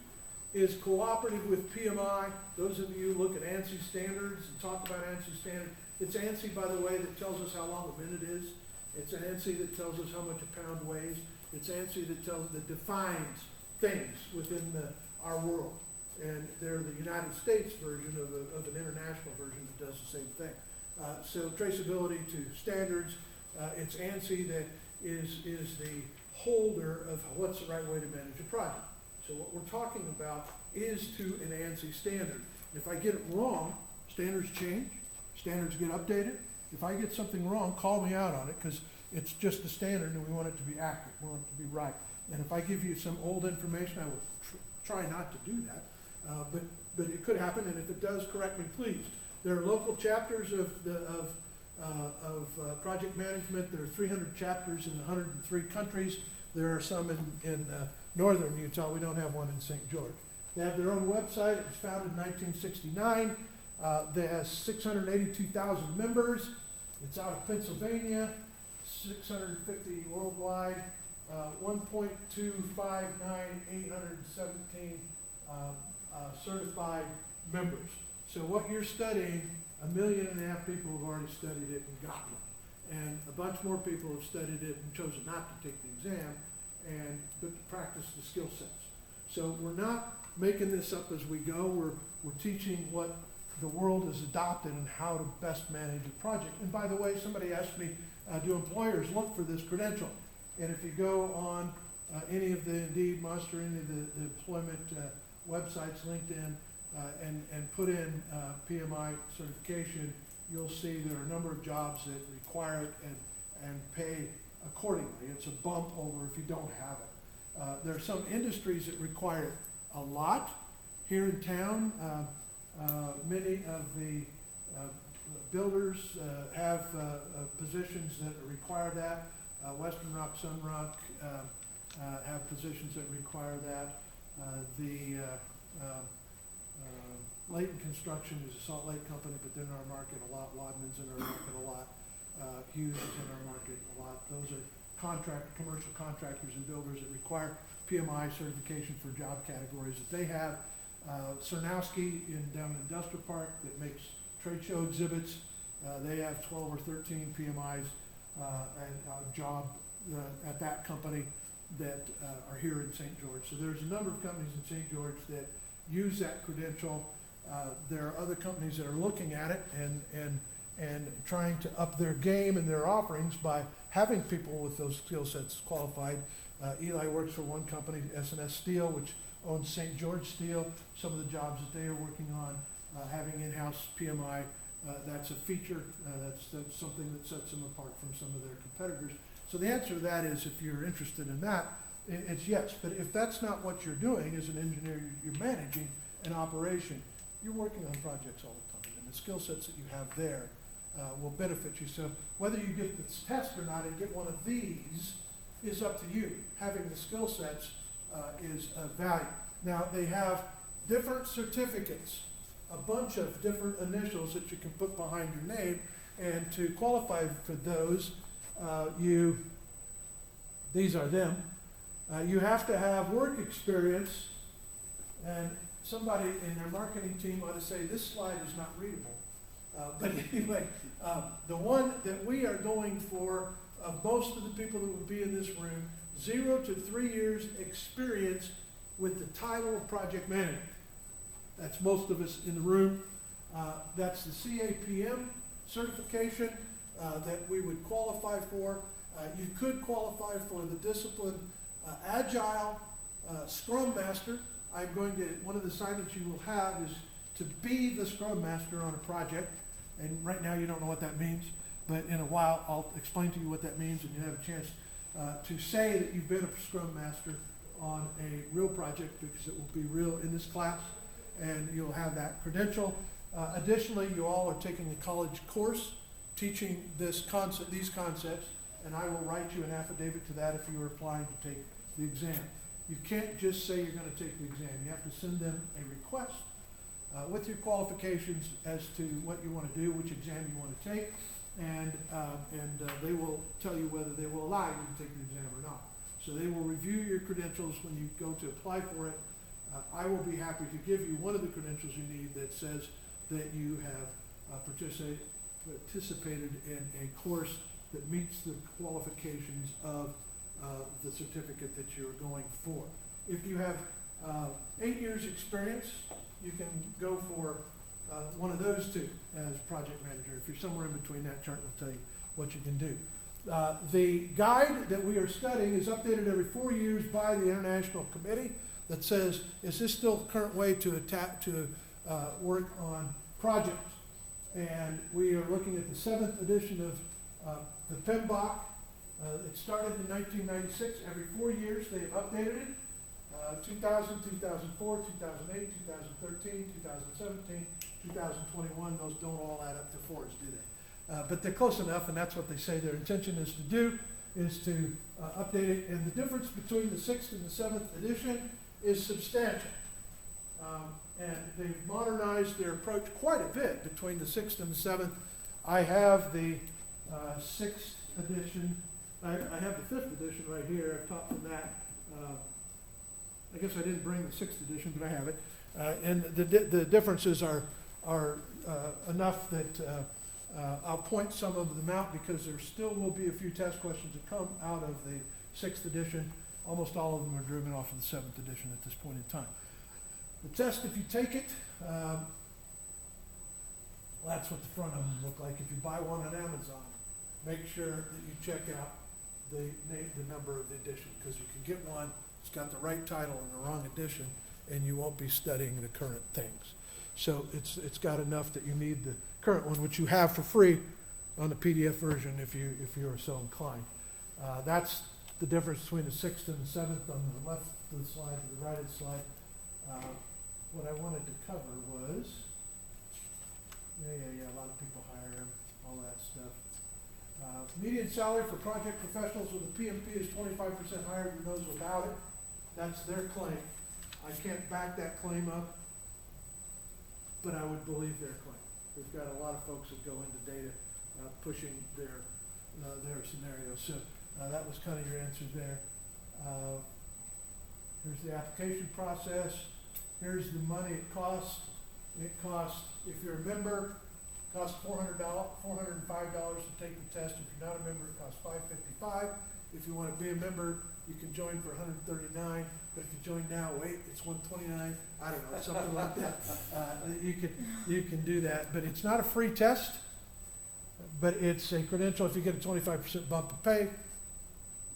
is cooperative with PMI. Those of you who look at ANSI standards and talk about ANSI standards, it's ANSI, by the way, that tells us how long a minute is. It's ANSI that tells us how much a pound weighs. It's ANSI that defines things within our world. And they're the United States version of an international version that does the same thing. So traceability to standards, it's ANSI that is the holder of what's the right way to manage a project. So what we're talking about is to an ANSI standard. If I get it wrong, standards change, standards get updated. If I get something wrong, call me out on it, because it's just a standard and we want it to be accurate, we want it to be right. And if I give you some old information, I will try not to do that, but it could happen, and if it does, correct me, please. There are local chapters of project management. There are 300 chapters in 103 countries. There are some in northern Utah. We don't have one in St. George. They have their own website. It was founded in 1969. They have 682,000 members. It's out of Pennsylvania, 650 worldwide, 1.259,817 certified members. So what you're studying, 1.5 million people have already studied it and gotten it. And a bunch more people have studied it and chosen not to take the exam, but to practice the skill sets. So we're not making this up as we go. We're teaching what the world has adopted and how to best manage a project. And by the way, somebody asked me, do employers look for this credential? And if you go on any of the Indeed, Monster, any of the employment websites, LinkedIn, and put in PMI certification, you'll see there are a number of jobs that require it and pay accordingly. It's a bump over if you don't have it. There are some industries that require it a lot. Here in town, many of the builders have positions that require that. Western Rock, Sunrock have positions that require that. Layton Construction is a Salt Lake company, but they're in our market a lot. Wadman's in our market a lot. Hughes is in our market a lot. Those are commercial contractors and builders that require PMI certification for job categories that they have. Cernowski down in Industrial Park that makes trade show exhibits. They have 12 or 13 PMIs and job at that company that are here in St. George. So there's a number of companies in St. George that use that credential. There are other companies that are looking at it and trying to up their game and their offerings by having people with those skill sets qualified. Eli works for one company, S&S Steel, which owns St. George Steel. Some of the jobs that they are working on, having in-house PMI, that's a feature. That's something that sets them apart from some of their competitors. So the answer to that is, if you're interested in that, it's yes. But if that's not what you're doing as an engineer, you're managing an operation, you're working on projects all the time, and the skill sets that you have there will benefit you. So whether you get this test or not and get one of these is up to you. Having the skill sets is of value. Now, they have different certificates, a bunch of different initials that you can put behind your name, and to qualify for those, these are them. You have to have work experience, and somebody in their marketing team ought to say, this slide is not readable. But anyway, the one that we are going for, most of the people that would be in this room, 0 to 3 years experience with the title of project manager. That's most of us in the room. That's the CAPM certification that we would qualify for. You could qualify for the discipline Agile Scrum Master. One of the assignments you will have is to be the Scrum Master on a project. And right now you don't know what that means, but in a while I'll explain to you what that means, and you have a chance to say that you've been a Scrum Master on a real project, because it will be real in this class, and you'll have that credential. Additionally, you all are taking a college course teaching these concepts, and I will write you an affidavit to that if you are applying to take the exam. You can't just say you're going to take the exam. You have to send them a request with your qualifications as to what you want to do, which exam you want to take, and they will tell you whether they will allow you to take the exam or not. So they will review your credentials when you go to apply for it. I will be happy to give you one of the credentials you need that says that you have participated in a course that meets the qualifications of the certificate that you're going for. If you have 8 years experience, you can go for one of those two as project manager. If you're somewhere in between, that chart will tell you what you can do. The guide that we are studying is updated every 4 years by the International Committee that says, is this still the current way to work on projects? And we are looking at the 7th edition of the PMBOK. It started in 1996. Every 4 years they have updated it. 2000, 2004, 2008, 2013, 2017, 2021, those don't all add up to 4s, do they? But they're close enough, and that's what they say their intention is to do, is to update it. And the difference between the 6th and the 7th edition is substantial. And they've modernized their approach quite a bit between the 6th and the 7th. I have the 6th edition. I have the 5th edition right here. I've taught from that. I guess I didn't bring the 6th edition, but I have it. And the differences are enough that I'll point some of them out, because there still will be a few test questions that come out of the 6th edition. Almost all of them are driven off of the 7th edition at this point in time. The test, if you take it, that's what the front of them look like. If you buy one on Amazon, make sure that you check out the number of the edition, because you can get one, it's got the right title and the wrong edition, and you won't be studying the current things. So it's got enough that you need the current one, which you have for free on the PDF version if you are so inclined. That's the difference between the 6th and the 7th on the left of the slide to the right of the slide. What I wanted to cover was, a lot of people hire him, all that stuff. Median salary for project professionals with a PMP is 25% higher than those without it. That's their claim. I can't back that claim up, but I would believe their claim. We've got a lot of folks that go into data pushing their scenarios. So that was kind of your answer there. Here's the application process. Here's the money it costs. It costs, if you're a member, it costs $405 to take the test. If you're not a member, it costs $555. If you want to be a member, you can join for $139. But if you join now, wait, it's $129. I don't know, something like that. You can do that, but it's not a free test. But it's a credential. If you get a 25% bump in pay,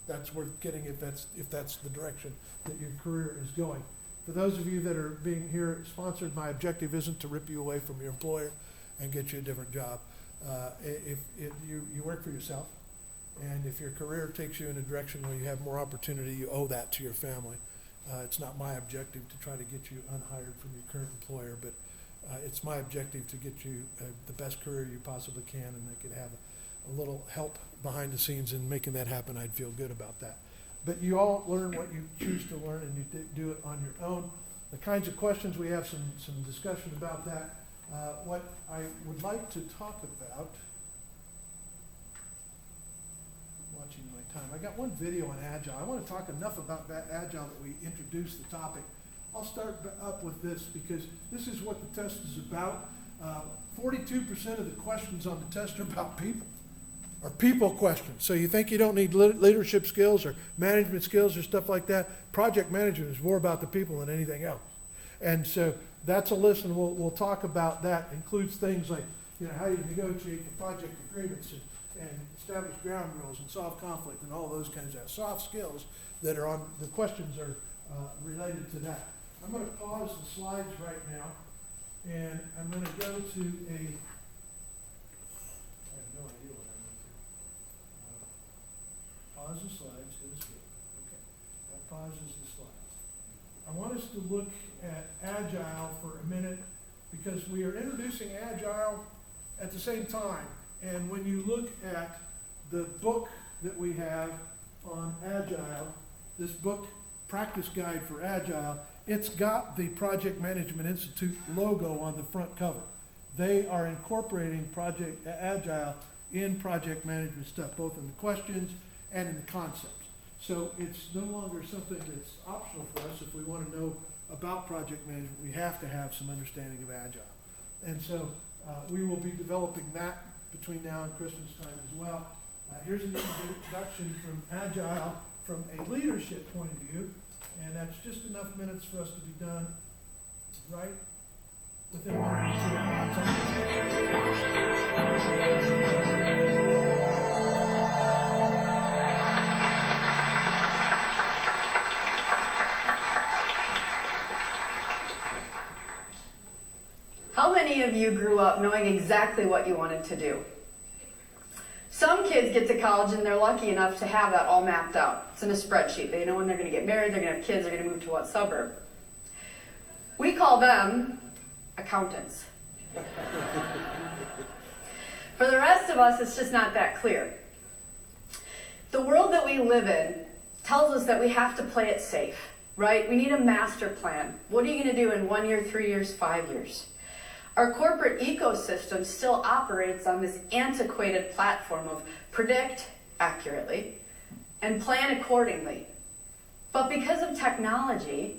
that's worth getting if that's the direction that your career is going. For those of you that are being here sponsored, my objective isn't to rip you away from your employer and get you a different job. If you work for yourself, and if your career takes you in a direction where you have more opportunity, you owe that to your family. It's not my objective to try to get you unhired from your current employer, but it's my objective to get you the best career you possibly can, and they could have a little help behind the scenes in making that happen. I'd feel good about that. But you all learn what you choose to learn, and you do it on your own. The kinds of questions, we have some discussion about that. What I would like to talk about, watching my time, I got one video on Agile. I want to talk enough about that Agile that we introduce the topic. I'll start up with this, because this is what the test is about. 42% of the questions on the test are about people. Are people questions. So you think you don't need leadership skills or management skills or stuff like that? Project management is more about the people than anything else. And so that's a list, and we'll talk about that. It includes things like, how you negotiate the project agreements, and establish ground rules and solve conflict and all those kinds of soft skills that are on, the questions are related to that. I'm going to pause the slides right now, and I'm going to go to I have no idea what I need to. Pause the slides, hit escape. Okay, that pauses the slides. I want us to look at Agile for a minute because we are introducing Agile at the same time. And when you look at the book that we have on Agile, this book, Practice Guide for Agile, it's got the Project Management Institute logo on the front cover. They are incorporating Project Agile in project management stuff, both in the questions and in the concepts. So it's no longer something that's optional for us. If we want to know about project management, we have to have some understanding of Agile. And so we will be developing that between now and Christmas time as well. Here's an introduction from Agile from a leadership point of view, and that's just enough minutes for us to be done right within our time. How many of you grew up knowing exactly what you wanted to do? Some kids get to college and they're lucky enough to have that all mapped out. It's in a spreadsheet. They know when they're going to get married, they're going to have kids, they're going to move to what suburb. We call them accountants. For the rest of us, it's just not that clear. The world that we live in tells us that we have to play it safe, right? We need a master plan. What are you going to do in 1 year, 3 years, 5 years? Our corporate ecosystem still operates on this antiquated platform of predict accurately and plan accordingly. But because of technology,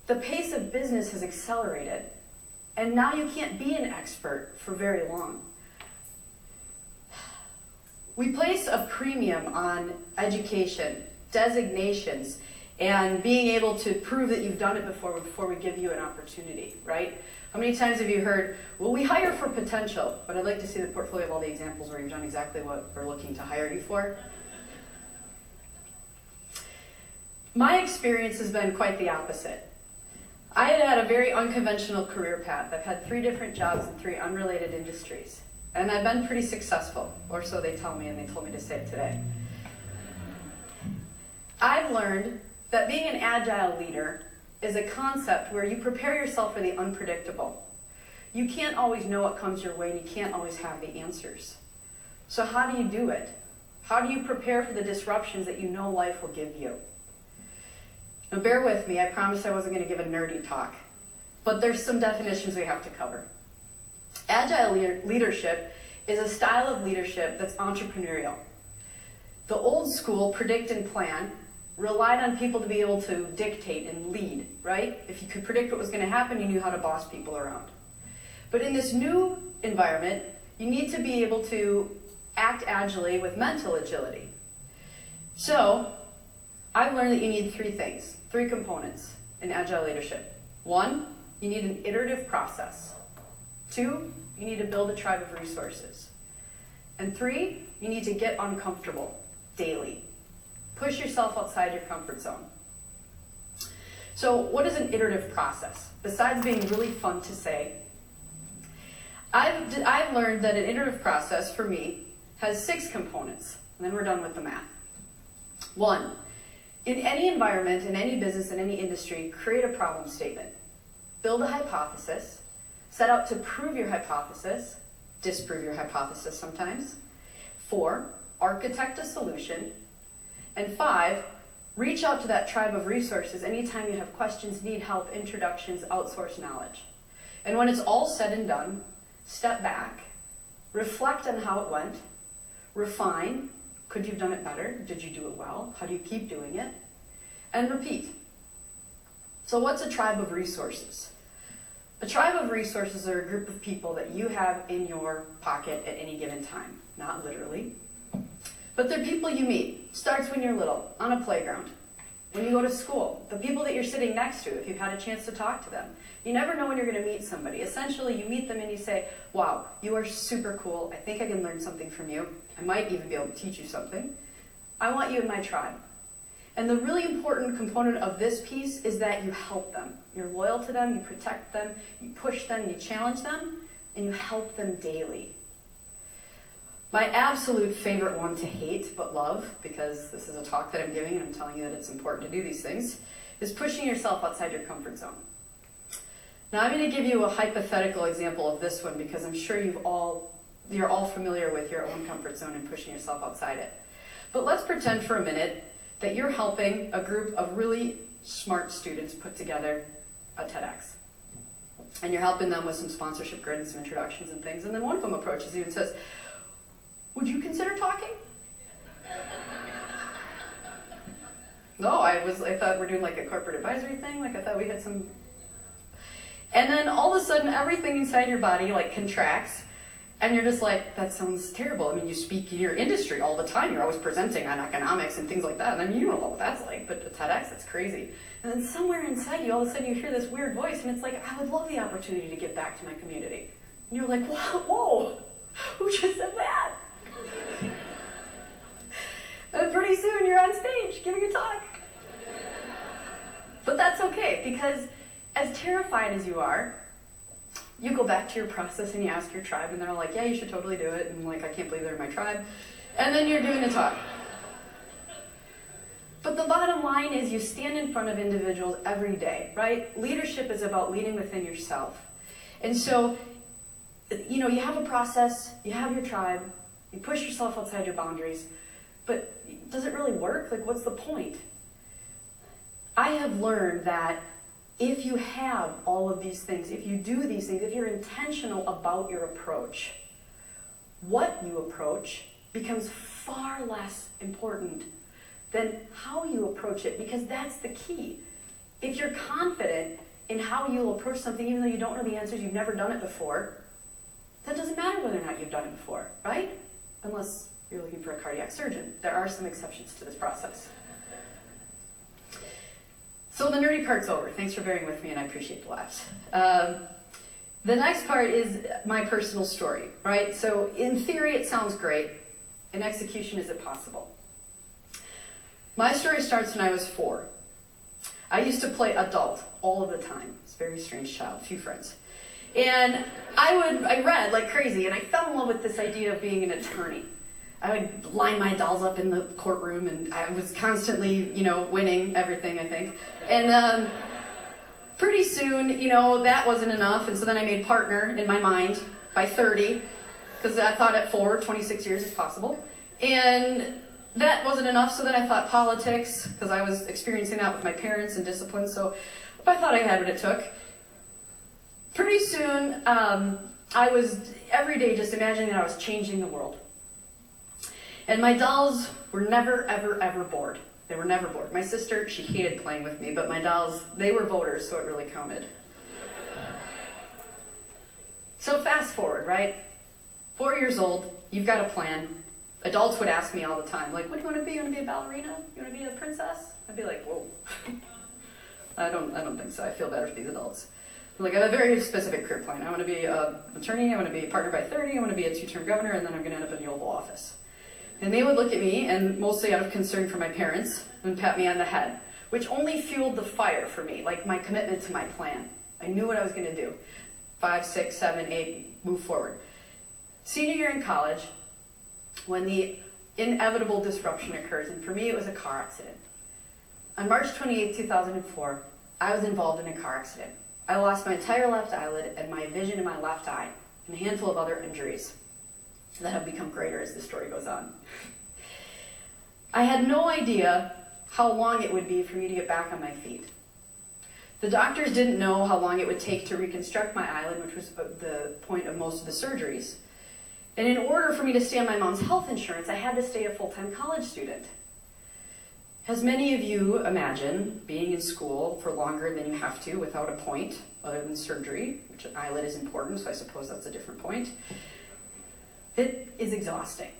the pace of business has accelerated, and now you can't be an expert for very long. We place a premium on education, designations, and being able to prove that you've done it before we give you an opportunity, right? How many times have you heard, well, we hire for potential, but I'd like to see the portfolio of all the examples where you've done exactly what we're looking to hire you for? My experience has been quite the opposite. I had a very unconventional career path. I've had 3 different jobs in 3 unrelated industries. And I've been pretty successful, or so they tell me, and they told me to say it today. I've learned that being an agile leader is a concept where you prepare yourself for the unpredictable. You can't always know what comes your way, and you can't always have the answers. So how do you do it? How do you prepare for the disruptions that you know life will give you? Now bear with me, I promised I wasn't going to give a nerdy talk, but there's some definitions we have to cover. Agile leadership is a style of leadership that's entrepreneurial. The old school predict and plan relied on people to be able to dictate and lead, right? If you could predict what was going to happen, you knew how to boss people around. But in this new environment, you need to be able to act agilely with mental agility. So, I've learned that you need 3 things, 3 components in agile leadership. 1, you need an iterative process. 2, you need to build a tribe of resources. And 3, you need to get uncomfortable daily. Push yourself outside your comfort zone. So what is an iterative process? Besides being really fun to say, I've learned that an iterative process for me has 6 components, and then we're done with the math. 1, in any environment, in any business, in any industry, create a problem statement. Build a hypothesis, set out to prove your hypothesis, disprove your hypothesis sometimes. 4, architect a solution. And 5, reach out to that tribe of resources anytime you have questions, need help, introductions, outsource knowledge. And when it's all said and done, step back, reflect on how it went, refine, could you have done it better? Did you do it well? How do you keep doing it? And repeat. So what's a tribe of resources? A tribe of resources are a group of people that you have in your pocket at any given time, not literally. But they're people you meet. Starts when you're little, on a playground. when you go to school, the people that you're sitting next to, if you've had a chance to talk to them. You never know when you're going to meet somebody. Essentially, you meet them and you say, wow, you are super cool. I think I can learn something from you. I might even be able to teach you something. I want you in my tribe. And the really important component of this piece is that you help them. You're loyal to them, you protect them, you push them, you challenge them, and you help them daily. My absolute favorite one to hate but love, because this is a talk that I'm giving and I'm telling you that it's important to do these things, is pushing yourself outside your comfort zone. Now I'm going to give you a hypothetical example of this one because I'm sure you're all familiar with your own comfort zone and pushing yourself outside it. But let's pretend for a minute that you're helping a group of really smart students put together a TEDx. And you're helping them with some sponsorship grid and some introductions and things. And then one of them approaches you and says, would you consider talking? No, I thought we're doing like a corporate advisory thing. Like I thought we had some... And then all of a sudden, everything inside your body like contracts, and you're just like, that sounds terrible. I mean, you speak in your industry all the time. You're always presenting on economics and things like that. And then you don't know what that's like, but at TEDx, that's crazy. And then somewhere inside you, all of a sudden you hear this weird voice, and it's like, I would love the opportunity to give back to my community. And you're like, whoa, who just said that? And pretty soon you're on stage giving a talk. But that's okay, because as terrified as you are, you go back to your process and you ask your tribe, and they're all like, yeah, you should totally do it. And like, I can't believe they're in my tribe. And then you're doing a talk. But the bottom line is you stand in front of individuals every day, right? Leadership is about leading within yourself. And so, you know, you have a process, you have your tribe, you push yourself outside your boundaries, but does it really work? Like, what's the point? I have learned that if you have all of these things, if you do these things, if you're intentional about your approach, what you approach becomes far less important than how you approach it, because that's the key. If you're confident in how you'll approach something, even though you don't know the answers, you've never done it before, that doesn't matter whether or not you've done it before, right? Unless you're looking for a cardiac surgeon. There are some exceptions to this process. So the nerdy part's over. Thanks for bearing with me, and I appreciate the laughs. The next part is my personal story, right? So in theory, it sounds great. In execution, is it possible? My story starts when I was 4. I used to play adult all of the time. It's a very strange child, few friends. And I read like crazy, and I fell in love with this idea of being an attorney. I would line my dolls up in the courtroom, and I was constantly, winning everything, I think. And pretty soon, that wasn't enough, and so then I made partner in my mind by 30, because I thought at 26 years is possible. And that wasn't enough, so then I thought politics, because I was experiencing that with my parents and discipline, so I thought I had what it took. Pretty soon, I was every day just imagining that I was changing the world. And my dolls were never, ever, ever bored. They were never bored. My sister, she hated playing with me, but my dolls, they were voters, so it really counted. So fast forward, right? 4 years old, you've got a plan. Adults would ask me all the time, like, what do you want to be? You want to be a ballerina? You want to be a princess? I'd be like, whoa. I don't think so. I feel better for these adults. Like, I have a very specific career plan. I want to be an attorney, I want to be a partner by 30, I want to be a 2-term governor, and then I'm going to end up in the Oval Office. And they would look at me, and mostly out of concern for my parents, and pat me on the head, which only fueled the fire for me, like my commitment to my plan. I knew what I was going to do. 5, 6, 7, 8, move forward. Senior year in college, when the inevitable disruption occurs, and for me it was a car accident. On March 28, 2004, I was involved in a car accident. I lost my entire left eyelid and my vision in my left eye, and a handful of other injuries that have become greater as the story goes on. I had no idea how long it would be for me to get back on my feet. The doctors didn't know how long it would take to reconstruct my eyelid, which was the point of most of the surgeries. And in order for me to stay on my mom's health insurance, I had to stay a full-time college student. As many of you imagine, being in school for longer than you have to without a point other than surgery, which an eyelid is important, so I suppose that's a different point, it is exhausting.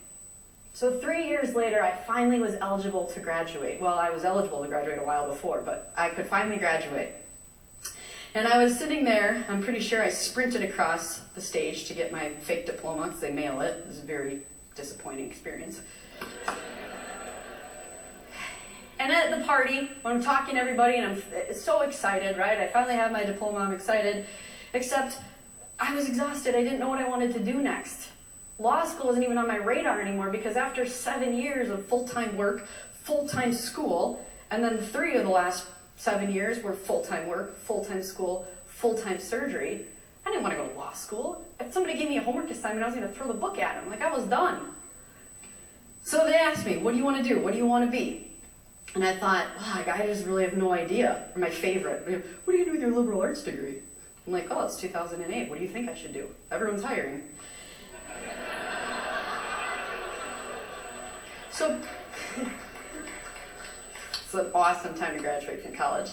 So 3 years later, I finally was eligible to graduate. Well, I was eligible to graduate a while before, but I could finally graduate. And I was sitting there, I'm pretty sure I sprinted across the stage to get my fake diploma because they mail it. It was a very disappointing experience. And at the party, when I'm talking to everybody and I'm so excited, right? I finally have my diploma, I'm excited. Except I was exhausted. I didn't know what I wanted to do next. Law school wasn't even on my radar anymore because after 7 years of full-time work, full-time school, and then 3 of the last 7 years were full-time work, full-time school, full-time surgery, I didn't want to go to law school. If somebody gave me a homework assignment, I was going to throw the book at them. Like, I was done. So they asked me, what do you want to do? What do you want to be? And I thought, wow, I just really have no idea. Or my favorite, what are you going to do with your liberal arts degree? I'm like, oh, it's 2008. What do you think I should do? Everyone's hiring. So, it's an awesome time to graduate from college.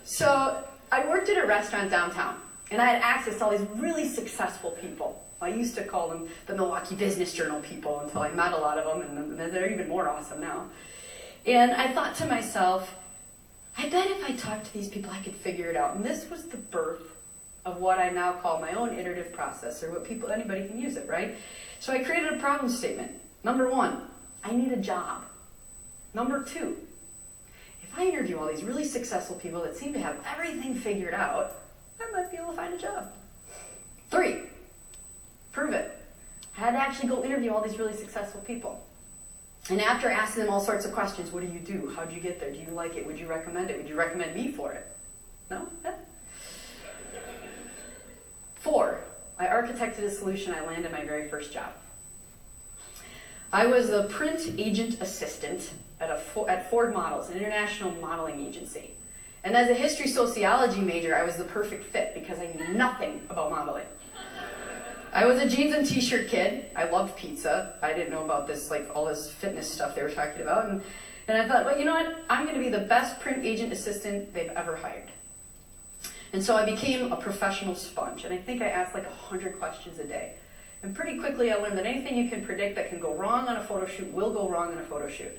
So, I worked at a restaurant downtown, and I had access to all these really successful people. I used to call them the Milwaukee Business Journal people until I met a lot of them, and they're even more awesome now. And I thought to myself, I bet if I talked to these people, I could figure it out. And this was the birth of what I now call my own iterative process, or anybody can use it, right? So I created a problem statement. Number 1, I need a job. Number 2, if I interview all these really successful people that seem to have everything figured out, I might be able to find a job. 3, prove it. I had to actually go interview all these really successful people. And after asking them all sorts of questions, what do you do? How'd you get there? Do you like it? Would you recommend it? Would you recommend me for it? No? Yeah. 4, I architected a solution. I landed my very first job. I was a print agent assistant at Ford Models, an international modeling agency. And as a history sociology major, I was the perfect fit because I knew nothing about modeling. I was a jeans and t-shirt kid. I loved pizza. I didn't know about this, like all this fitness stuff they were talking about. And I thought, well, you know what? I'm going to be the best print agent assistant they've ever hired. And so I became a professional sponge. And I think I asked like 100 questions a day. And pretty quickly I learned that anything you can predict that can go wrong on a photo shoot will go wrong on a photo shoot.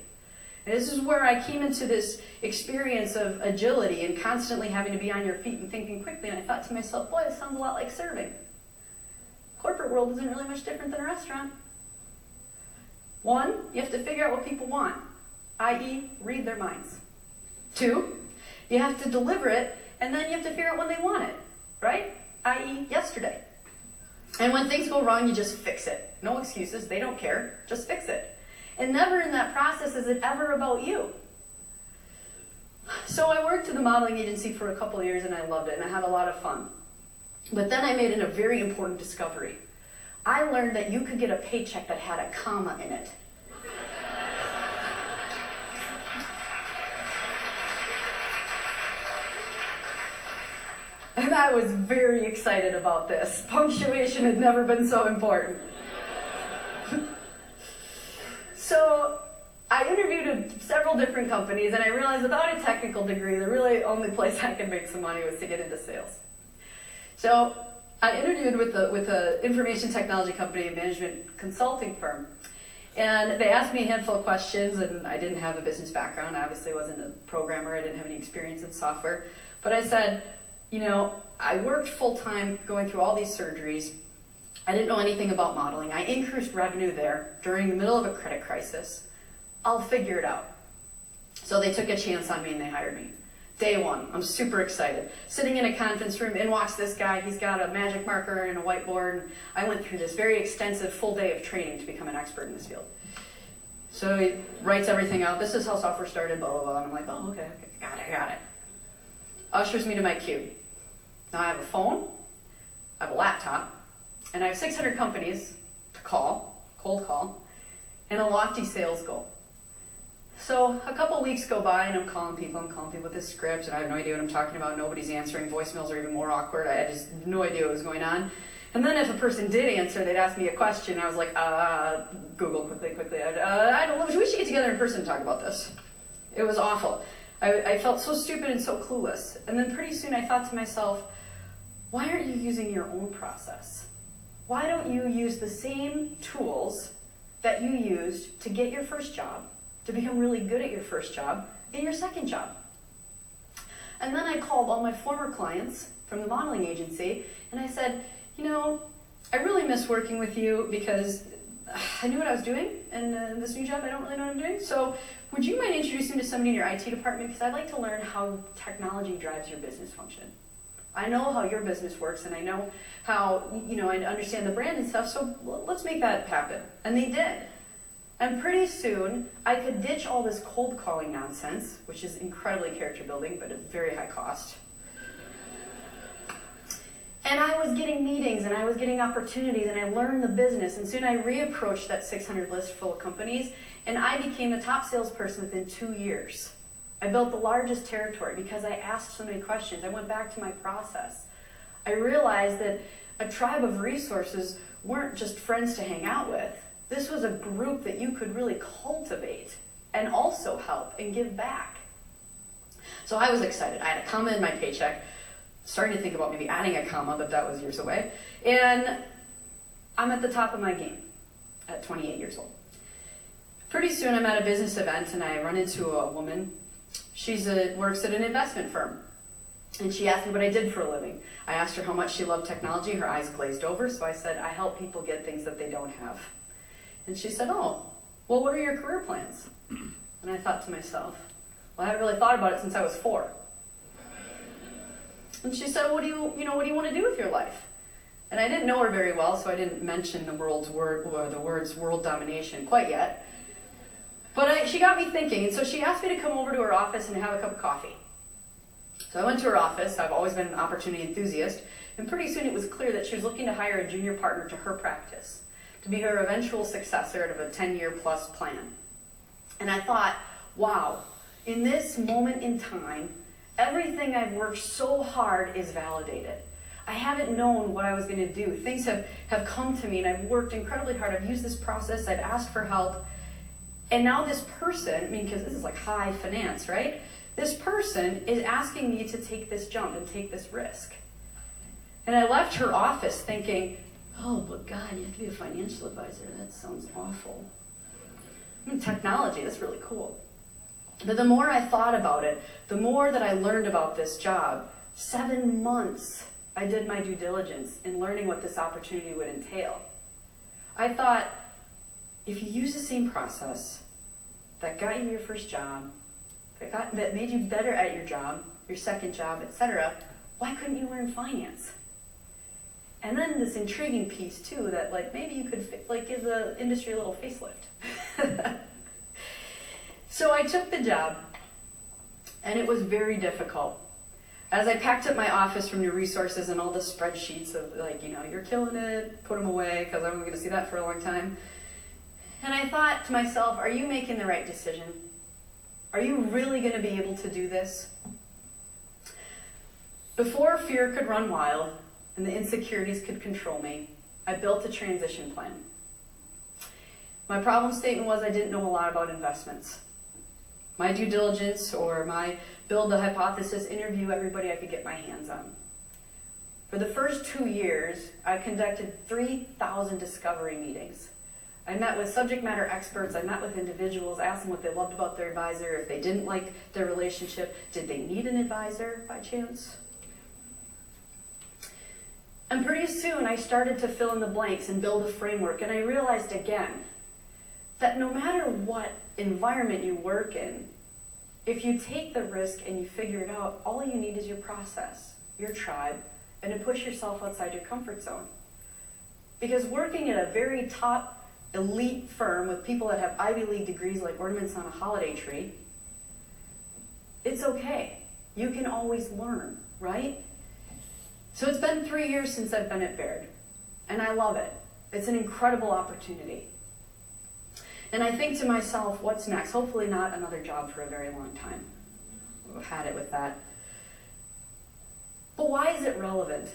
And this is where I came into this experience of agility and constantly having to be on your feet and thinking quickly. And I thought to myself, boy, this sounds a lot like serving. Corporate world isn't really much different than a restaurant. 1, you have to figure out what people want, i.e. read their minds. 2, you have to deliver it, and then you have to figure out when they want it, right? i.e. yesterday. And when things go wrong, you just fix it. No excuses, they don't care, just fix it. And never in that process is it ever about you. So I worked at the modeling agency for a couple of years and I loved it and I had a lot of fun. But then I made a very important discovery. I learned that you could get a paycheck that had a comma in it. And I was very excited about this. Punctuation had never been so important. So I interviewed at several different companies and I realized without a technical degree, the really only place I could make some money was to get into sales. So I interviewed with a information technology company, a management consulting firm. And they asked me a handful of questions, and I didn't have a business background. I obviously wasn't a programmer. I didn't have any experience in software. But I said, you know, I worked full-time going through all these surgeries. I didn't know anything about modeling. I increased revenue there during the middle of a credit crisis. I'll figure it out. So they took a chance on me and they hired me. Day 1, I'm super excited. Sitting in a conference room, in walks this guy. He's got a magic marker and a whiteboard. And I went through this very extensive full day of training to become an expert in this field. So he writes everything out. This is how software started, blah, blah, blah. And I'm like, oh, okay, got it. Ushers me to my cube. Now I have a phone, I have a laptop, and I have 600 companies to call, cold call, and a lofty sales goal. So a couple weeks go by and I'm calling people with this script and I have no idea what I'm talking about. Nobody's answering. Voicemails are even more awkward. I just had no idea what was going on. And then if a person did answer, they'd ask me a question. I was like, Google quickly. I don't know, we should get together in person and talk about this. It was awful. I felt so stupid and so clueless. And then pretty soon I thought to myself, why aren't you using your own process? Why don't you use the same tools that you used to get your first job, to become really good at your first job, and your second job. And then I called all my former clients from the modeling agency, and I said, you know, I really miss working with you because I knew what I was doing, and this new job, I don't really know what I'm doing. So would you mind introducing me to somebody in your IT department? Because I'd like to learn how technology drives your business function. I know how your business works, and I know how, you know, I understand the brand and stuff, so let's make that happen. And they did. And pretty soon, I could ditch all this cold calling nonsense, which is incredibly character building, but at very high cost. And I was getting meetings, and I was getting opportunities, and I learned the business. And soon I reapproached that 600 list full of companies, and I became the top salesperson within 2 years. I built the largest territory because I asked so many questions. I went back to my process. I realized that a tribe of resources weren't just friends to hang out with. This was a group that you could really cultivate and also help and give back. So I was excited. I had a comma in my paycheck, starting to think about maybe adding a comma, but that was years away. And I'm at the top of my game at 28 years old. Pretty soon I'm at a business event and I run into a woman. She works at an investment firm. And she asked me what I did for a living. I asked her how much she loved technology. Her eyes glazed over, so I said, I help people get things that they don't have. And she said, oh, well, what are your career plans? And I thought to myself, well, I haven't really thought about it since I was 4. And she said, what do you want to do with your life? And I didn't know her very well, so I didn't mention the words world domination quite yet. But she got me thinking, and so she asked me to come over to her office and have a cup of coffee. So I went to her office. I've always been an opportunity enthusiast, and pretty soon it was clear that she was looking to hire a junior partner to her practice, to be her eventual successor out of a 10-year plus plan. And I thought, wow, in this moment in time, everything I've worked so hard is validated. I haven't known what I was going to do. Things have come to me, and I've worked incredibly hard. I've used this process. I've asked for help. And now this person, because this is like high finance, right? This person is asking me to take this jump and take this risk. And I left her office thinking, oh, but God, you have to be a financial advisor. That sounds awful. Technology, that's really cool. But the more I thought about it, the more that I learned about this job. 7 months I did my due diligence in learning what this opportunity would entail. I thought, if you use the same process that got you your first job, that made you better at your job, your second job, etc., why couldn't you learn finance? And then this intriguing piece too, that maybe you could give the industry a little facelift. So I took the job, and it was very difficult. As I packed up my office from new resources and all the spreadsheets of you're killing it, put them away because I'm going to see that for a long time. And I thought to myself, are you making the right decision? Are you really going to be able to do this? Before fear could run wild and the insecurities could control me, I built a transition plan. My problem statement was I didn't know a lot about investments. My due diligence or my build the hypothesis, interview everybody I could get my hands on. For the first 2 years, I conducted 3,000 discovery meetings. I met with subject matter experts, I met with individuals, asked them what they loved about their advisor, if they didn't like their relationship, did they need an advisor by chance? And pretty soon I started to fill in the blanks and build a framework, and I realized again that no matter what environment you work in, if you take the risk and you figure it out, all you need is your process, your tribe, and to push yourself outside your comfort zone. Because working at a very top elite firm with people that have Ivy League degrees like ornaments on a holiday tree, it's okay. You can always learn, right? So it's been 3 years since I've been at Baird, and I love it. It's an incredible opportunity. And I think to myself, what's next? Hopefully not another job for a very long time. I've had it with that. But why is it relevant?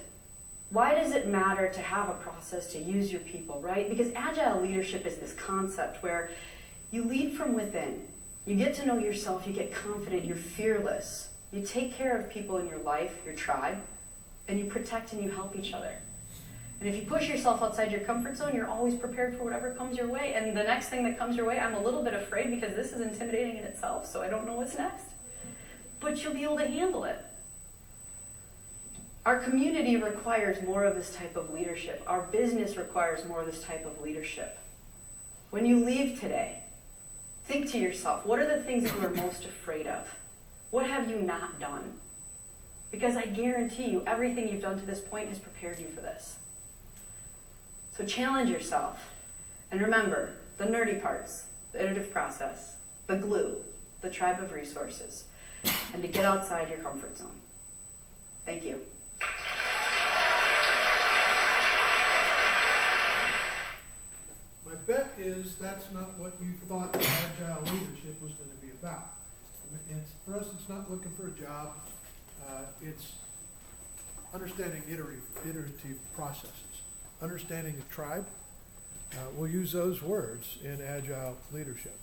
Why does it matter to have a process to use your people, right? Because agile leadership is this concept where you lead from within. You get to know yourself, you get confident, you're fearless. You take care of people in your life, your tribe, and you protect and you help each other. And if you push yourself outside your comfort zone, you're always prepared for whatever comes your way. And the next thing that comes your way, I'm a little bit afraid because this is intimidating in itself, so I don't know what's next. But you'll be able to handle it. Our community requires more of this type of leadership. Our business requires more of this type of leadership. When you leave today, think to yourself, what are the things that you are most afraid of? What have you not done? Because I guarantee you, everything you've done to this point has prepared you for this. So challenge yourself. And remember, the nerdy parts, the iterative process, the glue, the tribe of resources, and to get outside your comfort zone. Thank you. My bet is that's not what you thought agile leadership was going to be about. For us, it's not looking for a job. It's understanding iterative processes, understanding the tribe. We'll use those words in agile leadership.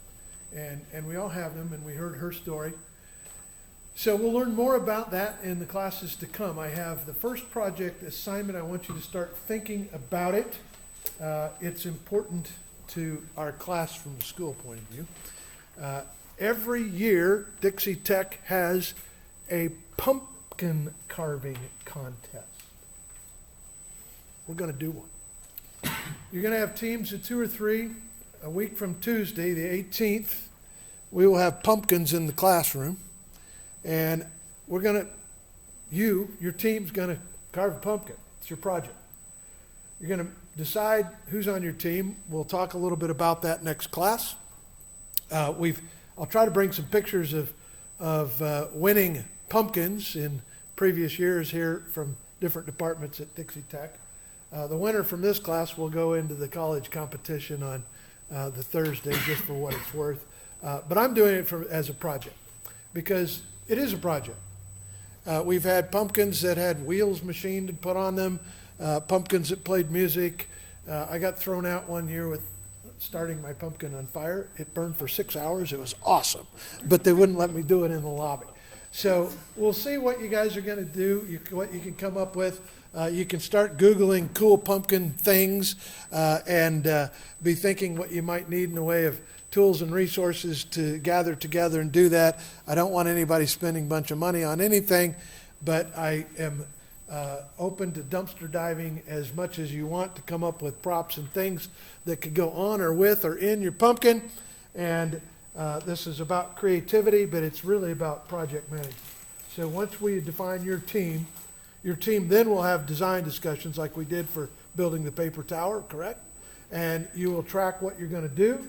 And we all have them, and we heard her story. So we'll learn more about that in the classes to come. I have the first project assignment. I want you to start thinking about it. It's important to our class from the school point of view. Every year, Dixie Tech has a pumpkin carving contest. We're going to do one. You're going to have teams of 2 or 3. A week from Tuesday, the 18th, we will have pumpkins in the classroom. And we're going to, your team's going to carve a pumpkin. It's your project. You're going to decide who's on your team. We'll talk a little bit about that next class. I'll try to bring some pictures of winning pumpkins in previous years here from different departments at Dixie Tech. The winner from this class will go into the college competition on the Thursday, just for what it's worth. But I'm doing it as a project because it is a project. We've had pumpkins that had wheels machined and put on them, pumpkins that played music. I got thrown out one year with starting my pumpkin on fire. It burned for 6 hours. It was awesome, but they wouldn't let me do it in the lobby. So we'll see what you guys are going to do, what you can come up with. You can start Googling cool pumpkin things and be thinking what you might need in the way of tools and resources to gather together and do that. I don't want anybody spending a bunch of money on anything, but I am open to dumpster diving as much as you want to come up with props and things that could go on or with or in your pumpkin. And this is about creativity, but it's really about project management. So once we define your team then will have design discussions like we did for building the paper tower, correct? And you will track what you're going to do.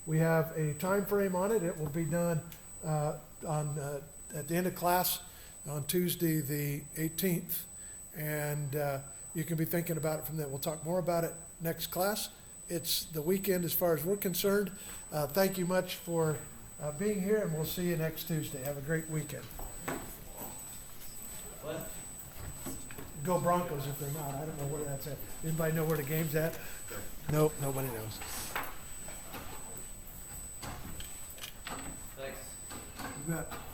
We have a time frame on it. It will be done at the end of class on Tuesday the 18th. And you can be thinking about it from there. We'll talk more about it next class. It's the weekend as far as we're concerned. Thank you much for being here, and we'll see you next Tuesday. Have a great weekend. What? Go Broncos if they're not. I don't know where that's at. Anybody know where the game's at? Nope, nobody knows. Thanks. You bet.